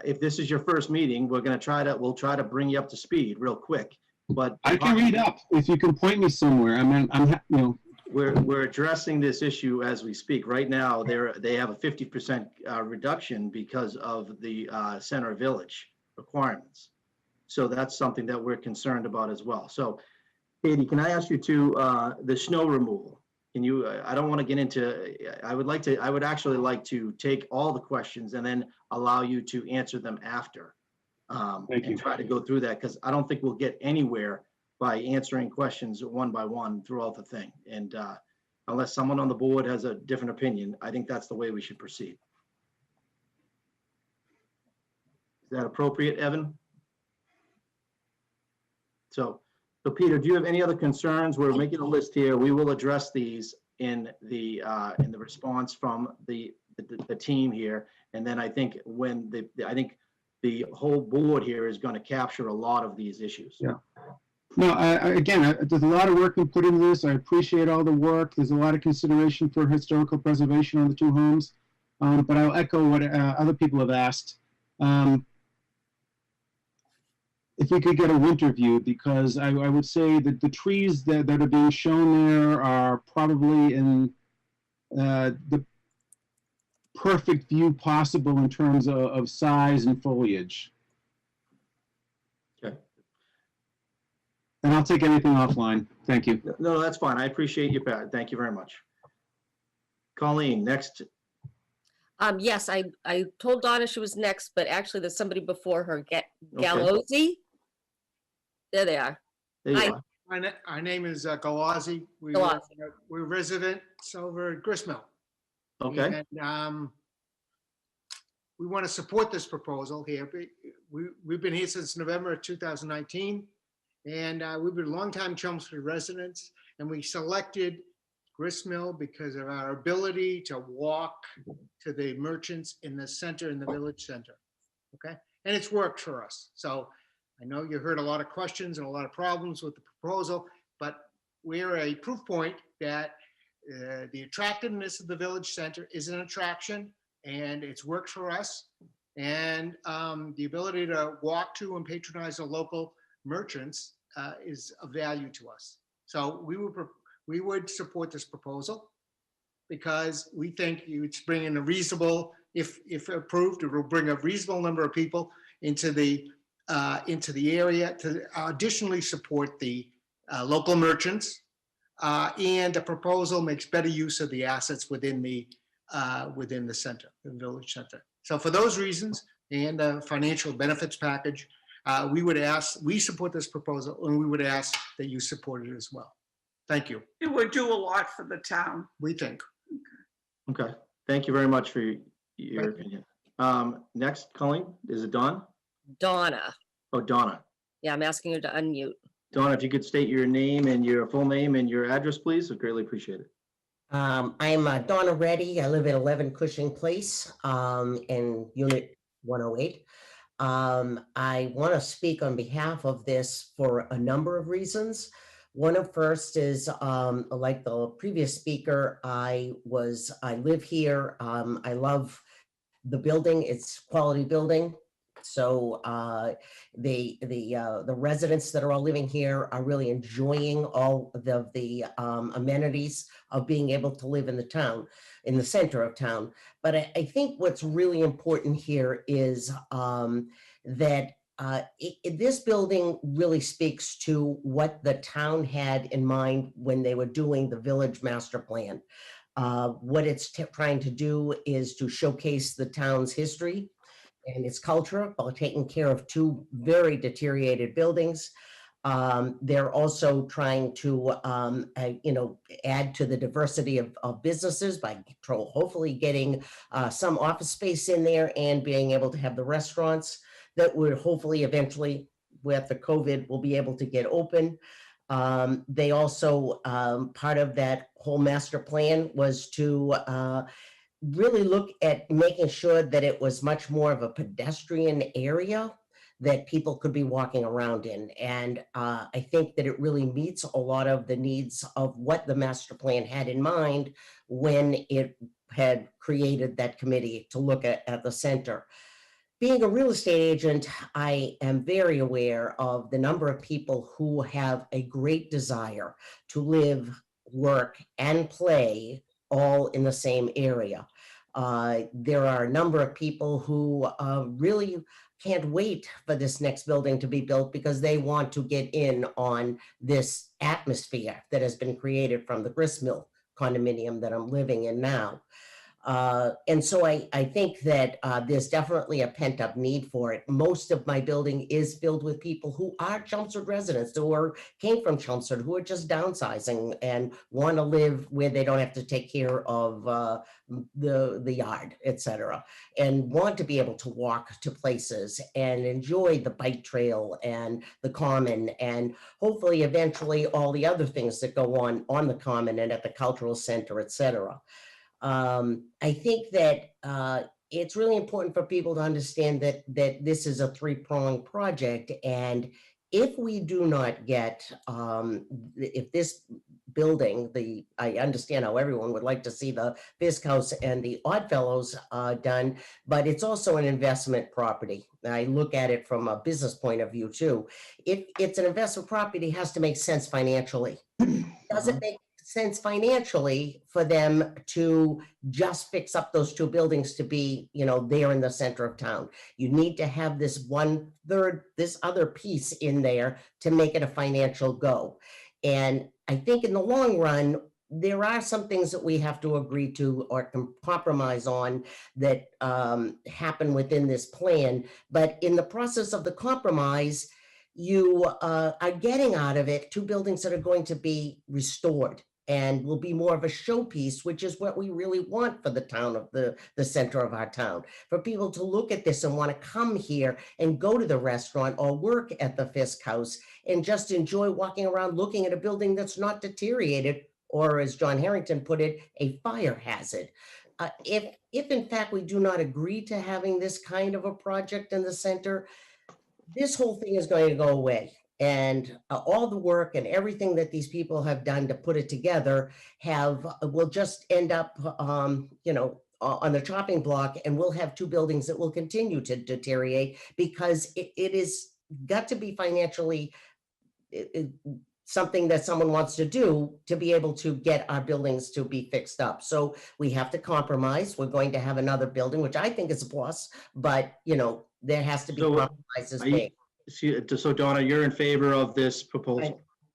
Speaker 1: If this is your first meeting, we'll try to bring you up to speed real quick. But
Speaker 21: I can read up if you can point me somewhere. I mean,
Speaker 1: We're addressing this issue as we speak. Right now, they have a 50% reduction because of the center village requirements. So that's something that we're concerned about as well. So, Katie, can I ask you to the snow removal? Can you, I don't want to get into, I would actually like to take all the questions and then allow you to answer them after.
Speaker 21: Thank you.
Speaker 1: And try to go through that, because I don't think we'll get anywhere by answering questions one by one throughout the thing. And unless someone on the board has a different opinion, I think that's the way we should proceed. Is that appropriate, Evan? So Peter, do you have any other concerns? We're making a list here. We will address these in the response from the team here. And then I think when the whole board here is going to capture a lot of these issues.
Speaker 21: Yeah. No, again, there's a lot of work put into this. I appreciate all the work. There's a lot of consideration for historical preservation on the two homes. But I'll echo what other people have asked. If we could get a winter view, because I would say that the trees that are being shown there are probably in the perfect view possible in terms of size and foliage.
Speaker 1: Okay.
Speaker 21: And I'll take anything offline. Thank you.
Speaker 1: No, that's fine. I appreciate you, Pat. Thank you very much. Colleen, next.
Speaker 3: Yes, I told Donna she was next, but actually there's somebody before her, Galozzi. There they are.
Speaker 1: There you
Speaker 3: Hi.
Speaker 1: are.
Speaker 2: Our name is Galazzi.
Speaker 3: Galazzi.
Speaker 2: We're residents over at Gristmill.
Speaker 1: Okay.
Speaker 2: And we want to support this proposal here. We've been here since November of 2019, and we've been longtime Chelmsford residents, and we selected Gristmill because of our ability to walk to the merchants in the center, in the village center. Okay. And it's worked for us. So I know you heard a lot of questions and a lot of problems with the proposal, but we're a proof point that the attractiveness of the village center is an attraction, and it's worked for us. And the ability to walk to and patronize the local merchants is of value to us. So we would support this proposal because we think it's bringing a reasonable, if approved, it will bring a reasonable number of people into the area to additionally support the local merchants. And the proposal makes better use of the assets within the center, the village center. So for those reasons and the financial benefits package, we support this proposal, and we would ask that you support it as well. Thank you.
Speaker 22: It would do a lot for the town.
Speaker 2: We think.
Speaker 1: Okay. Thank you very much for your opinion. Next, Colleen, is it Dawn?
Speaker 3: Donna.
Speaker 1: Oh, Donna.
Speaker 3: Yeah, I'm asking her to unmute.
Speaker 1: Donna, if you could state your name and your full name and your address, please, I'd greatly appreciate it.
Speaker 23: I'm Donna Reddy. I live at 11 Cushing Place in Unit 108. I want to speak on behalf of this for a number of reasons. One of first is, like the previous speaker, I live here. I love the building. It's quality building. So the residents that are all living here are really enjoying all of the amenities of being able to live in the town, in the center of town. But I think what's really important here is that this building really speaks to what the town had in mind when they were doing the village master plan. What it's trying to do is to showcase the town's history and its culture while taking care of two very deteriorated buildings. They're also trying to, add to the diversity of businesses by hopefully getting some office space in there and being able to have the restaurants that would hopefully eventually, with the COVID, will be able to get open. They also, part of that whole master plan was to really look at making sure that it was much more of a pedestrian area that people could be walking around in. And I think that it really meets a lot of the needs of what the master plan had in mind when it had created that committee to look at the center. Being a real estate agent, I am very aware of the number of people who have a great desire to live, work, and play all in the same area. There are a number of people who really can't wait for this next building to be built because they want to get in on this atmosphere that has been created from the gristmill condominium that I'm living in now. And so I think that there's definitely a pent up need for it. Most of my building is filled with people who are Chelmsford residents, who came from Chelmsford, who are just downsizing and want to live where they don't have to take care of the yard, etc., and want to be able to walk to places and enjoy the bike trail and the common, and hopefully eventually all the other things that go on the common and at the cultural center, etc. I think that it's really important for people to understand that this is a three-pronged project, and if we do not get, if this building, I understand how everyone would like to see the Fisk House and the Oddfellows done, but it's also an investment property. I look at it from a business point of view too. If it's an investment property, it has to make sense financially. Does it make sense financially for them to just fix up those two buildings to be, there in the center of town? You need to have this this other piece in there to make it a financial go. And I think in the long run, there are some things that we have to agree to or compromise on that happen within this plan. But in the process of the compromise, you are getting out of it two buildings that are going to be restored and will be more of a showpiece, which is what we really want for the town of the center of our town, for people to look at this and want to come here and go to the restaurant or work at the Fisk House and just enjoy walking around looking at a building that's not deteriorated, or as John Harrington put it, a fire hazard. If in fact we do not agree to having this kind of a project in the center, this whole thing is going to go away. And all the work and everything that these people have done to put it together will just end up, on the chopping block, and we'll have two buildings that will continue to deteriorate because it is got to be financially something that someone wants to do to be able to get our buildings to be fixed up. So we have to compromise. We're going to have another building, which I think is a plus, but there has to be compromises made.
Speaker 1: So Donna, you're in favor of this proposal?
Speaker 23: I'm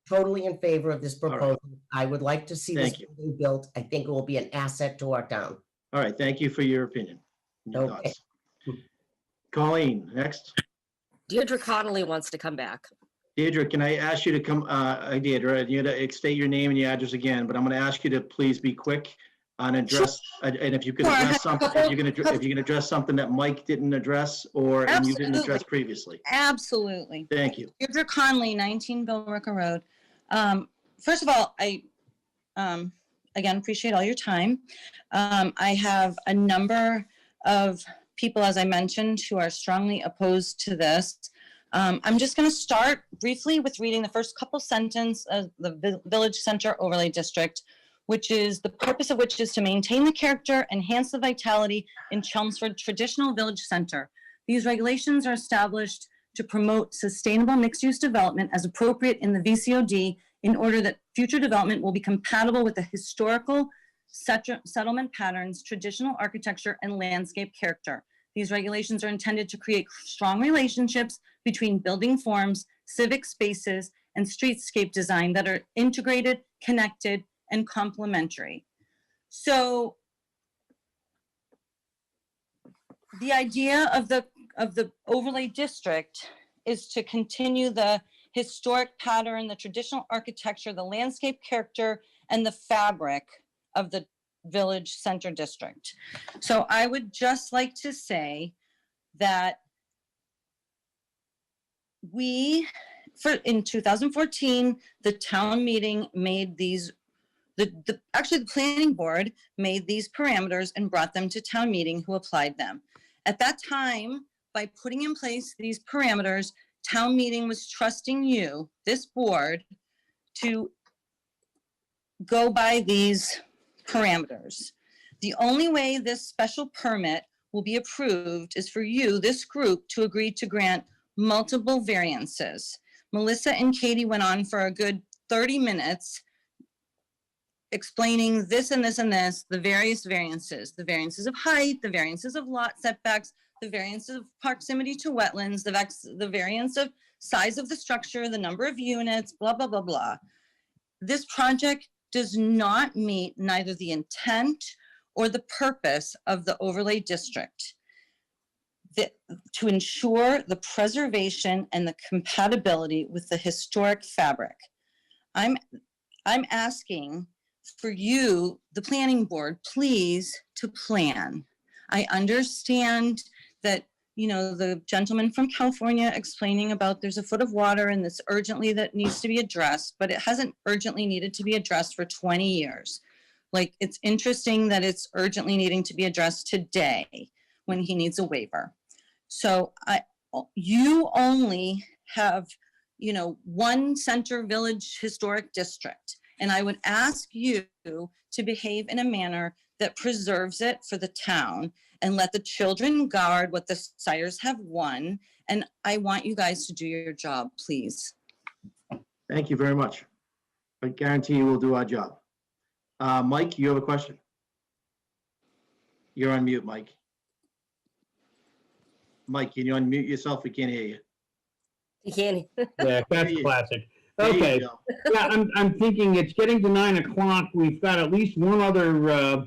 Speaker 23: totally in favor of this proposal. I would like to see this
Speaker 1: Thank you.
Speaker 23: building built. I think it will be an asset to our town.
Speaker 1: All right, thank you for your opinion. Your
Speaker 23: Okay.
Speaker 1: thoughts. Colleen, next.
Speaker 3: Deirdre Connolly wants to come back.
Speaker 1: Deirdre, can I ask you to come, Deirdre, you had to state your name and your address again, but I'm going to ask you to please be quick on address, and if you could address something, if you can address something that Mike didn't address and you didn't address previously.
Speaker 19: Absolutely.
Speaker 1: Thank you.
Speaker 19: Deirdre Conley, 19 Billerica Road. First of all, I again appreciate all your time. I have a number of people, as I mentioned, who are strongly opposed to this. I'm just going to start briefly with reading the first couple sentences of the Village Center Overlay District, which is the purpose of which is to maintain the character, enhance the vitality in Chelmsford traditional village center. These regulations are established to promote sustainable mixed-use development as appropriate in the VCOD in order that future development will be compatible with the historical settlement patterns, traditional architecture, and landscape character. These regulations are intended to create strong relationships between building forms, civic spaces, and streetscape design that are integrated, connected, and complementary. So the idea of the overlay district is to continue the historic pattern, the traditional architecture, the landscape character, and the fabric of the village center district. So I would just like to say that in 2014, the town meeting made these actually the planning board made these parameters and brought them to town meeting, who applied them. At that time, by putting in place these parameters, town meeting was trusting you, this board, to go by these parameters. The only way this special permit will be approved is for you, this group, to agree to grant multiple variances. Melissa and Katie went on for a good 30 minutes explaining this and this and this, the various variances, the variances of height, the variances of lot setbacks, the variance of proximity to wetlands, the variance of size of the structure, the number of units, blah, blah, blah, blah. This project does not meet neither the intent or the purpose of the overlay district to ensure the preservation and the compatibility with the historic fabric. I'm asking for you, the planning board, please to plan. I understand that, you know, the gentleman from California explaining about there's a foot of water and this urgently that needs to be addressed, but it hasn't urgently needed to be addressed for 20 years. Like, it's interesting that it's urgently needing to be addressed today when he needs a waiver. So you only have, you know, one Center Village Historic District. And I would ask you to behave in a manner that preserves it for the town and let the children guard what the sires have won. And I want you guys to do your job, please.
Speaker 1: Thank you very much. I guarantee you we'll do our job. Mike, you have a question? You're on mute, Mike. Mike, can you unmute yourself? We can't hear you.
Speaker 3: You can't.
Speaker 4: Yeah, that's
Speaker 1: you-
Speaker 4: classic.
Speaker 1: There you
Speaker 4: Okay,
Speaker 1: go.
Speaker 4: yeah, I'm thinking it's getting to 9 o'clock. We've got at least one other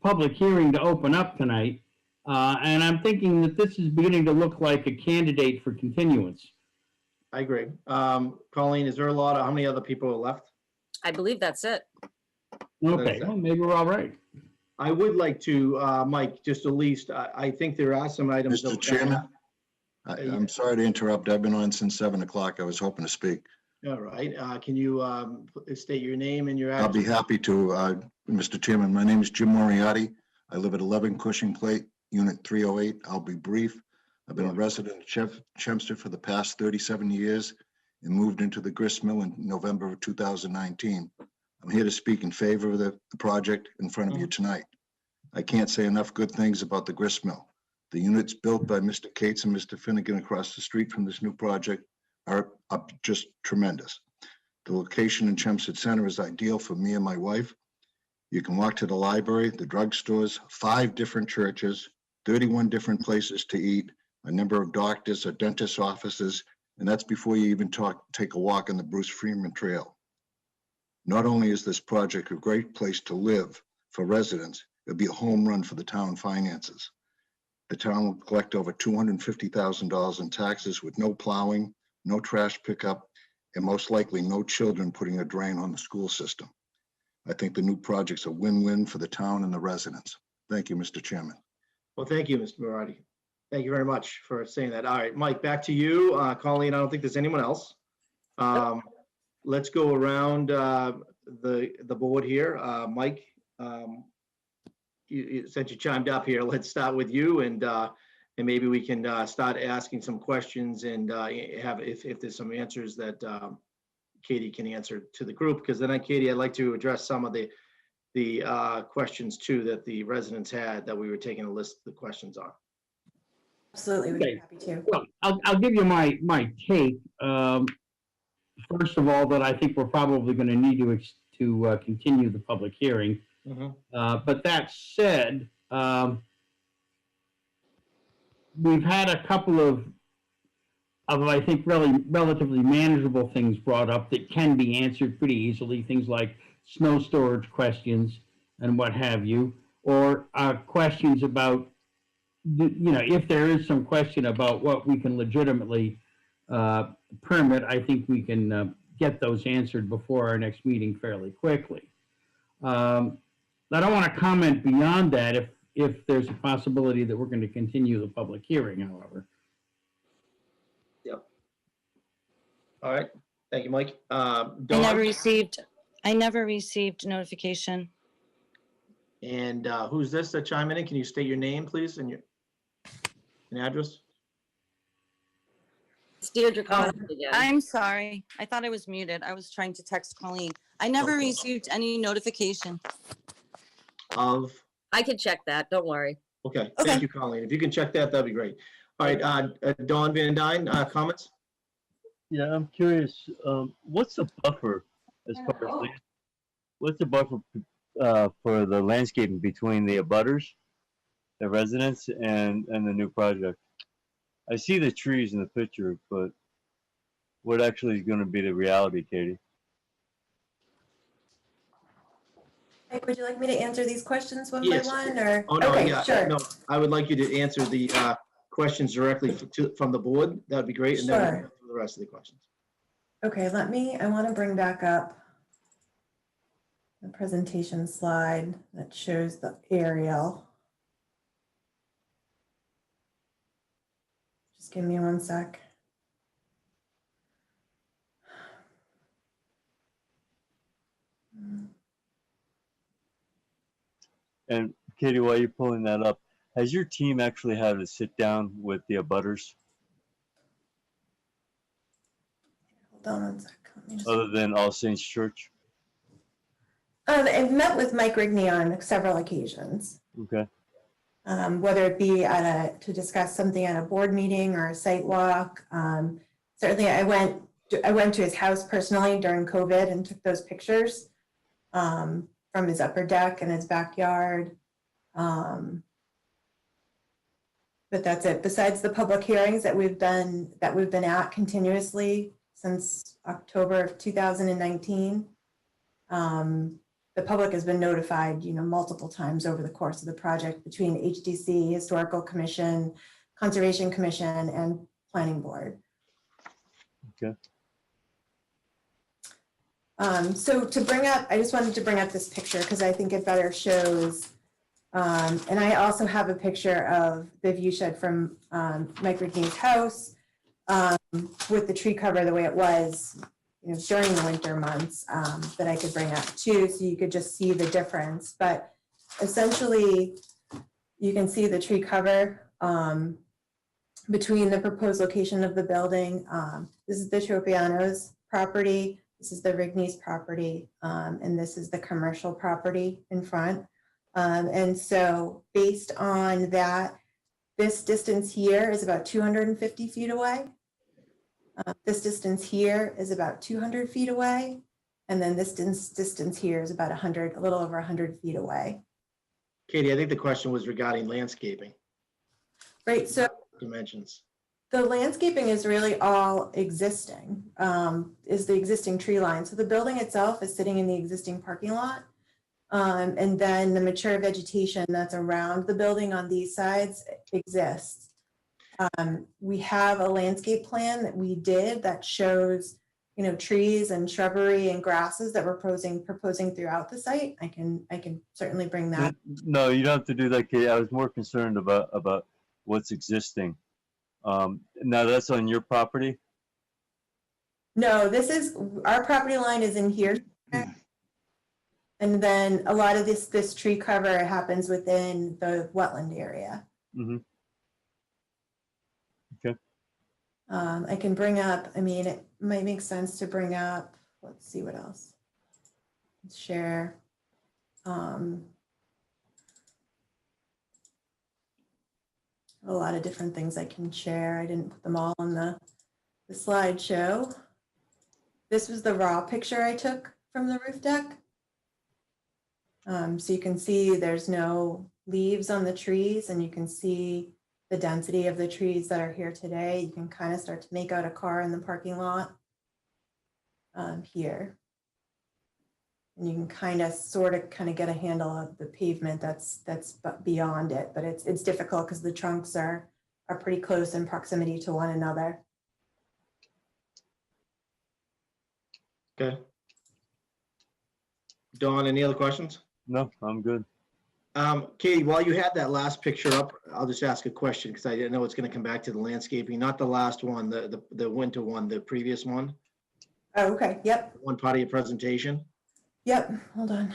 Speaker 4: public hearing to open up tonight. And I'm thinking that this is beginning to look like a candidate for continuance.
Speaker 1: I agree. Colleen, is there a lot of, how many other people are left?
Speaker 3: I believe that's it.
Speaker 4: Okay, well, maybe we're all right.
Speaker 1: I would like to, Mike, just at least, I think there are some items. that
Speaker 6: Mr.
Speaker 1: we're
Speaker 6: Chairman,
Speaker 1: gonna
Speaker 6: I'm sorry to interrupt. I've been on since 7 o'clock. I was hoping to speak.
Speaker 1: have- All right, can you state your name and your
Speaker 6: I'll be
Speaker 1: address?
Speaker 6: happy to, Mr. Chairman. My name is Jim Moriarty. I live at 11 Cushing Plate, Unit 308. I'll be brief. I've been a resident of Chelmsford for the past 37 years and moved into the grist mill in November of 2019. I'm here to speak in favor of the project in front of you tonight. I can't say enough good things about the grist mill. The units built by Mr. Cates and Mr. Finnegan across the street from this new project are just tremendous. The location in Chelmsford Center is ideal for me and my wife. You can walk to the library, the drugstores, 5 different churches, 31 different places to eat, a number of doctors or dentist offices, and that's before you even take a walk on the Bruce Freeman Trail. Not only is this project a great place to live for residents, it'll be a home run for the town finances. The town will collect over $250,000 in taxes with no plowing, no trash pickup, and most likely no children putting a drain on the school system. I think the new project's a win-win for the town and the residents. Thank you, Mr. Chairman.
Speaker 1: Well, thank you, Mr. Moriarty. Thank you very much for saying that. All right, Mike, back to you. Colleen, I don't think there's anyone else. Let's go around the board here. Mike, since you chimed up here, let's start with you, and maybe we can start asking some questions and have, if there's some answers that Katie can answer to the group, because then, Katie, I'd like to address some of the questions too that the residents had that we were taking a list of the questions on.
Speaker 13: Absolutely, we'd be
Speaker 4: Okay.
Speaker 13: happy to.
Speaker 4: Well, I'll give you my take. First of all, that I think we're probably going to need to continue the public hearing. But that said, we've had a couple of I think really relatively manageable things brought up that can be answered pretty easily. Things like snow storage questions and what have you, or questions about, you know, if there is some question about what we can legitimately permit, I think we can get those answered before our next meeting fairly quickly. I don't want to comment beyond that if there's a possibility that we're going to continue the public hearing, however.
Speaker 1: Yep. All right. Thank you, Mike.
Speaker 19: I
Speaker 1: Dawn?
Speaker 19: never received notification.
Speaker 1: And who's this that chime in? Can you state your name, please, and your address?
Speaker 3: It's Deirdre Collins again.
Speaker 19: I'm sorry. I thought I was muted. I was trying to text Colleen. I never received any notification.
Speaker 1: Of?
Speaker 3: I can check that. Don't worry.
Speaker 1: Okay. Thank you, Colleen. If you can check that, that'd be great. All right, Dawn Van Dyne, comments?
Speaker 8: Yeah, I'm curious, what's the buffer as far as, what's the buffer for the landscaping between the abutters, the residents, and the new project? I see the trees in the picture, but what actually is going to be the reality, Katie?
Speaker 13: Mike, would you like me to answer these questions one by
Speaker 1: Yes.
Speaker 13: one, or?
Speaker 1: Oh, no,
Speaker 13: Okay,
Speaker 1: yeah,
Speaker 13: sure.
Speaker 1: no, I would like you to answer the questions directly from the board. That'd be great, and then we can
Speaker 13: Sure.
Speaker 1: go through the rest of the questions.
Speaker 13: Okay, I want to bring back up the presentation slide that shows the aerial. Just give me one sec.
Speaker 8: And Katie, while you're pulling that up, has your team actually had a sit down with the abutters
Speaker 13: Hold on one sec. Let me just-
Speaker 8: other than All Saints Church?
Speaker 13: I've met with Mike Rigney on several occasions,
Speaker 8: Okay.
Speaker 13: whether it be to discuss something at a board meeting or a site walk. Certainly, I went to his house personally during COVID and took those pictures from his upper deck and his backyard. But that's it. Besides the public hearings that we've been at continuously since October of 2019, the public has been notified, multiple times over the course of the project between HDC, Historical Commission, Conservation Commission, and Planning Board.
Speaker 8: Okay.
Speaker 13: So I just wanted to bring up this picture because I think it better shows, and I also have a picture of the view shed from Mike Rigney's house with the tree cover the way it was during the winter months that I could bring up too, so you could just see the difference. But essentially, you can see the tree cover between the proposed location of the building. This is the Tropiano's property. This is the Rigney's property, and this is the commercial property in front. And so based on that, this distance here is about 250 feet away. This distance here is about 200 feet away. And then this distance here is about a little over 100 feet away.
Speaker 1: Katie, I think the question was regarding landscaping.
Speaker 13: Right, so
Speaker 1: Dimensions.
Speaker 13: the landscaping is really all existing, is the existing tree line. So the building itself is sitting in the existing parking lot. And then the mature vegetation that's around the building on these sides exists. We have a landscape plan that we did that shows, trees and shrubbery and grasses that we're proposing throughout the site. I can certainly bring that.
Speaker 8: No, you don't have to do that, Katie. I was more concerned about what's existing. Now that's on your property?
Speaker 13: No, our property line is in here. And then a lot of this tree cover happens within the wetland area.
Speaker 8: Mm-hmm. Okay.
Speaker 13: I can bring up, it might make sense to bring up, let's see what else. Let's share. A lot of different things I can share. I didn't put them all on the slideshow. This was the raw picture I took from the roof deck. So you can see there's no leaves on the trees, and you can see the density of the trees that are here today. You can kind of start to make out a car in the parking lot here. And you can kind of get a handle of the pavement that's beyond it, but it's difficult because the trunks are pretty close in proximity to one another.
Speaker 1: Okay. Dawn, any other questions?
Speaker 8: No, I'm good.
Speaker 1: Katie, while you had that last picture up, I'll just ask a question because I didn't know it's going to come back to the landscaping, not the last one, the winter one, the previous one.
Speaker 13: Oh, okay. Yep.
Speaker 1: One part of your presentation.
Speaker 13: Yep. Hold on.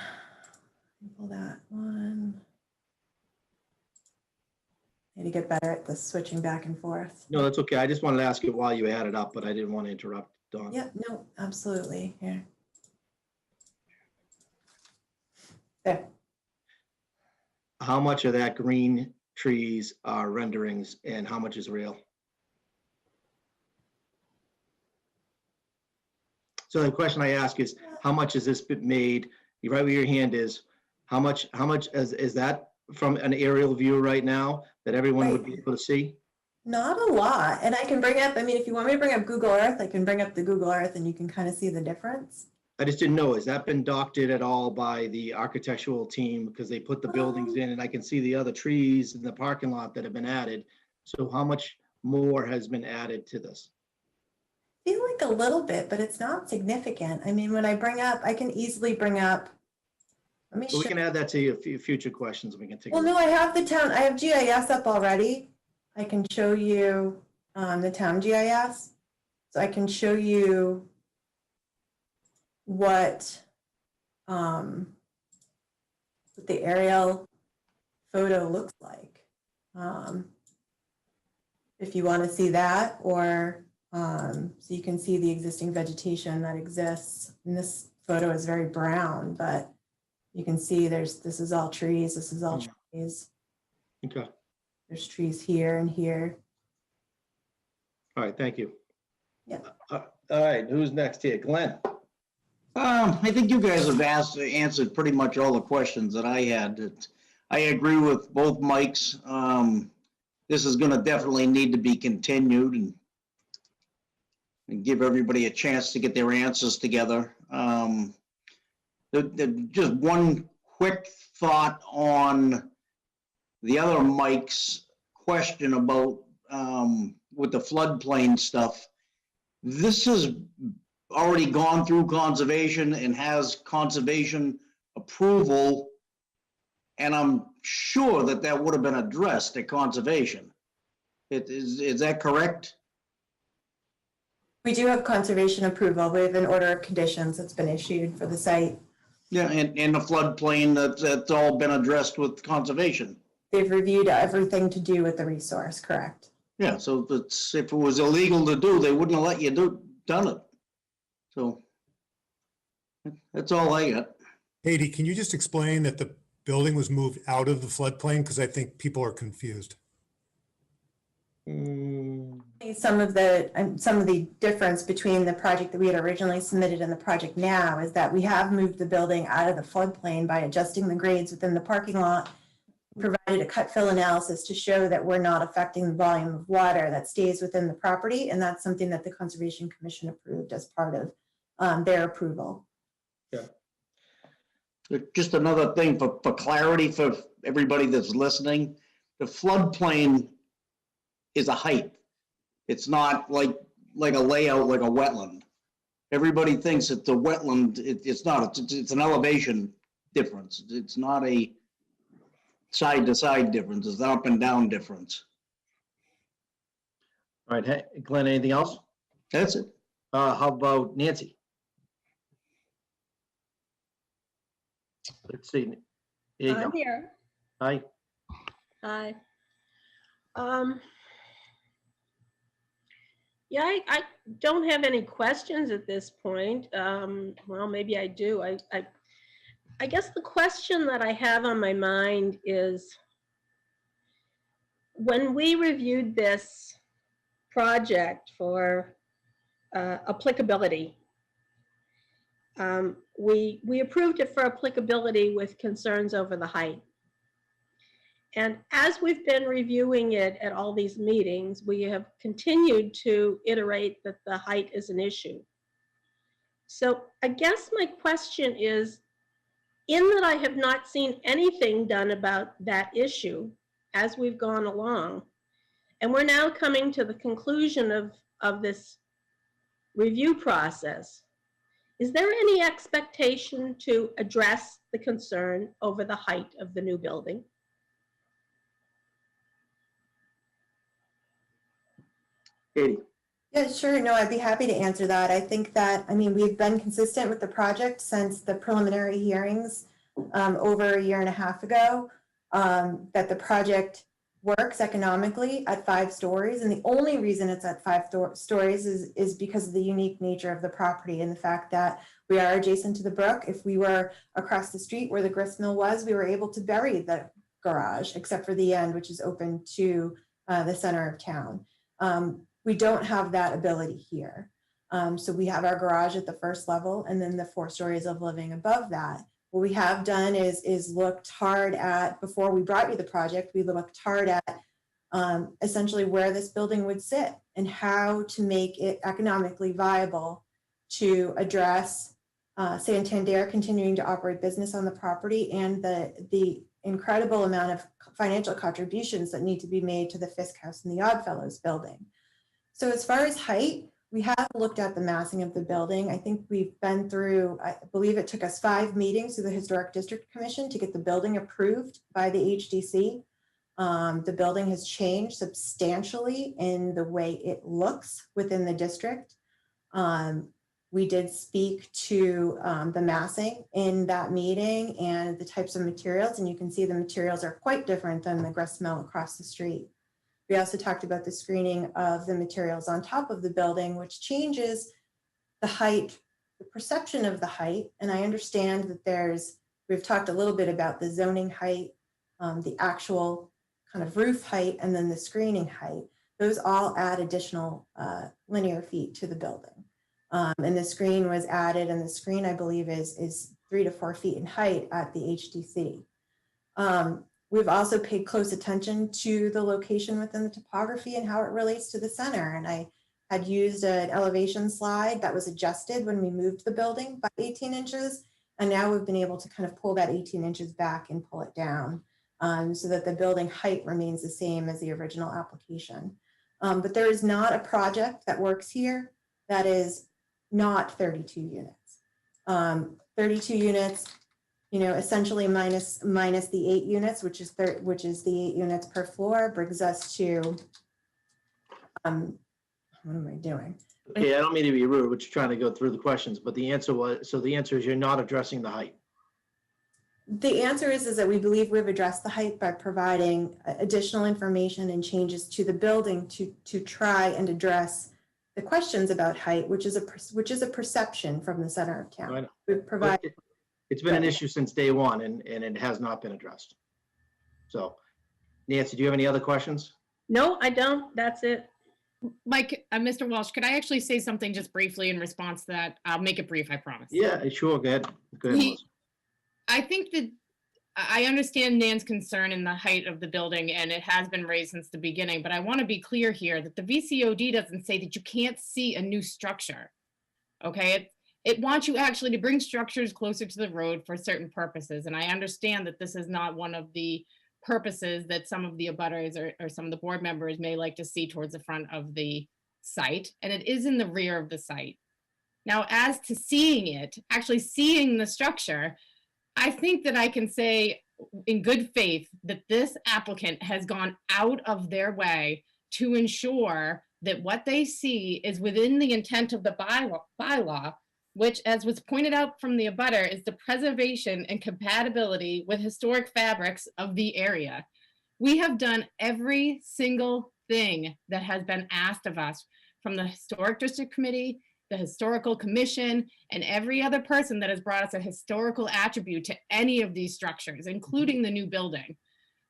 Speaker 13: Pull that one. Need to get better at the switching back and forth.
Speaker 1: No, that's okay. I just wanted to ask you while you had it up, but I didn't want to interrupt, Dawn.
Speaker 13: Yep. No, absolutely. Here. There.
Speaker 1: How much of that green trees are renderings and how much is real? So the question I ask is, how much has this been made? You right where your hand is. How much is that from an aerial view right now that everyone would be able to see?
Speaker 13: Not a lot. And I can bring up, if you want me to bring up Google Earth, I can bring up the Google Earth and you can kind of see the difference.
Speaker 1: I just didn't know, has that been doctored at all by the architectural team? Because they put the buildings in and I can see the other trees in the parking lot that have been added. So how much more has been added to this?
Speaker 13: I feel like a little bit, but it's not significant. I mean, when I bring up, I can easily bring up, let me
Speaker 1: So we
Speaker 13: show.
Speaker 1: can add that to your future questions. We can take. a
Speaker 13: Well, no,
Speaker 1: look.
Speaker 13: I have the town, I have GIS up already. I can show you the town GIS. So I can show you what the aerial photo looks like. If you want to see that, or so you can see the existing vegetation that exists. And this photo is very brown, but you can see this is all trees, this is all trees.
Speaker 1: Okay.
Speaker 13: There's trees here and here.
Speaker 1: All right, thank you.
Speaker 13: Yeah.
Speaker 1: All right, who's next here? Glenn?
Speaker 5: I think you guys have answered pretty much all the questions that I had. I agree with both Mikes. This is gonna definitely need to be continued and give everybody a chance to get their answers together. Just one quick thought on the other Mike's question about with the floodplain stuff. This has already gone through conservation and has conservation approval. And I'm sure that that would have been addressed at conservation. Is that correct?
Speaker 13: We do have conservation approval. We have an order of conditions that's been issued for the site.
Speaker 5: Yeah, and the floodplain, that's all been addressed with conservation.
Speaker 13: They've reviewed everything to do with the resource, correct?
Speaker 5: Yeah, so if it was illegal to do, they wouldn't have let you done it. So that's all I got.
Speaker 9: Katie, can you just explain that the building was moved out of the floodplain? Because I think people are confused.
Speaker 13: Some of the difference between the project that we had originally submitted and the project now is that we have moved the building out of the floodplain by adjusting the grades within the parking lot, provided a cut fill analysis to show that we're not affecting the volume of water that stays within the property. And that's something that the Conservation Commission approved as part of their approval.
Speaker 5: Just another thing for clarity for everybody that's listening, the floodplain is a height. It's not like a layout, like a wetland. Everybody thinks it's a wetland. It's not. It's an elevation difference. It's not a side to side difference. It's an up and down difference.
Speaker 1: All right, hey, Glenn, anything else?
Speaker 5: That's it.
Speaker 1: How about Nancy? Let's see. Here you
Speaker 7: I'm
Speaker 1: go.
Speaker 7: here.
Speaker 1: Hi.
Speaker 7: Hi. Yeah, I don't have any questions at this point. Well, maybe I do. I guess the question that I have on my mind is, when we reviewed this project for applicability, we approved it for applicability with concerns over the height. And as we've been reviewing it at all these meetings, we have continued to iterate that the height is an issue. So I guess my question is, in that I have not seen anything done about that issue as we've gone along, and we're now coming to the conclusion of this review process, is there any expectation to address the concern over the height of the new building?
Speaker 1: Katie.
Speaker 13: Yeah, sure. No, I'd be happy to answer that. I think that, I mean, we've been consistent with the project since the preliminary hearings over 1.5 years ago, that the project works economically at 5 stories. And the only reason it's at 5 stories is because of the unique nature of the property and the fact that we are adjacent to the brook. If we were across the street where the grist mill was, we were able to bury the garage, except for the end, which is open to the center of town. We don't have that ability here. So we have our garage at the first level and then the 4 stories of living above that. What we have done is looked hard at, before we brought you the project, we looked hard at essentially where this building would sit and how to make it economically viable to address Santander continuing to operate business on the property, and the incredible amount of financial contributions that need to be made to the Fisk House and the Oddfellows building. So as far as height, we have looked at the massing of the building. I think we've been through, I believe it took us 5 meetings through the Historic District Commission to get the building approved by the HDC. The building has changed substantially in the way it looks within the district. We did speak to the massing in that meeting and the types of materials, and you can see the materials are quite different than the grist mill across the street. We also talked about the screening of the materials on top of the building, which changes the height, the perception of the height. And I understand that we've talked a little bit about the zoning height, the actual kind of roof height, and then the screening height. Those all add additional linear feet to the building. And the screen was added, and the screen, I believe, is 3 to 4 feet in height at the HDC. We've also paid close attention to the location within the topography and how it relates to the center. And I had used an elevation slide that was adjusted when we moved the building by 18 inches. And now we've been able to kind of pull that 18 inches back and pull it down so that the building height remains the same as the original application. But there is not a project that works here that is not 32 units. 32 units, essentially minus the 8 units, which is the 8 units per floor, brings us to, what am I doing?
Speaker 1: Okay, I don't mean to be rude, but you're trying to go through the questions, but the answer is you're not addressing the height.
Speaker 13: The answer is that we believe we've addressed the height by providing additional information and changes to the building to try and address the questions about height, which is a perception from the center of town. We've provided.
Speaker 1: It's been an issue since day one, and it has not been addressed. So, Nancy, do you have any other questions?
Speaker 7: No, I don't. That's it.
Speaker 17: Mike, Mr. Walsh, could I actually say something just briefly in response to that? I'll make it brief, I promise.
Speaker 1: Yeah, sure. Go ahead. Go ahead, Melissa.
Speaker 17: I think that I understand Nan's concern in the height of the building, and it has been raised since the beginning, but I want to be clear here that the VCOD doesn't say that you can't see a new structure, okay? It wants you actually to bring structures closer to the road for certain purposes, and I understand that this is not one of the purposes that some of the abutters or some of the board members may like to see towards the front of the site, and it is in the rear of the site. Now, as to seeing it, actually seeing the structure, I think that I can say in good faith that this applicant has gone out of their way to ensure that what they see is within the intent of the bylaw, which, as was pointed out from the abutter, is the preservation and compatibility with historic fabrics of the area. We have done every single thing that has been asked of us from the Historic District Committee, the Historical Commission, and every other person that has brought us a historical attribute to any of these structures, including the new building.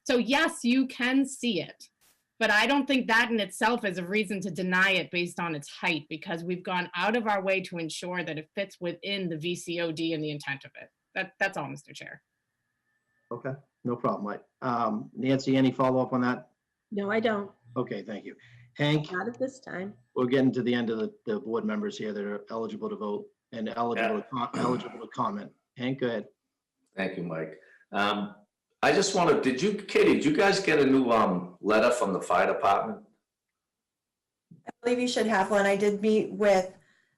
Speaker 17: So yes, you can see it, but I don't think that in itself is a reason to deny it based on its height, because we've gone out of our way to ensure that it fits within the VCOD and the intent of it. That's all, Mr. Chair.
Speaker 1: Okay, no problem, Mike. Nancy, any follow-up on that?
Speaker 7: No, I don't.
Speaker 1: Okay, thank you. Hank?
Speaker 7: Not at this time.
Speaker 1: We're getting to the end of the board members here that are eligible to vote and eligible to comment. Hank, go ahead.
Speaker 10: Thank you, Mike. I just wanted, Katie, did you guys get a new letter from the fire department?
Speaker 13: I believe you should have one. I did meet with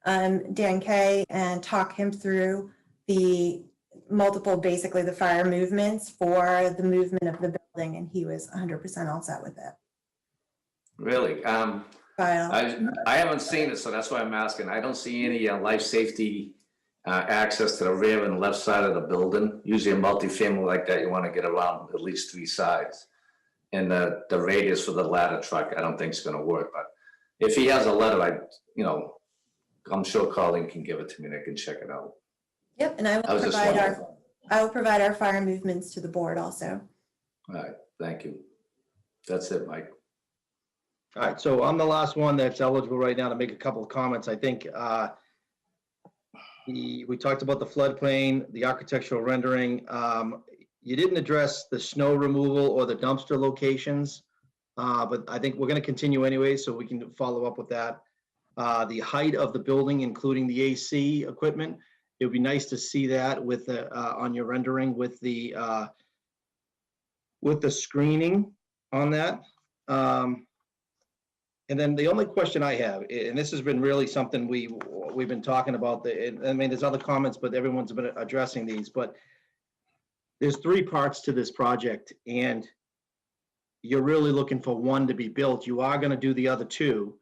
Speaker 13: Dan Kay and talk him through the multiple, basically the fire movements for the movement of the building, and he was 100% all set with it.
Speaker 10: Really? I haven't seen it, so that's why I'm asking. I don't see any life safety access to the rear and left side of the building. Usually a multifamily like that, you want to get around at least 3 sides. And the radius for the ladder truck, I don't think is going to work. But if he has a letter, I'm sure Colleen can give it to me and I can check it out.
Speaker 13: Yep, and I will provide our fire movements to the board also.
Speaker 10: All right, thank you. That's it, Mike.
Speaker 1: All right, so I'm the last one that's eligible right now to make a couple of comments. I think we talked about the floodplain, the architectural rendering. You didn't address the snow removal or the dumpster locations, but I think we're going to continue anyway, so we can follow up with that. The height of the building, including the AC equipment, It would be nice to see that with the, on your rendering with the screening on that. And then the only question I have, and this has been really something we've been talking about, I mean, there's other comments, but everyone's been addressing these, but there's 3 parts to this project, and you're really looking for one to be built. You are gonna do the other 2,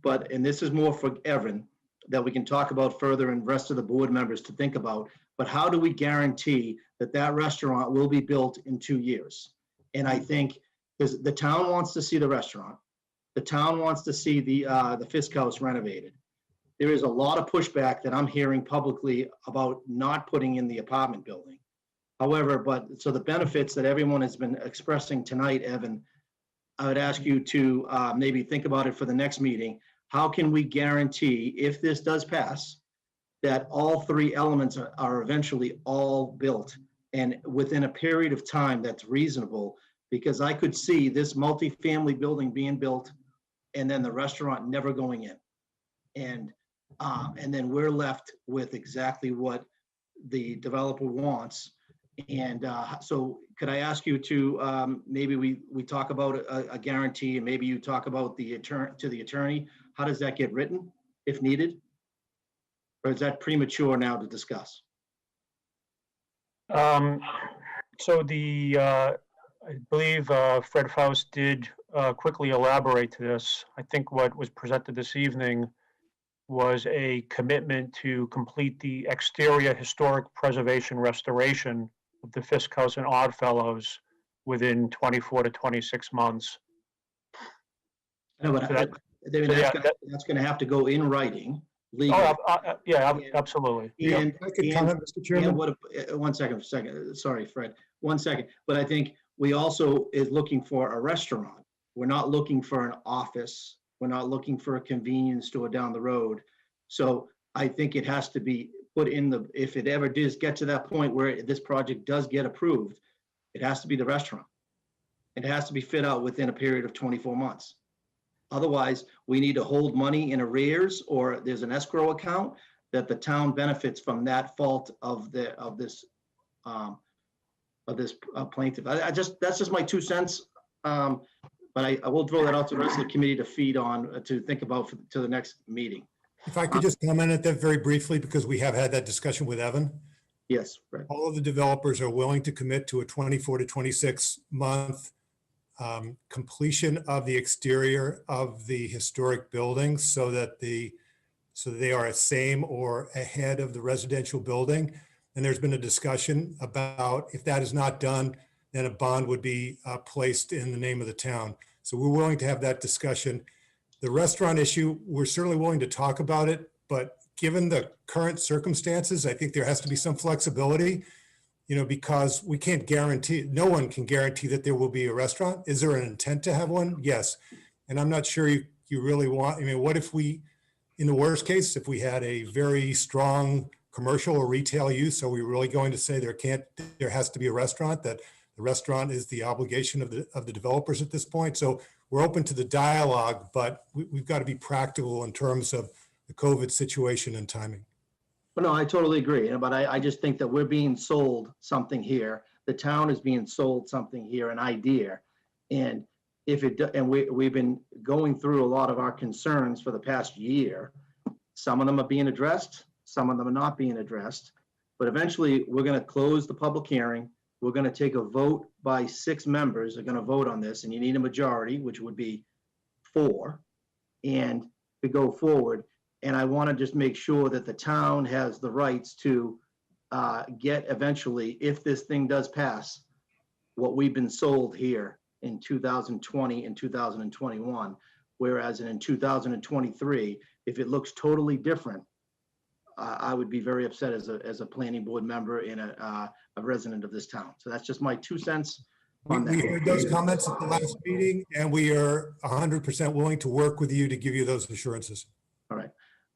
Speaker 1: but, and this is more for Evan, that we can talk about further and rest of the board members to think about, but how do we guarantee that that restaurant will be built in 2 years? And I think, because the town wants to see the restaurant, the town wants to see the Fisk House renovated. There is a lot of pushback that I'm hearing publicly about not putting in the apartment building. However, so the benefits that everyone has been expressing tonight, Evan, I would ask you to maybe think about it for the next meeting. How can we guarantee, if this does pass, that all 3 elements are eventually all built and within a period of time that's reasonable? Because I could see this multifamily building being built and then the restaurant never going in. And then we're left with exactly what the developer wants. And so could I ask you to, maybe we talk about a guarantee, and maybe you talk about the attorney, how does that get written if needed? Or is that premature now to discuss?
Speaker 12: So I believe Fred Faust did quickly elaborate to this. I think what was presented this evening was a commitment to complete the exterior historic preservation restoration of the Fisk House and Oddfellows within 24 to 26 months.
Speaker 1: No, but that's going to have to go in writing legally.
Speaker 12: Yeah, absolutely.
Speaker 1: And,
Speaker 9: I could comment, Mr. Chairman.
Speaker 1: One second. Sorry, Fred. 1 second. But I think we also is looking for a restaurant. We're not looking for an office. We're not looking for a convenience store down the road. So I think it has to be put in if it ever does get to that point where this project does get approved, it has to be the restaurant. It has to be fit out within a period of 24 months. Otherwise, we need to hold money in arrears, or there's an escrow account that the town benefits from that fault of this plaintiff. That's just my 2 cents. But I will throw that out to the rest of the committee to feed on, to think about to the next meeting.
Speaker 9: If I could just comment at that very briefly, because we have had that discussion with Evan.
Speaker 1: Yes, right.
Speaker 9: All of the developers are willing to commit to a 24 to 26 month completion of the exterior of the historic buildings, so that they are the same or ahead of the residential building. And there's been a discussion about, if that is not done, then a bond would be placed in the name of the town. So we're willing to have that discussion. The restaurant issue, we're certainly willing to talk about it, but given the current circumstances, I think there has to be some flexibility, because we can't guarantee, no one can guarantee that there will be a restaurant. Is there an intent to have one? Yes. And I'm not sure you really want, what if we, in the worst case, if we had a very strong commercial or retail use, are we really going to say there has to be a restaurant, that the restaurant is the obligation of the developers at this point? So we're open to the dialogue, but we've got to be practical in terms of the COVID situation and timing.
Speaker 1: Well, no, I totally agree. But I just think that we're being sold something here. The town is being sold something here, an idea. And we've been going through a lot of our concerns for the past year. Some of them are being addressed, some of them are not being addressed. But eventually, we're going to close the public hearing. We're going to take a vote by 6 members are going to vote on this, and you need a majority, which would be 4, and to go forward. And I want to just make sure that the town has the rights to get eventually, if this thing does pass, what we've been sold here in 2020 and 2021. Whereas in 2023, if it looks totally different, I would be very upset as a planning board member and a resident of this town. So that's just my 2 cents on that.
Speaker 9: We heard those comments at the last meeting, and we are 100% willing to work with you to give you those assurances.
Speaker 1: All right.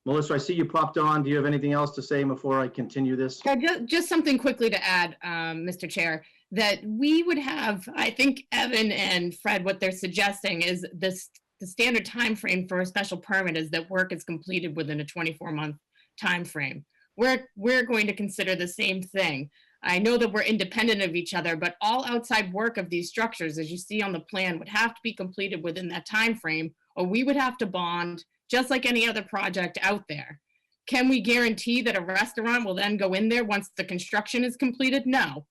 Speaker 1: Melissa, I see you popped on. Do you have anything else to say before I continue this?
Speaker 17: Just something quickly to add, Mr. Chair, that we would have, I think Evan and Fred, what they're suggesting is the standard time frame for a special permit is that work is completed within a 24-month time frame. we're going to consider the same thing. I know that we're independent of each other, but all outside work of these structures, as you see on the plan, would have to be completed within that time frame, or we would have to bond, just like any other project out there. Can we guarantee that a restaurant will then go in there once the construction is completed? No.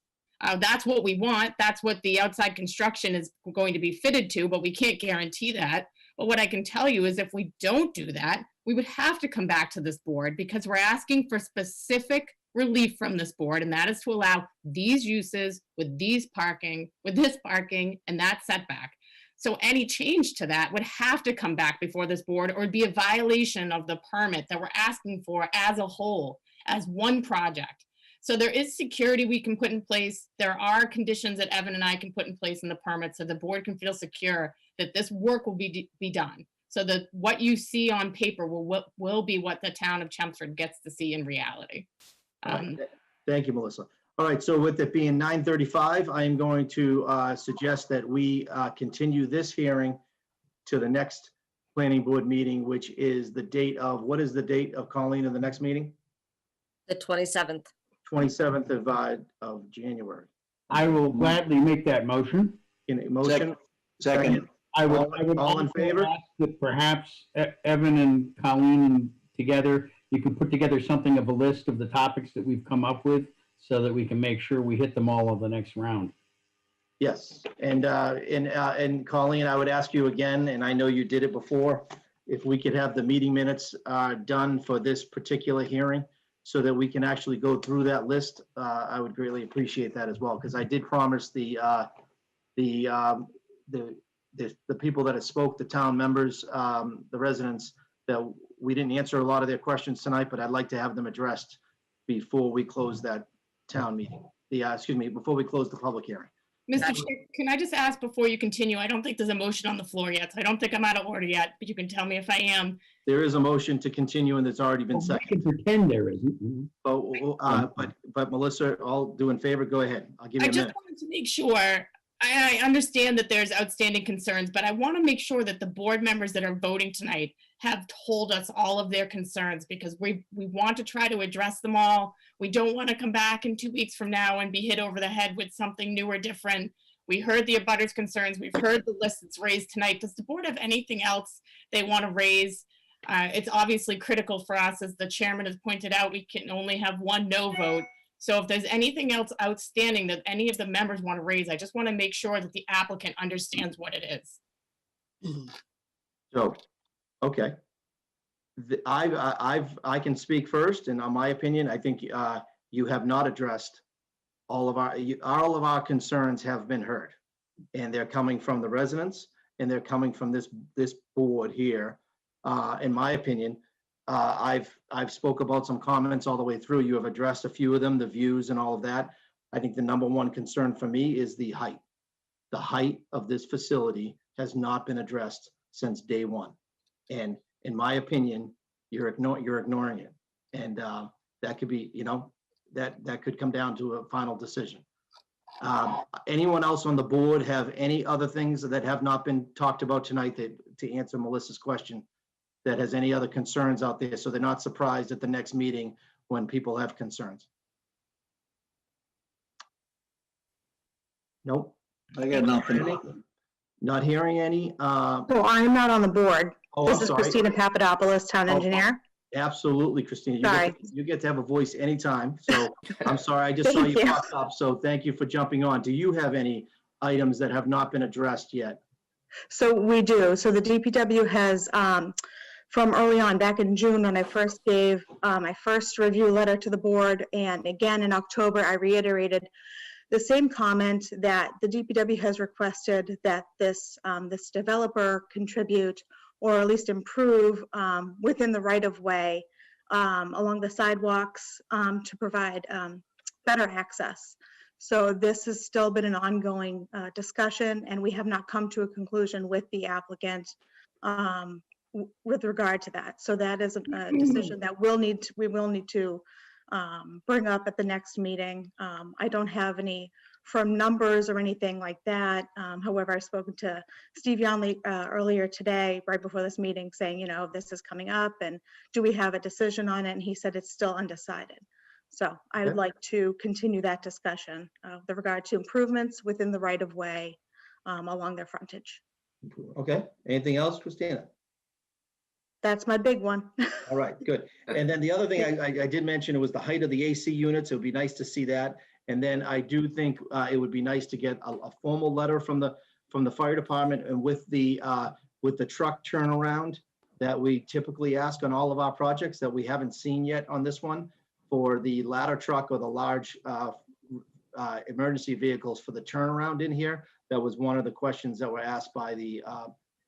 Speaker 17: That's what we want. That's what the outside construction is going to be fitted to, but we can't guarantee that. But what I can tell you is if we don't do that, we would have to come back to this board because we're asking for specific relief from this board, and that is to allow these uses with this parking, and that setback. So any change to that would have to come back before this board, or it'd be a violation of the permit that we're asking for as a whole, as one project. So there is security we can put in place. There are conditions that Evan and I can put in place in the permit so the board can feel secure that this work will be done. So that what you see on paper will be what the town of Chelmsford gets to see in reality.
Speaker 1: Thank you, Melissa. All right, so with it being 9:35, I am going to suggest that we continue this hearing to the next planning board meeting, which is the date of, what is the date of, Colleen, of the next meeting?
Speaker 3: The 27th.
Speaker 1: 27th of January.
Speaker 4: I will gladly make that motion.
Speaker 1: In a motion?
Speaker 5: Second.
Speaker 4: I would
Speaker 1: All in
Speaker 4: also
Speaker 1: favor?
Speaker 4: ask that perhaps Evan and Colleen together, you could put together something of a list of the topics that we've come up with so that we can make sure we hit them all on the next round.
Speaker 1: Yes, and Colleen, I would ask you again, and I know you did it before, if we could have the meeting minutes done for this particular hearing so that we can actually go through that list. I would greatly appreciate that as well, because I did promise the people that have spoke, the town members, the residents, that we didn't answer a lot of their questions tonight, but I'd like to have them addressed before we close that town meeting. Before we close the public hearing.
Speaker 17: Mr. Chair, can I just ask before you continue? I don't think there's a motion on the floor yet, so I don't think I'm out of order yet, but you can tell me if I am.
Speaker 1: There is a motion to continue and it's already been
Speaker 4: I
Speaker 1: seconded.
Speaker 4: can pretend there isn't.
Speaker 1: But Melissa, all do in favor, go ahead. I'll give you
Speaker 17: I
Speaker 1: a
Speaker 17: just
Speaker 1: minute.
Speaker 17: wanted to make sure, I understand that there's outstanding concerns, but I want to make sure that the board members that are voting tonight have told us all of their concerns, because we want to try to address them all. We don't want to come back in 2 weeks from now and be hit over the head with something new or different. We heard the abutters' concerns. We've heard the list that's raised tonight. Does the board have anything else they want to raise? It's obviously critical for us, as the chairman has pointed out, we can only have one no vote. So if there's anything else outstanding that any of the members want to raise, I just want to make sure that the applicant understands what it is.
Speaker 1: So, okay. I can speak first, and on my opinion, I think you have not addressed all of our concerns have been heard, and they're coming from the residents, and they're coming from this board here. In my opinion, I've spoke about some comments all the way through. You have addressed a few of them, the views and all of that. I think the number one concern for me is the height. The height of this facility has not been addressed since day one. And in my opinion, you're ignoring it. And that could be, that could come down to a final decision. Anyone else on the board have any other things that have not been talked about tonight to answer Melissa's question, that has any other concerns out there, so they're not surprised at the next meeting when people have concerns? Nope.
Speaker 5: I got nothing.
Speaker 1: Not hearing any.
Speaker 14: So I'm not on the board.
Speaker 1: Oh,
Speaker 14: This
Speaker 1: I'm
Speaker 14: is
Speaker 1: sorry.
Speaker 14: Christina Papadopoulos, town
Speaker 1: Oh,
Speaker 14: engineer.
Speaker 1: Absolutely, Christina.
Speaker 14: Sorry.
Speaker 1: You get to have a voice anytime. So I'm sorry, I just saw
Speaker 14: Thank
Speaker 1: you
Speaker 14: you.
Speaker 1: pop up. So thank you for jumping on. Do you have any items that have not been addressed yet?
Speaker 14: So we do. So the DPW has, from early on, back in June, when I first gave my first review letter to the board, and again in October, I reiterated the same comment that the DPW has requested that this developer contribute or at least improve within the right-of-way along the sidewalks to provide better access. So this has still been an ongoing discussion, and we have not come to a conclusion with the applicant with regard to that. So that is a decision that we will need to bring up at the next meeting. I don't have any from numbers or anything like that. However, I've spoken to Steve Yonley earlier today, right before this meeting, saying, you know, this is coming up and do we have a decision on it? And he said it's still undecided. So I would like to continue that discussion with regard to improvements within the right of way along their frontage.
Speaker 1: Okay, anything else, Christina?
Speaker 14: That's my big one.
Speaker 1: All right, good. And then the other thing I did mention, it was the height of the AC units. It would be nice to see that. And then I do think it would be nice to get a formal letter from the fire department and with the truck turnaround that we typically ask on all of our projects that we haven't seen yet on this one, for the ladder truck or the large emergency vehicles for the turnaround in here. That was one of the questions that were asked by the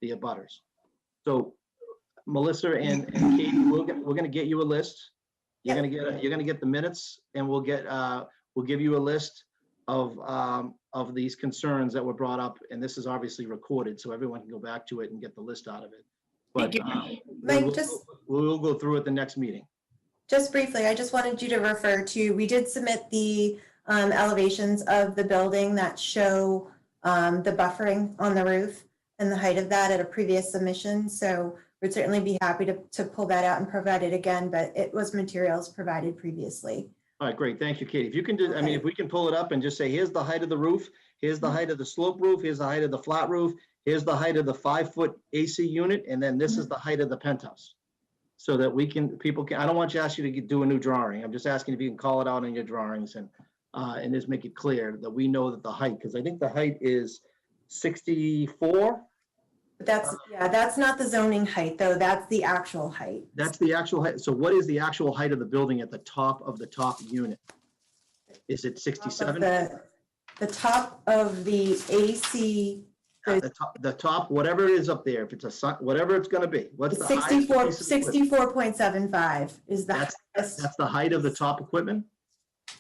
Speaker 1: abutters. So Melissa and Katie, we're gonna get you a list. You're gonna get the minutes, and we'll give you a list of these concerns that were brought up, and this is obviously recorded, so everyone can go back to it and get the list out of it. But we'll go through it the next meeting.
Speaker 13: Just briefly, I just wanted you to refer to, we did submit the elevations of the building that show the buffering on the roof and the height of that at a previous submission. So we'd certainly be happy to pull that out and provide it again, but it was materials provided previously.
Speaker 1: All right, great. Thank you, Katie. If you can do, I mean, if we can pull it up and just say, here's the height of the roof, here's the height of the slope roof, here's the height of the flat roof, here's the height of the 5-foot AC unit, and then this is the height of the penthouse. So that people can, I don't want to ask you to do a new drawing. I'm just asking if you can call it out in your drawings and just make it clear that we know that the height, because I think the height is 64.
Speaker 13: That's not the zoning height though. That's the actual height.
Speaker 1: That's the actual height. So what is the actual height of the building at the top of the top unit? Is it 67?
Speaker 13: The top of the AC.
Speaker 1: The top, whatever it is up there, if it's whatever it's going to be. What's the
Speaker 13: 64.75 is the
Speaker 1: that's the height of the top equipment?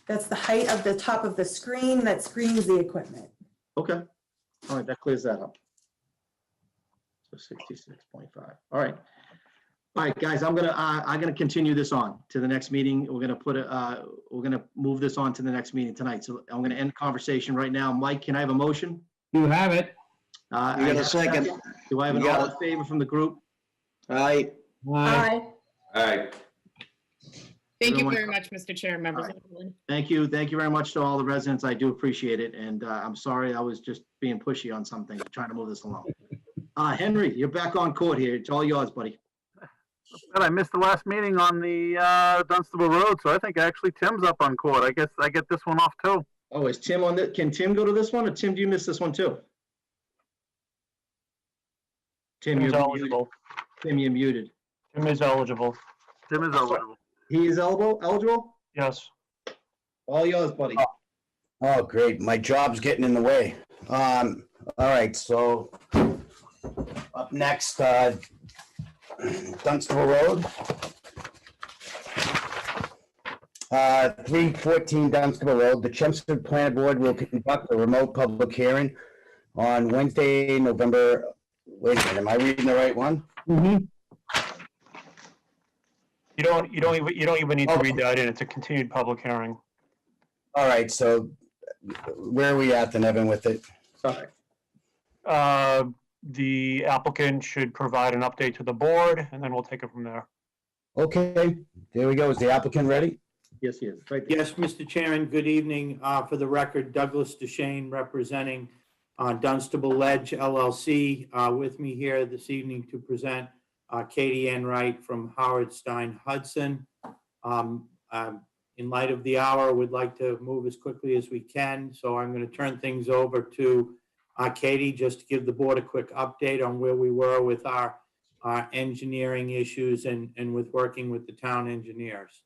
Speaker 13: That's the height of the top of the screen that screens the equipment.
Speaker 1: Okay. All right, that clears that up. So 66.5. All right. All right, guys, I'm gonna continue this on to the next meeting. We're gonna move this on to the next meeting tonight. So I'm gonna end conversation right now. Mike, can I have a motion?
Speaker 4: You have it.
Speaker 5: You got a second.
Speaker 1: Do I have an all in favor from the group?
Speaker 5: Aye.
Speaker 17: Aye.
Speaker 10: All right.
Speaker 17: Thank you very much, Mr. Chair, members of the board.
Speaker 1: Thank you. Thank you very much to all the residents. I do appreciate it. And I'm sorry I was just being pushy on something, trying to move this along. Henry, you're back on court here. It's all yours, buddy.
Speaker 11: I missed the last meeting on the Dunstable Road, so I think actually Tim's up on court. I guess I get this one off too.
Speaker 1: Oh, is Tim on the, can Tim go to this one, or Tim, do you miss this one too? Tim, you're eligible. Tim, you're muted.
Speaker 12: Tim is eligible.
Speaker 11: Tim is eligible.
Speaker 1: He is eligible?
Speaker 12: Yes.
Speaker 1: All yours, buddy.
Speaker 15: Oh, great. My job's getting in the way. All right, so up next, Dunstable Road. 314 Dunstable Road. The Chelmsford Planning Board will conduct a remote public hearing on Wednesday, November. Wait a minute, am I reading the right one?
Speaker 12: Mm-hmm. You don't even need to read that in. It's a continued public hearing.
Speaker 15: All right, so where are we at then, Evan, with it?
Speaker 1: Sorry.
Speaker 12: The applicant should provide an update to the board, and then we'll take it from there.
Speaker 15: Okay, there we go. Is the applicant ready?
Speaker 1: Yes, he is. Right.
Speaker 16: Yes, Mr. Chairman, good evening. For the record, Douglas Duchesne representing Dunstable Ledge LLC. With me here this evening to present Katie Ann Wright from Howard Stein Hudson. In light of the hour, we'd like to move as quickly as we can. So I'm going to turn things over to Katie just to give the board a quick update on where we were with our engineering issues and with working with the town engineers.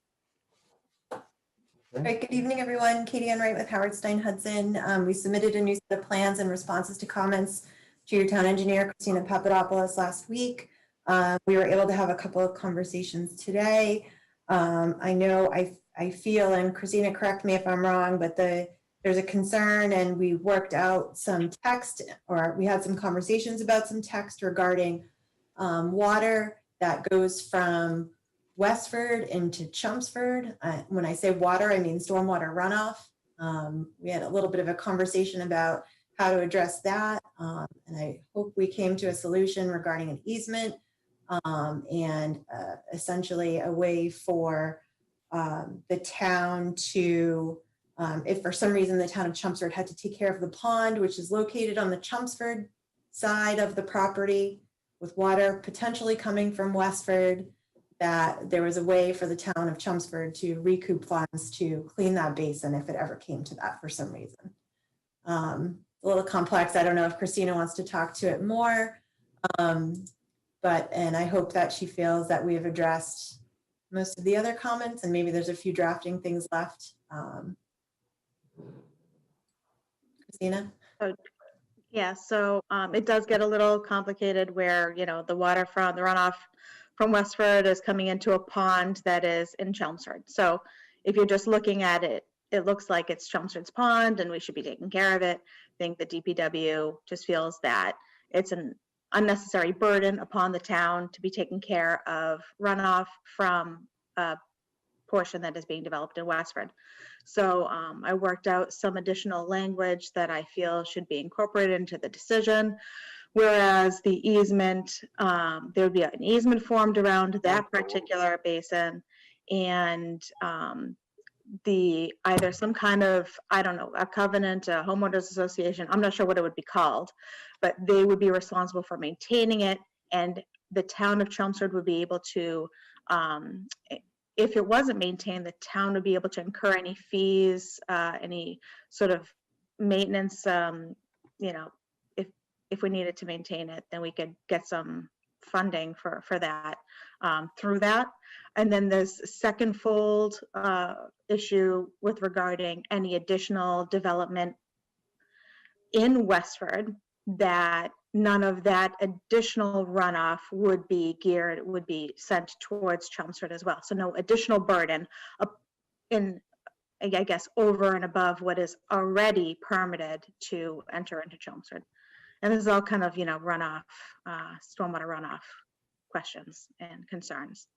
Speaker 13: All right, good evening, everyone. Katie Ann Wright with Howard Stein Hudson. We submitted a new set of plans and responses to comments to your town engineer, Christina Papadopoulos, last week. We were able to have a couple of conversations today. I know I feel, and Christina, correct me if I'm wrong, but there's a concern, and we worked out some text, or we had some conversations about some text regarding water that goes from Westford into Chelmsford. When I say water, I mean stormwater runoff We had a little bit of a conversation about how to address that. And I hope we came to a solution regarding an easement and essentially a way for the town to, if for some reason the town of Chelmsford had to take care of the pond, which is located on the Chelmsford side of the property with water potentially coming from Westford, that there was a way for the town of Chelmsford to recoup funds to clean that basin if it ever came to that for some reason. A little complex. I don't know if Christina wants to talk to it more, and I hope that she feels that we have addressed most of the other comments, and maybe there's a few drafting things left. Christina?
Speaker 14: Yeah, so it does get a little complicated where, you know, the water from the runoff from Westford is coming into a pond that is in Chelmsford. So if you're just looking at it, it looks like it's Chelmsford's pond and we should be taking care of it. I think the DPW just feels that it's an unnecessary burden upon the town to be taking care of runoff from a portion that is being developed in Westford. So I worked out some additional language that I feel should be incorporated into the decision. Whereas the easement, there would be an easement formed around that particular basin, and either some kind of, I don't know, a covenant, a homeowners association, I'm not sure what it would be called, but they would be responsible for maintaining it, and the town of Chelmsford would be able to, if it wasn't maintained, the town would be able to incur any fees, any sort of maintenance, you know, if we needed to maintain it, then we could get some funding for that through that. And then there's a second fold issue with regarding any additional development in Westford, that none of that additional runoff would be sent towards Chelmsford as well. So no additional burden in, I guess, over and above what is already permitted to enter into Chelmsford. And this is all kind of, you know, runoff, stormwater runoff questions and concerns.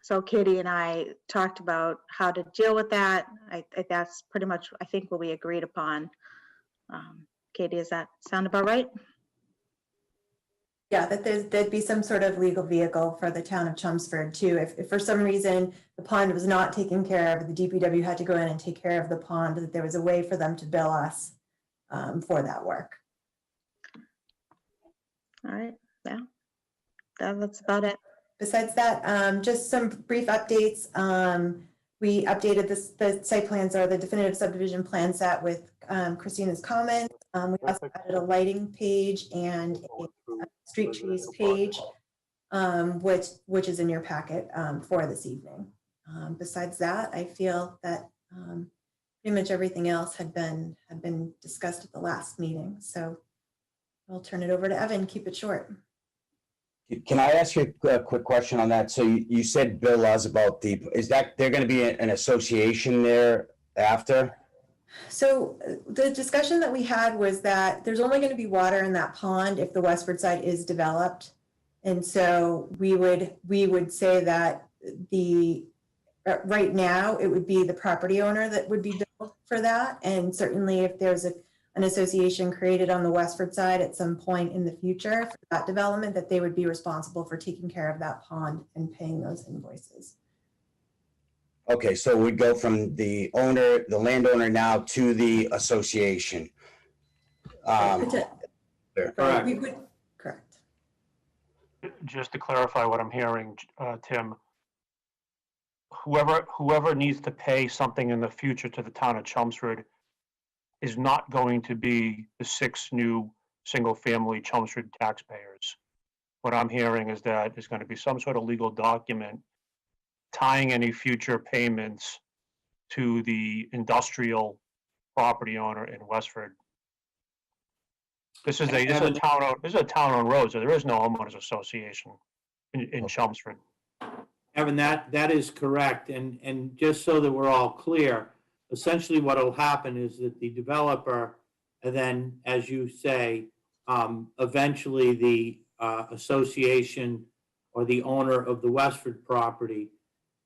Speaker 14: So Katie and I talked about how to deal with that. That's pretty much, I think, what we agreed upon. Katie, does that sound about right?
Speaker 13: Yeah, that there'd be some sort of legal vehicle for the town of Chelmsford too. If for some reason the pond was not taken care of, the DPW had to go in and take care of the pond, that there was a way for them to bill us for that work.
Speaker 14: All right, yeah, that's about it.
Speaker 13: Besides that, just some brief updates. We updated the site plans, or the definitive subdivision plan set with Christina's comments. We also added a lighting page and a street trees page, which is in your packet for this evening. Besides that, I feel that pretty much everything else had been discussed at the last meeting. So I'll turn it over to Evan. Keep it short.
Speaker 15: Can I ask you a quick question on that? So you said Bill Laws about is that there going to be an association there after?
Speaker 13: So the discussion that we had was that there's only going to be water in that pond if the Westford side is developed. And so we would say that right now it would be the property owner that would be billed for that. And certainly if there's an association created on the Westford side at some point in the future for that development, that they would be responsible for taking care of that pond and paying those invoices.
Speaker 15: Okay, so we'd go from the landowner now to the association.
Speaker 12: Correct.
Speaker 13: We would, correct.
Speaker 12: Just to clarify what I'm hearing, Tim, whoever needs to pay something in the future to the town of Chelmsford is not going to be the 6 new single-family Chelmsford taxpayers. What I'm hearing is that there's going to be some sort of legal document tying any future payments to the industrial property owner in Westford. This is a town-owned road, so there is no homeowners association in Chelmsford.
Speaker 16: Evan, that is correct. And just so that we're all clear, essentially what will happen is that the developer, and then, as you say, eventually the association or the owner of the Westford property,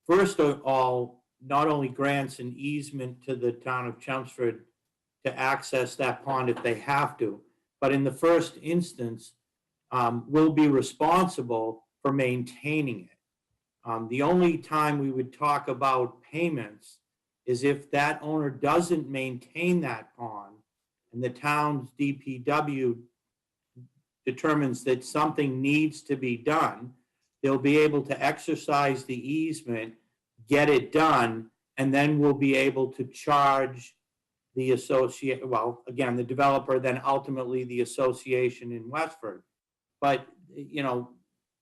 Speaker 16: first of all, not only grants an easement to the town of Chelmsford to access that pond if they have to, but in the first instance, will be responsible for maintaining it. The only time we would talk about payments is if that owner doesn't maintain that pond and the town's DPW determines that something needs to be done, they'll be able to exercise the easement, get it done, and then we'll be able to charge the associate, well, again, the developer, then ultimately the association in Westford. But, you know,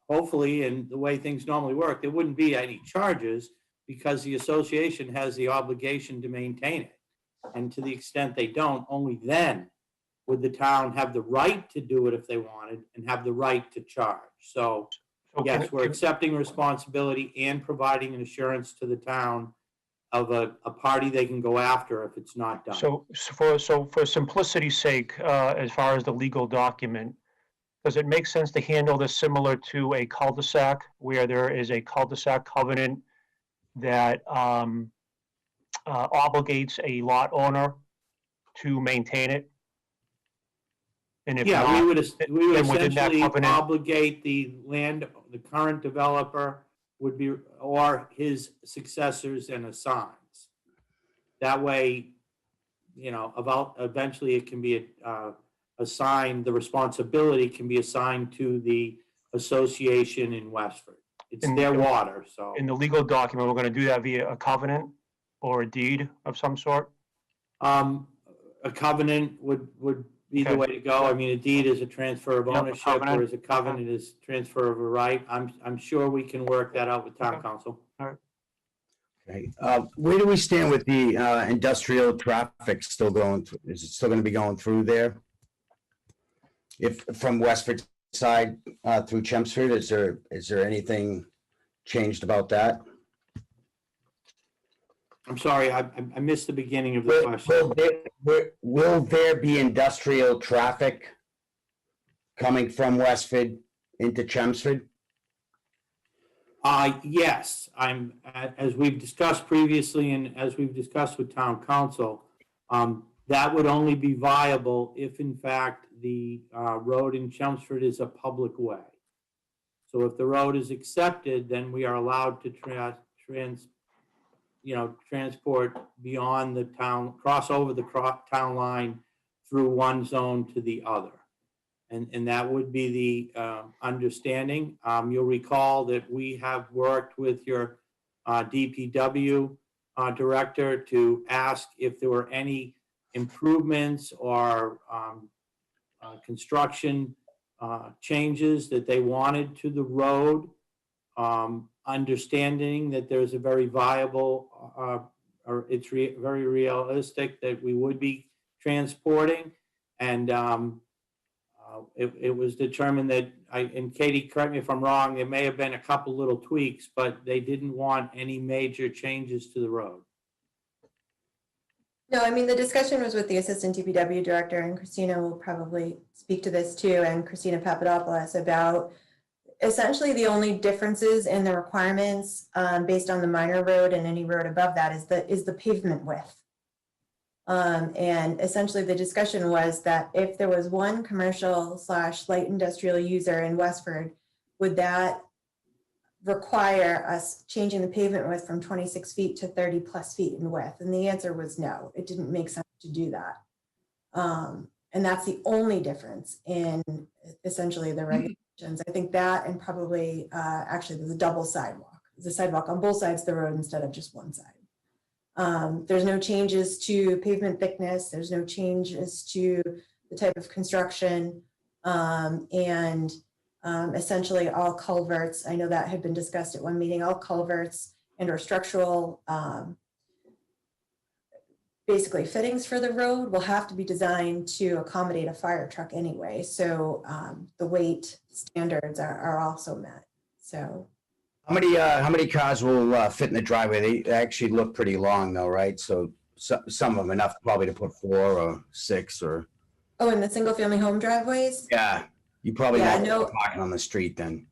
Speaker 16: hopefully, and the way things normally work, there wouldn't be any charges because the association has the obligation to maintain it. And to the extent they don't, only then would the town have the right to do it if they wanted and have the right to charge. So yes, we're accepting responsibility and providing an assurance to the town of a party they can go after if it's not done.
Speaker 12: So for simplicity's sake, as far as the legal document, does it make sense to handle this similar to a cul-de-sac where there is a cul-de-sac covenant that obligates a lot owner to maintain it? And if
Speaker 16: Yeah,
Speaker 12: not,
Speaker 16: we would
Speaker 12: then within that
Speaker 16: essentially
Speaker 12: covenant,
Speaker 16: obligate the current developer would be, or his successors and assigns. That way, you know, eventually it can be assigned, the responsibility can be assigned to the association in Westford. It's their water, so.
Speaker 12: in the legal document, we're going to do that via a covenant or a deed of some sort?
Speaker 16: A covenant would be the way to go. I mean, a deed is a transfer of ownership, whereas a covenant is transfer of a right. I'm sure we can work that out with town council.
Speaker 15: Okay. Where do we stand with the industrial traffic still going? Is it still going to be going through there? If from Westford side through Chelmsford, is there anything changed about that?
Speaker 16: I'm sorry, I missed the beginning of the question.
Speaker 15: Will there be industrial traffic coming from Westford into Chelmsford?
Speaker 16: Yes, as we've discussed previously and as we've discussed with town council, that would only be viable if in fact the road in Chelmsford is a public way. So if the road is accepted, then we are allowed to transport beyond the town, cross over the town line through one zone to the other. And that would be the understanding. You'll recall that we have worked with your DPW director to ask if there were any improvements or construction changes that they wanted to the road, understanding that there's a very viable or it's very realistic that we would be transporting. And it was determined that, and Katie, correct me if I'm wrong, there may have been a couple little tweaks, but they didn't want any major changes to the road.
Speaker 13: No, I mean, the discussion was with the assistant DPW director, and Christina will probably speak to this too, and Christina Papadopoulos, about essentially the only differences in the requirements based on the minor road and any road above that is the pavement width. And essentially the discussion was that if there was one commercial / light industrial user in Westford, would that require us changing the pavement width from 26 feet to 30+ feet in width? And the answer was no, it didn't make sense to do that. And that's the only difference in essentially the regulations. I think that, and probably actually there's a double sidewalk. There's a sidewalk on both sides of the road instead of just one side. There's no changes to pavement thickness. There's no changes to the type of construction. And essentially all culverts, I know that had been discussed at one meeting, all culverts and or structural basically fittings for the road will have to be designed to accommodate a fire truck anyway. So the weight standards are also met. So
Speaker 15: How many cars will fit in the driveway? They actually look pretty long though, right? So some of them enough probably to put 4 or 6 or.
Speaker 13: Oh, in the single family home driveways?
Speaker 15: Yeah, you probably
Speaker 13: Yeah,
Speaker 15: not
Speaker 13: no.
Speaker 15: parking on the street then.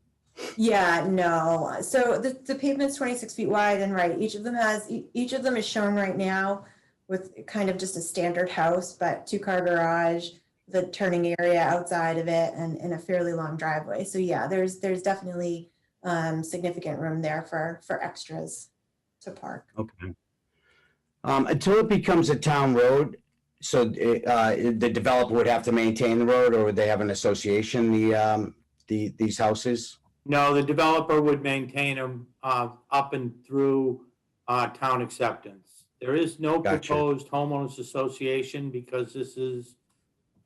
Speaker 13: Yeah, no. So the pavement's 26 feet wide, and right, each of them is shown right now with kind of just a standard house, but 2-car garage, the turning area outside of it, and a fairly long driveway. So yeah, there's definitely significant room there for extras to park.
Speaker 15: Okay. Until it becomes a town road, so the developer would have to maintain the road, or would they have an association, these houses?
Speaker 16: No, the developer would maintain them up and through town acceptance. There is no
Speaker 15: Gotcha.
Speaker 16: proposed homeowners association because this is,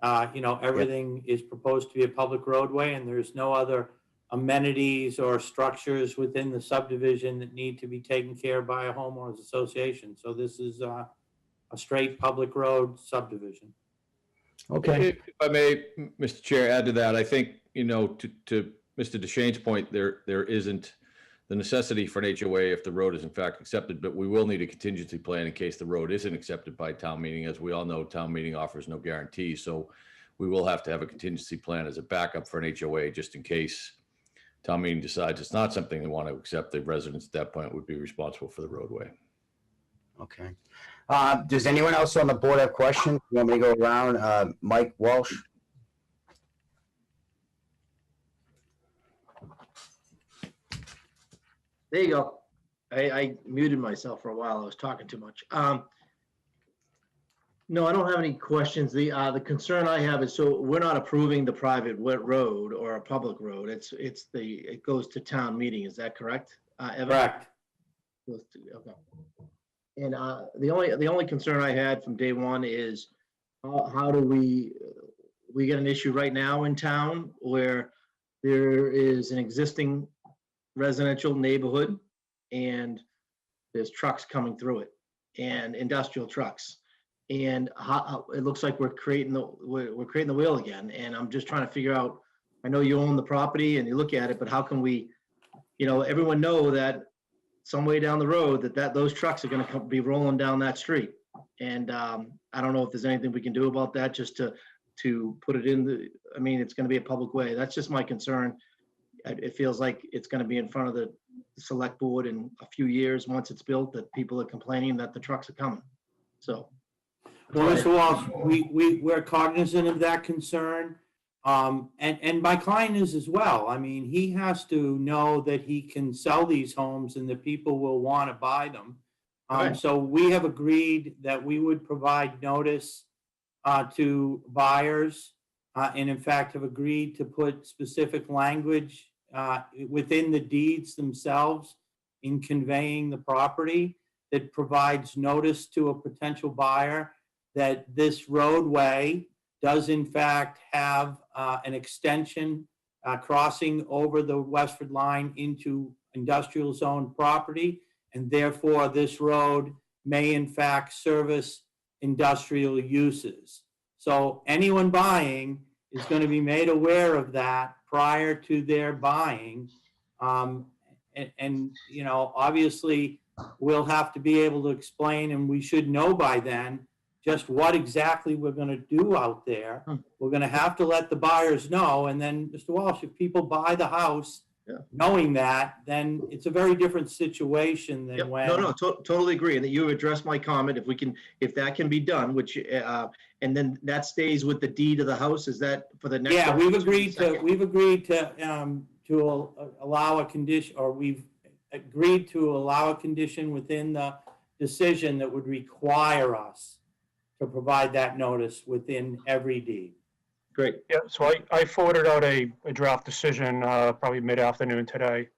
Speaker 16: everything is proposed to be a public roadway, and there's no other amenities or structures within the subdivision that need to be taken care of by a homeowners association. So this is a straight public road subdivision.
Speaker 15: Okay.
Speaker 18: If I may, Mr. Chair, add to that, I think, to Mr. DeShane's point, there isn't the necessity for an HOA if the road is in fact accepted, but we will need a contingency plan in case the road isn't accepted by town meeting. As we all know, town meeting offers no guarantee, so we will have to have a contingency plan as a backup for an HOA just in case town meeting decides it's not something they want to accept. The residents at that point would be responsible for the roadway.
Speaker 15: Okay. Does anyone else on the board have questions? You want me to go around? Mike Walsh?
Speaker 1: There you go. I muted myself for a while. I was talking too much. No, I don't have any questions. The concern I have is, so we're not approving the private wet road or a public road. It goes to town meeting. Is that correct? Evan?
Speaker 16: Correct.
Speaker 1: Okay. And the only concern I had from day one is how do we get an issue right now in town where there is an existing residential neighborhood and there's trucks coming through it and industrial trucks. And how it looks like we're creating the wheel again. And I'm just trying to figure out, I know you own the property and you look at it, but how can we, everyone know that some way down the road that those trucks are going to be rolling down that street. And I don't know if there's anything we can do about that, just to put it in it's going to be a public way. That's just my concern. It feels like it's going to be in front of the select board in a few years, once it's built, that people are complaining that the trucks are coming. So.
Speaker 16: Well, Mr. Walsh, we're cognizant of that concern. And my client is as well. I mean, he has to know that he can sell these homes and that people will want to buy them.
Speaker 1: Right.
Speaker 16: So we have agreed that we would provide notice to buyers, and in fact have agreed to put specific language within the deeds themselves in conveying the property that provides notice to a potential buyer that this roadway does in fact have an extension crossing over the Westford line into industrial zone property, and therefore this road may in fact service industrial uses. So anyone buying is going to be made aware of that prior to their buying. Obviously we'll have to be able to explain, and we should know by then, just what exactly we're going to do out there. We're going to have to let the buyers know. And then, Mr. Walsh, if people buy the house knowing that, then it's a very different situation than when.
Speaker 1: No, totally agree. And that you addressed my comment. If that can be done, which, and then that stays with the deed of the house, is that for the next?
Speaker 16: Yeah, we've agreed to allow a condition, or we've agreed to allow a condition within the decision that would require us to provide that notice within every deed.
Speaker 1: Great.
Speaker 12: Yeah, so I forwarded out a draft decision probably mid-afternoon today.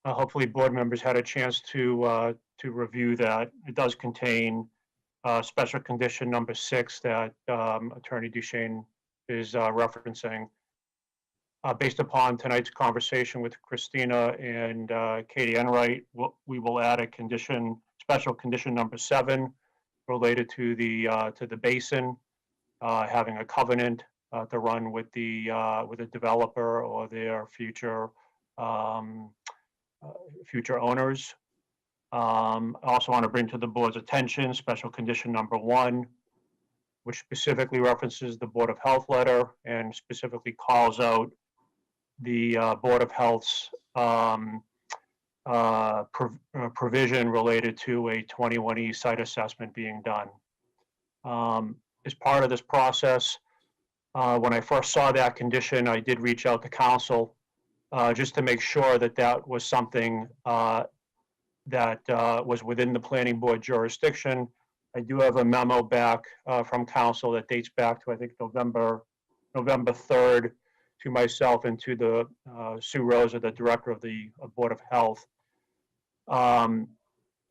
Speaker 12: Hopefully board members had a chance to review that. It does contain special condition number 6 that Attorney Duchesne is referencing. Based upon tonight's conversation with Christina and Katie Enright, we will add a condition, special condition number 7, related to the basin, having a covenant to run with the developer or their future owners. I also want to bring to the board's attention special condition number 1, which specifically references the Board of Health letter and specifically calls out the Board of Health's provision related to a 21E site assessment being done. As part of this process, when I first saw that condition, I did reach out to council just to make sure that that was something that was within the planning board jurisdiction. I do have a memo back from council that dates back to, I think, November 3rd, to myself and to the Sue Rosa, the director of the Board of Health.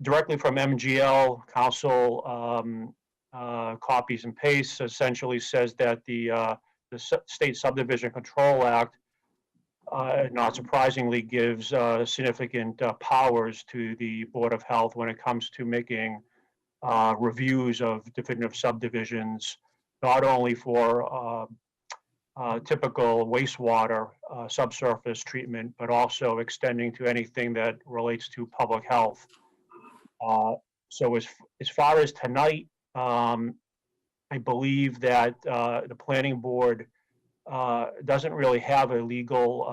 Speaker 12: Directly from MGL, council copies and pastes, essentially says that the State Subdivision Control Act, not surprisingly, gives significant powers to the Board of Health when it comes to making reviews of definitive subdivisions, not only for typical wastewater subsurface treatment, but also extending to anything that relates to public health. So as far as tonight, I believe that the planning board doesn't really have a legal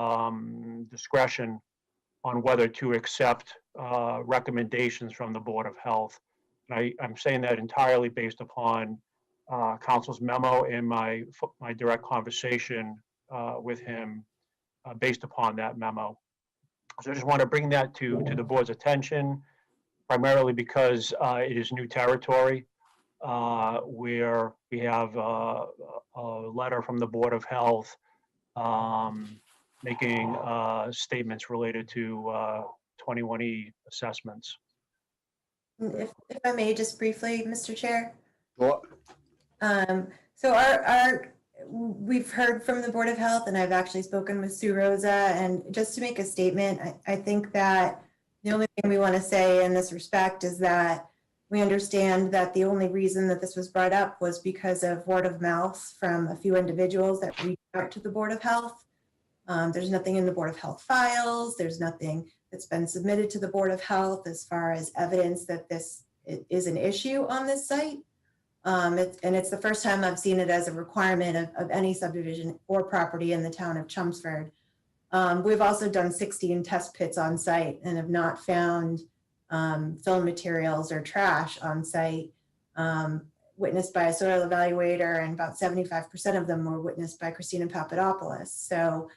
Speaker 12: discretion on whether to accept recommendations from the Board of Health. I'm saying that entirely based upon council's memo and my direct conversation with him based upon that memo. So I just want to bring that to the board's attention, primarily because it is new territory where we have a letter from the Board of Health making statements related to 21E assessments.
Speaker 13: If I may, just briefly, Mr. Chair.
Speaker 15: Well,
Speaker 13: So we've heard from the Board of Health, and I've actually spoken with Sue Rosa, and just to make a statement, I think that the only thing we want to say in this respect is that we understand that the only reason that this was brought up was because of word of mouth from a few individuals that reached out to the Board of Health. There's nothing in the Board of Health files. There's nothing that's been submitted to the Board of Health as far as evidence that this is an issue on this site. And it's the first time I've seen it as a requirement of any subdivision or property in the town of Chelmsford. We've also done 16 test pits on site and have not found film materials or trash on site, witnessed by a soil evaluator, and about 75% of them were witnessed by Christina Papadopoulos. So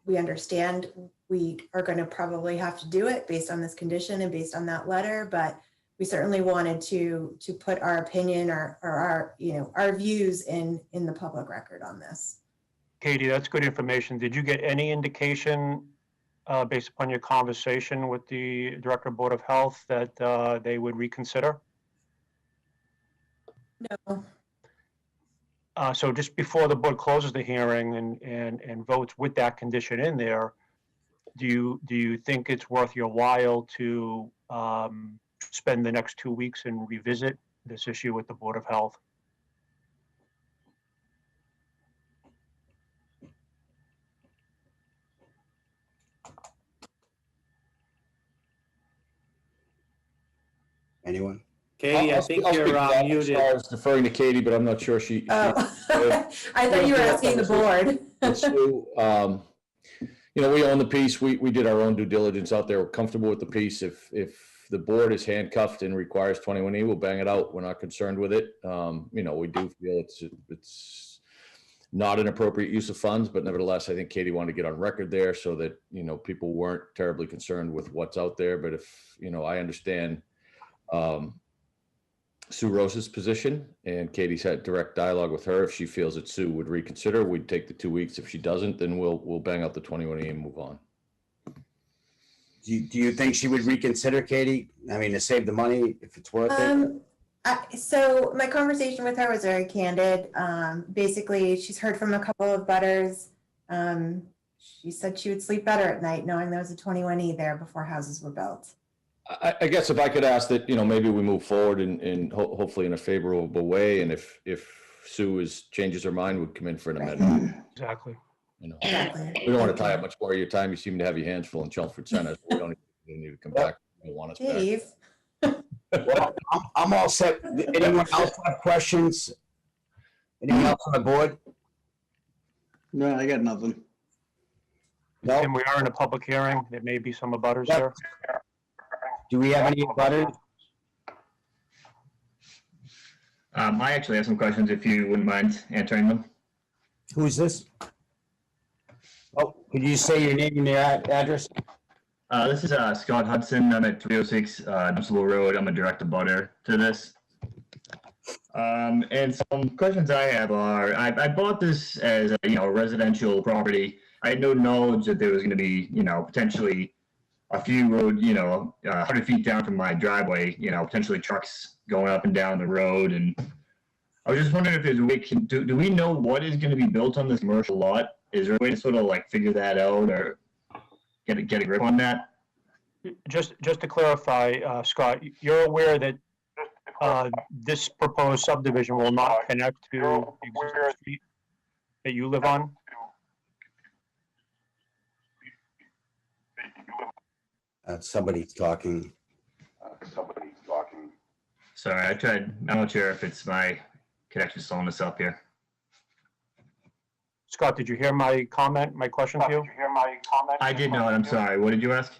Speaker 13: we understand we are going to probably have to do it based on this condition and based on that letter, but we certainly wanted to put our opinion or our views in the public record on this.
Speaker 12: Katie, that's good information. Did you get any indication based upon your conversation with the Director of Board of Health that they would reconsider?
Speaker 13: No.
Speaker 12: So just before the board closes the hearing and votes with that condition in there, do you think it's worth your while to spend the next 2 weeks and revisit this issue with the Board of Health?
Speaker 15: Anyone?
Speaker 16: Katie, I think you're muted.
Speaker 18: I was deferring to Katie, but I'm not sure she.
Speaker 13: I thought you were asking the board.
Speaker 18: We own the piece. We did our own due diligence out there. We're comfortable with the piece. If the board is handcuffed and requires 21E, we'll bang it out. We're not concerned with it. We do feel it's not an appropriate use of funds, but nevertheless, I think Katie wanted to get on record there so that, people weren't terribly concerned with what's out there. But if, I understand Sue Rosa's position, and Katie's had direct dialogue with her. If she feels that Sue would reconsider, we'd take the 2 weeks. If she doesn't, then we'll bang out the 21E and move on.
Speaker 15: Do you think she would reconsider, Katie? I mean, to save the money, if it's worth it?
Speaker 13: So my conversation with her was very candid. Basically, she's heard from a couple of butters. She said she would sleep better at night knowing there was a 21E there before houses were built.
Speaker 18: I guess if I could ask that, maybe we move forward in hopefully in a favorable way. And if Sue changes her mind, we'd come in for an amendment.
Speaker 12: Exactly.
Speaker 13: Exactly.
Speaker 18: We don't want to tie up much more of your time. You seem to have your hands full in Chelmsford Center. So we don't even need to come back. You don't want us
Speaker 13: Dave.
Speaker 18: back.
Speaker 15: Well, I'm all set. Anyone else have questions? Anyone else on the board?
Speaker 5: No, I got nothing.
Speaker 15: No,
Speaker 12: And we are in a public hearing. There may be some abutters
Speaker 15: Yep.
Speaker 12: here.
Speaker 15: do we have any butters?
Speaker 20: I actually have some questions if you wouldn't mind answering them.
Speaker 15: Who's this? Oh, could you say your name and your address?
Speaker 20: This is Scott Hudson. I'm at 306 Dunstable Road. I'm a direct abutter to this. And some questions I have are, I bought this as a residential property. I had no knowledge that there was going to be, potentially a few road, 100 feet down from my driveway, potentially trucks going up and down the road. And I was just wondering if there's a way, do we know what is going to be built on this commercial lot? Is there a way to sort of like figure that out or get a grip on that?
Speaker 12: Just to clarify, Scott, you're aware that this proposed subdivision will not connect to the existing street that you live on?
Speaker 15: Somebody's talking.
Speaker 20: Sorry, I'm not sure if it's my connection slowing us up here.
Speaker 12: Scott, did you hear my comment, my question to you?
Speaker 20: I did not. I'm sorry. What did you ask?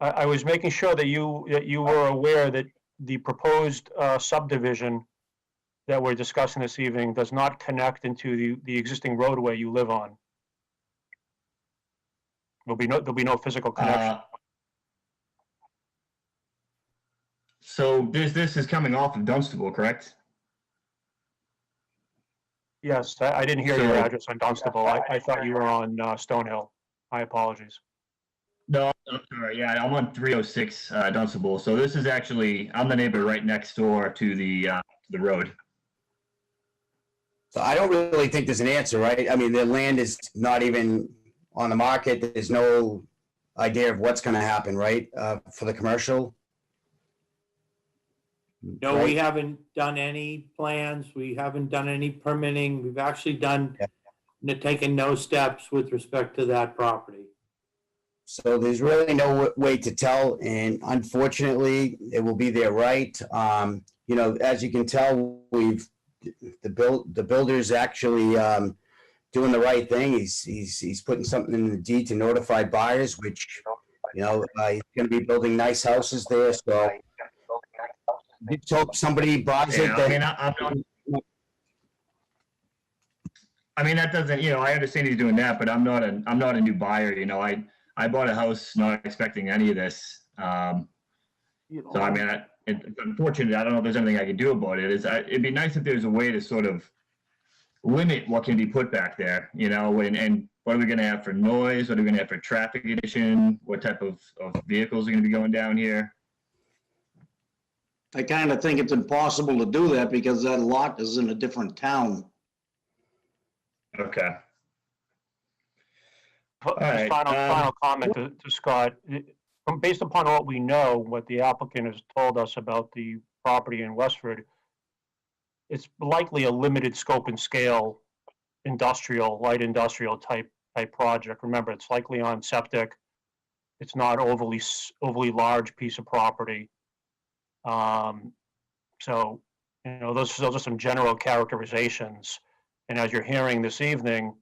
Speaker 12: I was making sure that you were aware that the proposed subdivision that we're discussing this evening does not connect into the existing roadway you live on. There'll be no physical connection.
Speaker 20: So this is coming off of Dunstable, correct?
Speaker 12: Yes, I didn't hear your address on Dunstable. I thought you were on Stonehill. My apologies.
Speaker 20: No, I'm sorry. Yeah, I'm on 306 Dunstable. So this is actually, I'm the neighbor right next door to the road.
Speaker 15: So I don't really think there's an answer, right? I mean, the land is not even on the market. There's no idea of what's going to happen, right? For the commercial.
Speaker 16: No,
Speaker 15: Right.
Speaker 16: we haven't done any plans. We haven't done any permitting. We've actually taken no steps with respect to that property.
Speaker 15: So there's really no way to tell, and unfortunately, it will be their right. As you can tell, the builder's actually doing the right thing. He's putting something in the deed to notify buyers, which he's going to be building nice houses there. So let's hope somebody buys it.
Speaker 20: I mean, that doesn't, I understand he's doing that, but I'm not a new buyer. I bought a house not expecting any of this. So I mean, it's unfortunate. I don't know if there's anything I can do about it. It'd be nice if there's a way to sort of limit what can be put back there, and what are we going to have for noise? What are we going to have for traffic addition? What type of vehicles are going to be going down here?
Speaker 5: I kind of think it's impossible to do that because that lot is in a different town.
Speaker 20: Okay.
Speaker 12: Just final comment to Scott. Based upon what we know, what the applicant has told us about the property in Westford, it's likely a limited scope and scale light industrial type project. Remember, it's likely on septic. It's not overly large piece of property. So, those are some general characterizations. And as you're hearing this evening,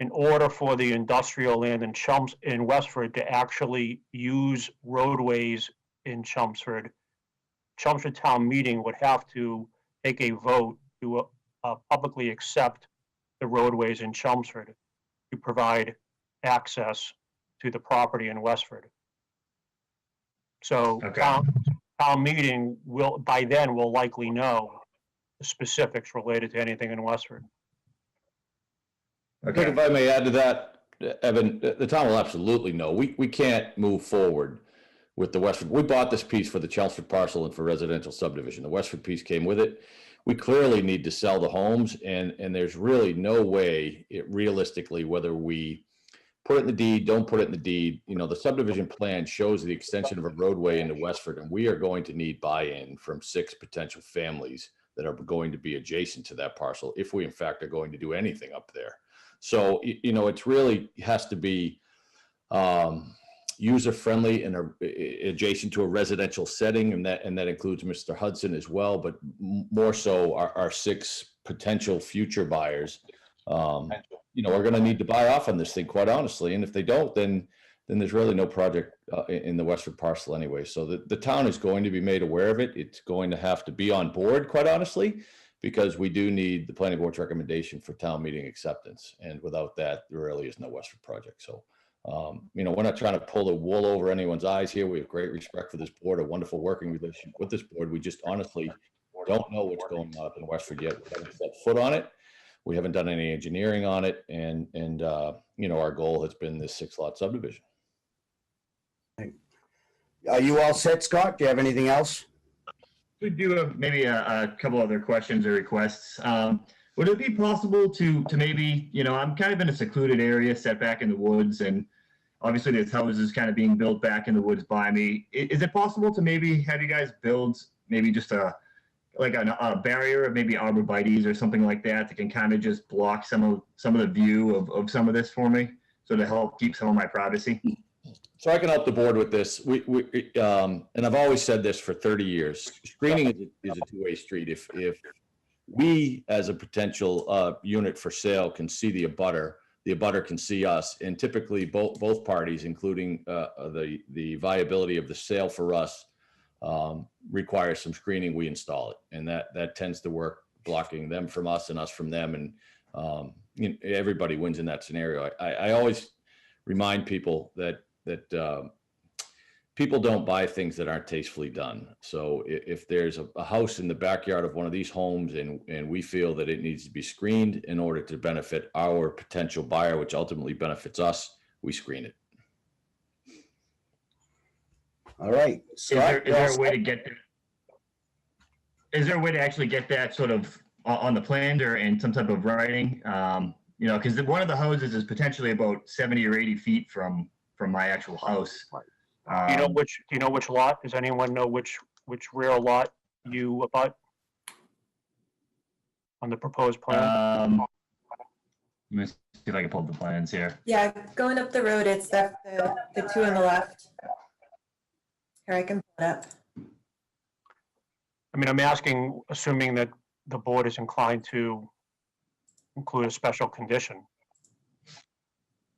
Speaker 12: in order for the industrial land in Westford to actually use roadways in Chelmsford Town Meeting would have to take a vote to publicly accept the roadways in Chelmsford to provide access to the property in Westford. So Town Meeting by then will likely know the specifics related to anything in Westford.
Speaker 18: I think if I may add to that, Evan, the town will absolutely know. We can't move forward with the Westford. We bought this piece for the Chelmsford parcel and for residential subdivision. The Westford piece came with it. We clearly need to sell the homes, and there's really no way, realistically, whether we put it in the deed, don't put it in the deed, the subdivision plan shows the extension of a roadway into Westford, and we are going to need buy-in from 6 potential families that are going to be adjacent to that parcel if we in fact are going to do anything up there. So, it really has to be user-friendly and adjacent to a residential setting, and that includes Mr. Hudson as well, but more so our 6 potential future buyers. are going to need to buy off on this thing, quite honestly. And if they don't, then there's really no project in the Westford parcel anyway. So the town is going to be made aware of it. It's going to have to be on board, quite honestly, because we do need the planning board's recommendation for town meeting acceptance. And without that, there really is no Westford project. So, we're not trying to pull the wool over anyone's eyes here. We have great respect for this board, a wonderful working relationship with this board. We just honestly don't know what's going on up in Westford yet. We haven't set foot on it. We haven't done any engineering on it. And our goal has been this 6-lot subdivision.
Speaker 15: Are you all set, Scott? Do you have anything else?
Speaker 20: We do have maybe a couple other questions or requests. Would it be possible to maybe, I'm kind of in a secluded area set back in the woods, and obviously there's houses kind of being built back in the woods by me. Is it possible to maybe have you guys build maybe just a barrier of maybe arborvitaes or something like that can kind of just block some of the view of some of this for me, so to help keep some of my privacy?
Speaker 18: So I can help the board with this. And I've always said this for 30 years. Screening is a two-way street. If we, as a potential unit for sale, can see the abutter can see us. And typically, both parties, including the viability of the sale for us, requires some screening. We install it, and that tends to work, blocking them from us and us from them. And everybody wins in that scenario. I always remind people that people don't buy things that aren't tastefully done. So if there's a house in the backyard of one of these homes and we feel that it needs to be screened in order to benefit our potential buyer, which ultimately benefits us, we screen it.
Speaker 15: All right. Scott,
Speaker 20: is there a way to get that? Is there a way to actually get that sort of on the plan or in some type of writing? Because one of the houses is potentially about 70 or 80 feet from my actual house.
Speaker 12: Do you know which lot? Does anyone know which rear lot you abut on the proposed plan?
Speaker 20: Let me see if I can pull up the plans here.
Speaker 13: Yeah, going up the road, it's the two on the left. Here, I can pull it up.
Speaker 12: I mean, I'm asking, assuming that the board is inclined to include a special condition.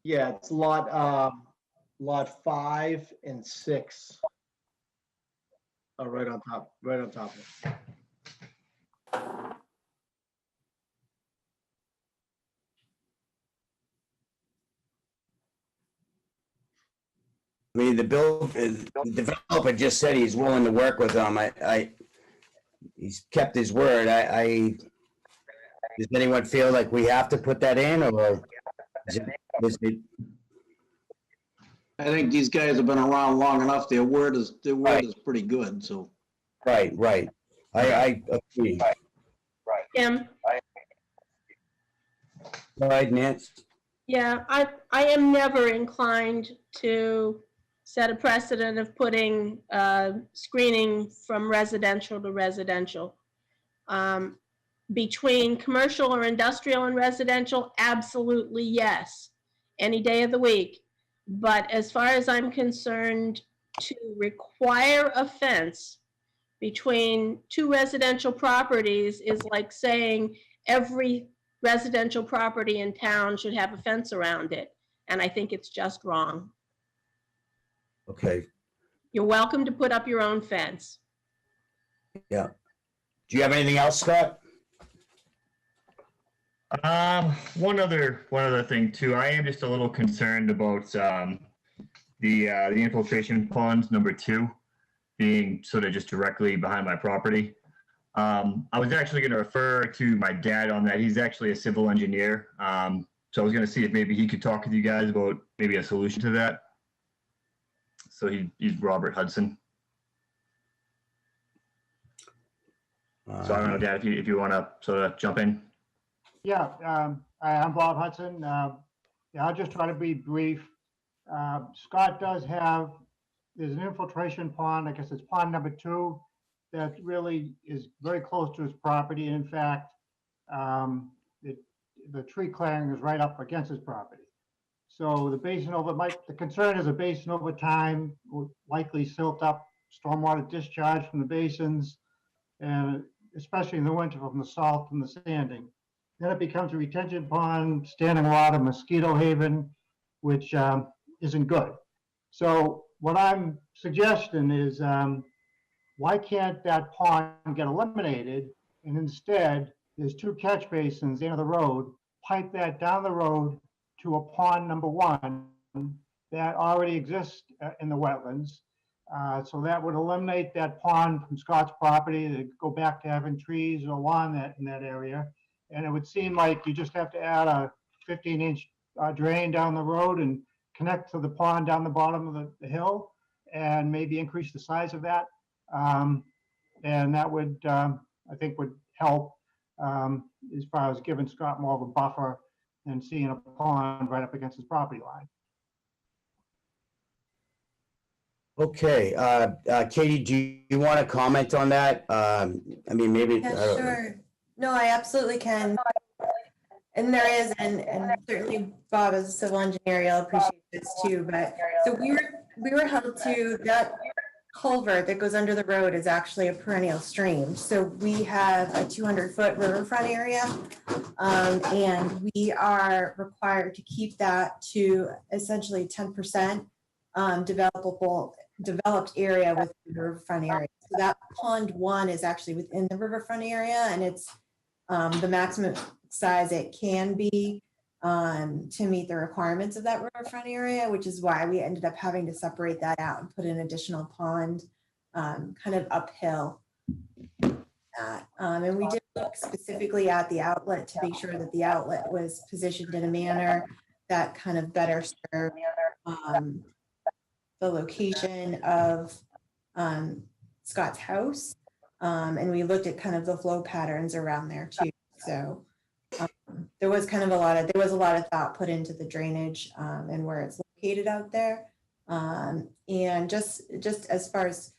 Speaker 1: Yeah, it's lot 5 and 6 are right on top of it.
Speaker 15: I mean, the developer just said he's willing to work with them. He's kept his word. Does anyone feel like we have to put that in, or is it?
Speaker 5: I think these guys have been around long enough. Their word is pretty good, so.
Speaker 15: Right. I agree.
Speaker 7: Kim?
Speaker 15: All right, Nance.
Speaker 7: Yeah, I am never inclined to set a precedent of putting screening from residential to residential. Between commercial or industrial and residential, absolutely yes, any day of the week. But as far as I'm concerned, to require a fence between two residential properties is like saying every residential property in town should have a fence around it. And I think it's just wrong.
Speaker 15: Okay.
Speaker 7: You're welcome to put up your own fence.
Speaker 15: Yeah. Do you have anything else, Scott?
Speaker 20: One other thing too. I am just a little concerned about the infiltration pond number 2 being sort of just directly behind my property. I was actually going to refer to my dad on that. He's actually a civil engineer. So I was going to see if maybe he could talk with you guys about maybe a solution to that. So he's Robert Hudson. So I don't know, Dad, if you want to sort of jump in.
Speaker 2: Yeah, I'm Bob Hudson. Yeah, I'll just try to be brief. Scott does have, there's an infiltration pond, I guess it's pond number 2, that really is very close to his property. In fact, the tree clearing is right up against his property. So the basin the concern is a basin over time will likely silt up stormwater discharge from the basins, and especially in the winter from the salt and the sanding. then it becomes a retention pond, standing water, mosquito haven, which isn't good. So what I'm suggesting is, why can't that pond get eliminated? And instead, there's 2 catch basins in the road, pipe that down the road to a pond number 1 that already exists in the wetlands. So that would eliminate that pond from Scott's property, to go back to having trees or lawn in that area. And it would seem like you just have to add a 15-inch drain down the road and connect to the pond down the bottom of the hill, and maybe increase the size of that. And that would, I think, would help as far as giving Scott more of a buffer than seeing a pond right up against his property line.
Speaker 15: Okay, Katie, do you want to comment on that? I mean, maybe.
Speaker 13: Yeah, sure. No, I absolutely can. And there is, and certainly Bob as a civil engineer, you'll appreciate this too, but so we were held to that culvert that goes under the road is actually a perennial stream. So we have a 200-foot riverfront area, and we are required to keep that to essentially 10% developed area within the riverfront area. So that pond 1 is actually within the riverfront area, and it's the maximum size it can be to meet the requirements of that riverfront area, which is why we ended up having to separate that out and put an additional pond kind of uphill. And we did look specifically at the outlet to make sure that the outlet was positioned in a manner that kind of better served the location of Scott's house. And we looked at kind of the flow patterns around there too. So there was kind of a lot of thought put into the drainage and where it's located out there. And just as far as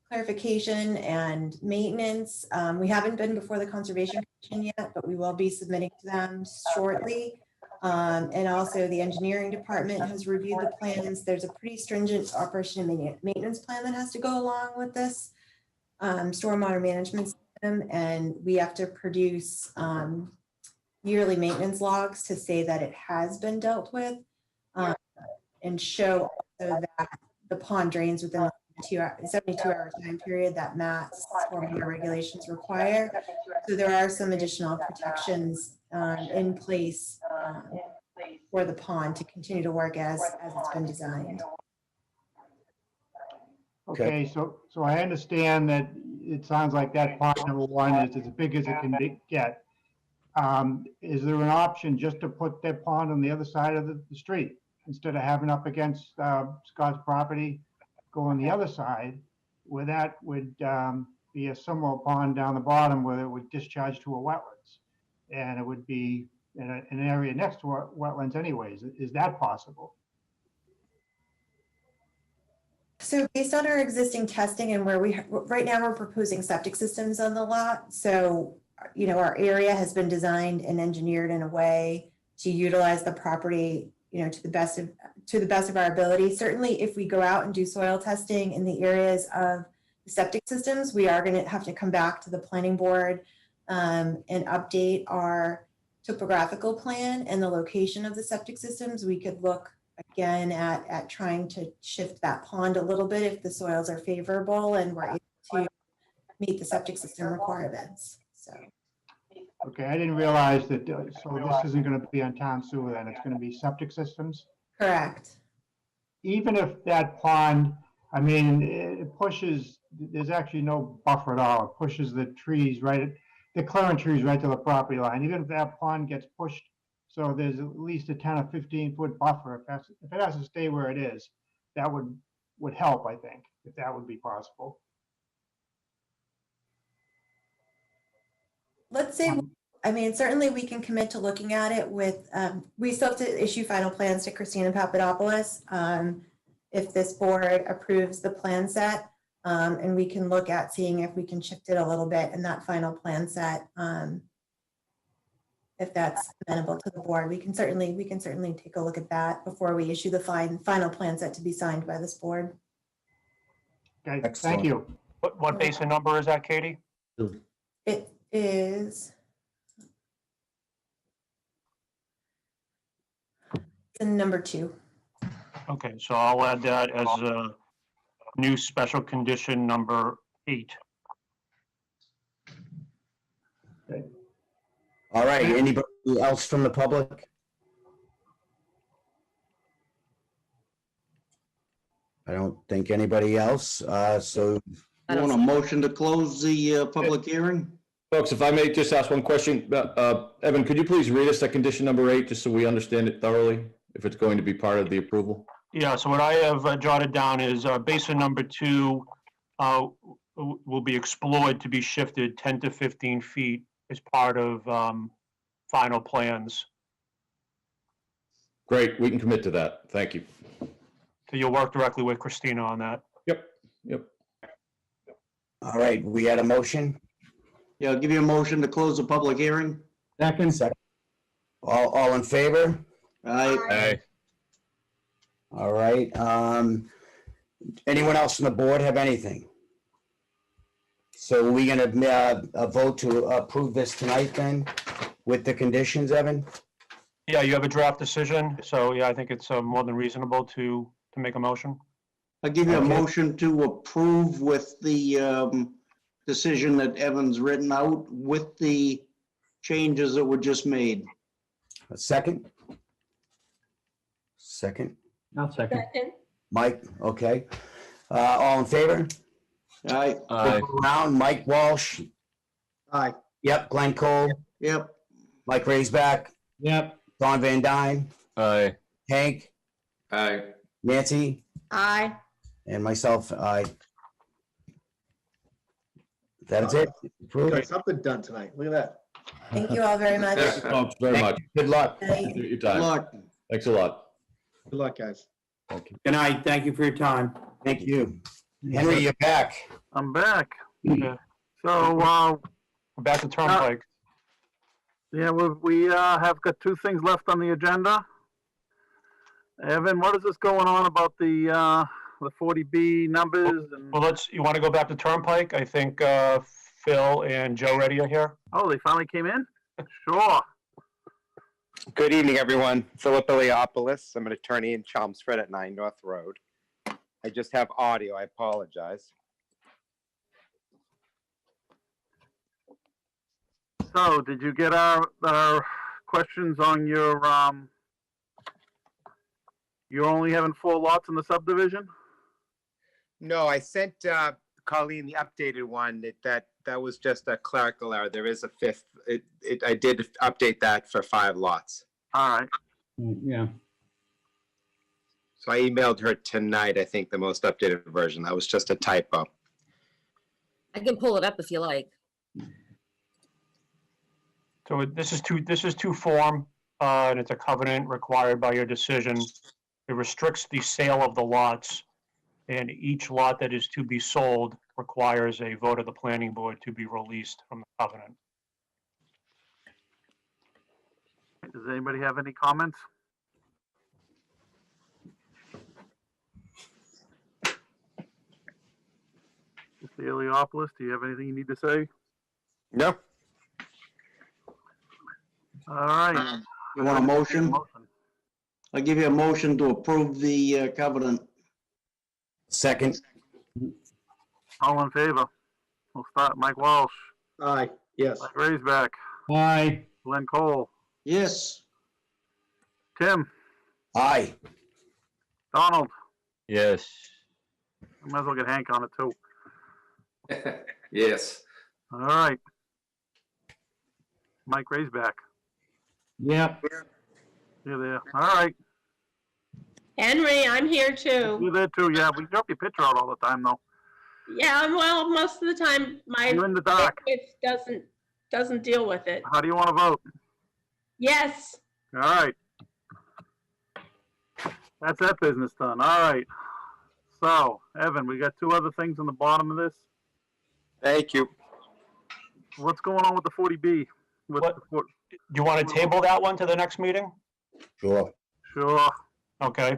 Speaker 13: clarification and maintenance, we haven't been before the Conservation Commission yet, but we will be submitting to them shortly. And also the engineering department has reviewed the plans. There's a pretty stringent operation and maintenance plan that has to go along with this stormwater management system, and we have to produce yearly maintenance logs to say that it has been dealt with, and show also that the pond drains within the 72-hour time period that MAT's stormwater regulations require. So there are some additional protections in place for the pond to continue to work as it's been designed.
Speaker 2: Okay, so I understand that it sounds like that pond number 1 is as big as it can get. Is there an option just to put that pond on the other side of the street instead of having up against Scott's property, go on the other side, where that would be a similar pond down the bottom where it would discharge to a wetlands, and it would be in an area next to wetlands anyways? Is that possible?
Speaker 13: So based on our existing testing and where right now we're proposing septic systems on the lot. So, you know, our area has been designed and engineered in a way to utilize the property, you know, to the best of our ability. Certainly, if we go out and do soil testing in the areas of the septic systems, we are going to have to come back to the planning board and update our topographical plan and the location of the septic systems. We could look again at trying to shift that pond a little bit if the soils are favorable and we're able to meet the septic system requirements. So.
Speaker 2: Okay, I didn't realize that, so this isn't going to be on town sewer then, it's going to be septic systems?
Speaker 13: Correct.
Speaker 2: Even if that pond, I mean, it pushes, there's actually no buffer at all, it pushes the trees right, the clearing trees right to the property line, even if that pond gets pushed, so there's at least a 10 or 15-foot buffer, if it has to stay where it is, that would help, I think, if that would be possible.
Speaker 13: Let's say, I mean, certainly we can commit to looking at it with, we still have to issue final plans to Christina Papadopoulos. If this board approves the plan set, and we can look at seeing if we can shift it a little bit in that final plan set. If that's amenable to the board, we can certainly take a look at that before we issue the final plan set to be signed by this board.
Speaker 2: Okay, thank you.
Speaker 12: What basin number is that, Katie?
Speaker 13: It is, And number 2.
Speaker 12: Okay, so I'll add that as a new special condition number 8.
Speaker 15: All right, anybody else from the public? I don't think anybody else, so
Speaker 5: You want a motion to close the public hearing?
Speaker 18: Folks, if I may just ask one question, Evan, could you please read us that condition number 8, just so we understand it thoroughly, if it's going to be part of the approval?
Speaker 12: Yeah, so what I have jotted down is basin number 2 will be explored to be shifted 10 to 15 feet as part of final plans.
Speaker 18: Great, we can commit to that. Thank you.
Speaker 12: So you'll work directly with Christina on that.
Speaker 18: Yep.
Speaker 15: all right, we had a motion.
Speaker 5: Yeah, I'll give you a motion to close the public hearing.
Speaker 15: Second. All in favor?
Speaker 5: Aye.
Speaker 15: All right, anyone else on the board have anything? So are we gonna vote to approve this tonight then, with the conditions, Evan?
Speaker 12: Yeah, you have a draft decision, so yeah, I think it's more than reasonable to make a motion.
Speaker 5: I'll give you a
Speaker 15: Okay.
Speaker 5: motion to approve with the decision that Evan's written out with the changes that were just made.
Speaker 15: A second? Second,
Speaker 4: I'll second.
Speaker 7: Second.
Speaker 15: Mike, okay. All in favor?
Speaker 5: Aye.
Speaker 15: We'll go around, Mike Walsh,
Speaker 1: Aye.
Speaker 15: yep, Glenn Cole,
Speaker 5: Yep.
Speaker 15: Mike Raisback,
Speaker 4: Yep.
Speaker 15: Don Van Dyne,
Speaker 8: Aye.
Speaker 15: Hank,
Speaker 10: Aye.
Speaker 15: Nancy,
Speaker 7: Aye.
Speaker 15: and myself, I. That's it.
Speaker 1: We
Speaker 15: Approved.
Speaker 1: got something done tonight. Look at that.
Speaker 13: Thank you all very much.
Speaker 18: Thanks very much.
Speaker 15: Good luck.
Speaker 18: Appreciate your
Speaker 5: Good
Speaker 18: time.
Speaker 5: luck.
Speaker 18: Thanks a lot.
Speaker 1: Good luck, guys.
Speaker 16: Good night. Thank you for your time.
Speaker 15: Thank you. Henry, you're back.
Speaker 11: I'm back.
Speaker 12: Okay.
Speaker 11: So,
Speaker 12: We're back to Turnpike.
Speaker 11: yeah, we have got 2 things left on the agenda. Evan, what is this going on about the 40B numbers? And
Speaker 12: Well, you want to go back to Turnpike? I think Phil and Joe Reddy are here.
Speaker 11: oh, they finally came in? Sure.
Speaker 21: Good evening, everyone. Philip Iliopoulos. I'm an attorney in Chelmsford at 9 North Road. I just have audio. I apologize.
Speaker 11: So, did you get our questions on your, you're only having 4 lots in the subdivision?
Speaker 21: No, I sent Colleen the updated one. That was just a clerical error. There is a 5th. I did update that for 5 lots.
Speaker 11: All right.
Speaker 4: Yeah.
Speaker 21: So I emailed her tonight, I think, the most updated version. That was just a typo.
Speaker 3: I can pull it up if you like.
Speaker 12: So this is two form, and it's a covenant required by your decision. It restricts the sale of the lots, and each lot that is to be sold requires a vote of the planning board to be released from the covenant.
Speaker 11: Does anybody have any comments? Mr. Iliopoulos, do you have anything you need to say?
Speaker 21: No?
Speaker 11: All right.
Speaker 5: You want a motion? I'll give you a motion to approve the covenant.
Speaker 15: Second.
Speaker 11: All in favor? We'll start. Mike Walsh,
Speaker 1: Aye. Yes.
Speaker 11: Mike Raisback,
Speaker 4: Aye.
Speaker 11: Glenn Cole,
Speaker 5: Yes.
Speaker 11: Tim,
Speaker 15: Aye.
Speaker 11: Donald.
Speaker 8: Yes.
Speaker 11: I might as well get Hank on it too.
Speaker 10: Yes.
Speaker 11: All right. Mike Raisback.
Speaker 4: Yep.
Speaker 11: You're there. All right.
Speaker 7: Henry, I'm here too.
Speaker 11: You're there too. Yeah, we drop your picture out all the time though.
Speaker 7: Yeah, well, most of the time my
Speaker 11: You're in the dark.
Speaker 7: bandwidth doesn't deal with it.
Speaker 11: How do you want to vote?
Speaker 7: Yes.
Speaker 11: All right. That's that business done. All right. So, Evan, we got 2 other things on the bottom of this.
Speaker 21: Thank you.
Speaker 11: What's going on with the 40B?
Speaker 12: Do you want to table that one to the next meeting?
Speaker 15: Sure.
Speaker 11: Sure.
Speaker 12: Okay.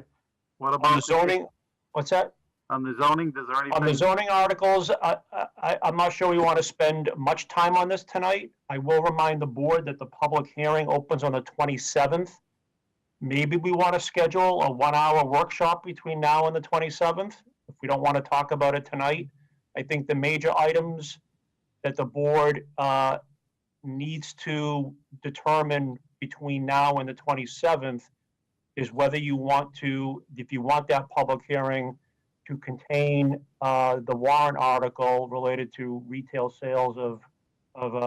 Speaker 11: What
Speaker 12: On
Speaker 11: about
Speaker 12: the zoning, what's that?
Speaker 11: On the zoning, is there anything?
Speaker 12: On the zoning articles, I'm not sure we want to spend much time on this tonight. I will remind the board that the public hearing opens on the 27th. maybe we want to schedule a 1-hour workshop between now and the 27th. If we don't want to talk about it tonight, I think the major items that the board needs to determine between now and the 27th is whether you want to, if you want that public hearing to contain the warrant article related to retail sales of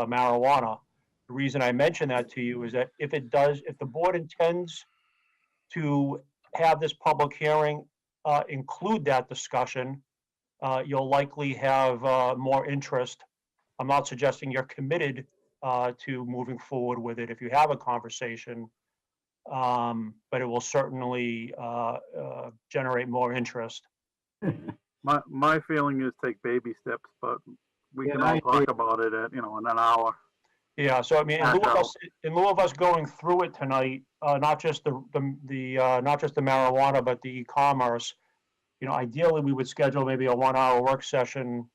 Speaker 12: marijuana. The reason I mention that to you is that if it does, if the board intends to have this public hearing include that discussion, you'll likely have more interest. I'm not suggesting you're committed to moving forward with it if you have a conversation, but it will certainly generate more interest.
Speaker 11: My feeling is take baby steps, but we can
Speaker 12: Yeah, I
Speaker 11: all talk
Speaker 12: agree.
Speaker 11: about it at, in an hour.
Speaker 12: Yeah, so I mean, in lieu of us going through it tonight, not just the not just the marijuana, but the e-commerce, ideally we would schedule maybe a 1-hour work session,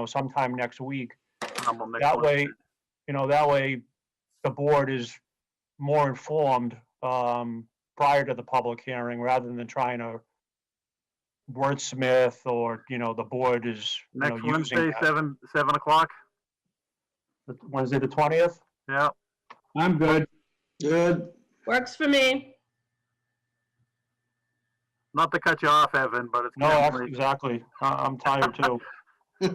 Speaker 12: sometime next week. That way, that way the board is more informed prior to the public hearing rather than trying to wordsmith or, the board is,
Speaker 11: Next
Speaker 12: using
Speaker 11: Wednesday,
Speaker 12: that.
Speaker 11: 7 o'clock?
Speaker 12: Wednesday, the 20th?
Speaker 11: Yeah.
Speaker 4: I'm good.
Speaker 5: Good.
Speaker 7: Works for me.
Speaker 11: Not to cut you off, Evan, but it's.
Speaker 12: No,
Speaker 11: getting late.
Speaker 12: exactly. I'm tired too.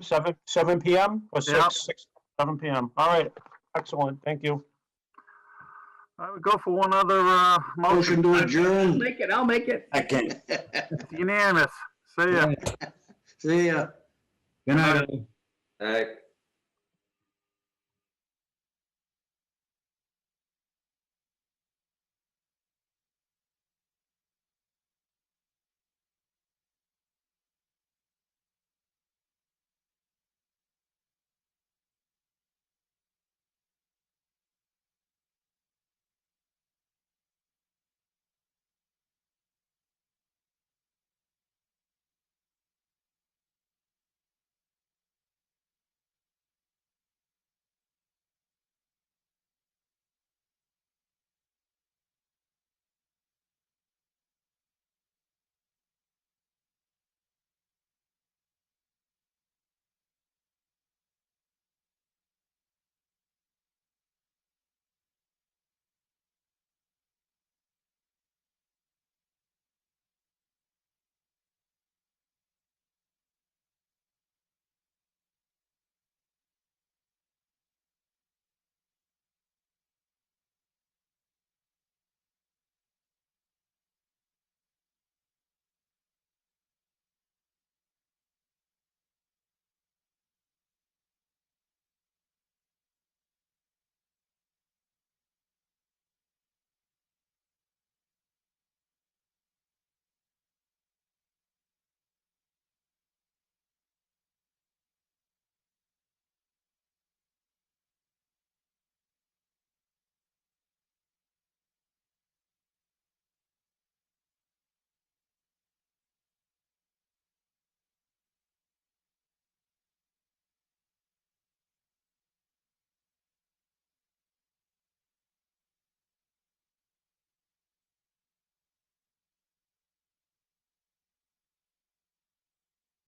Speaker 12: 7 PM or 6, 7 PM. All right. Excellent. Thank you.
Speaker 11: I would go for one other
Speaker 5: Motion to adjourn.
Speaker 7: I'll make it.
Speaker 15: Second.
Speaker 11: It's unanimous. See ya.
Speaker 5: See ya.
Speaker 4: Good night.
Speaker 10: All right.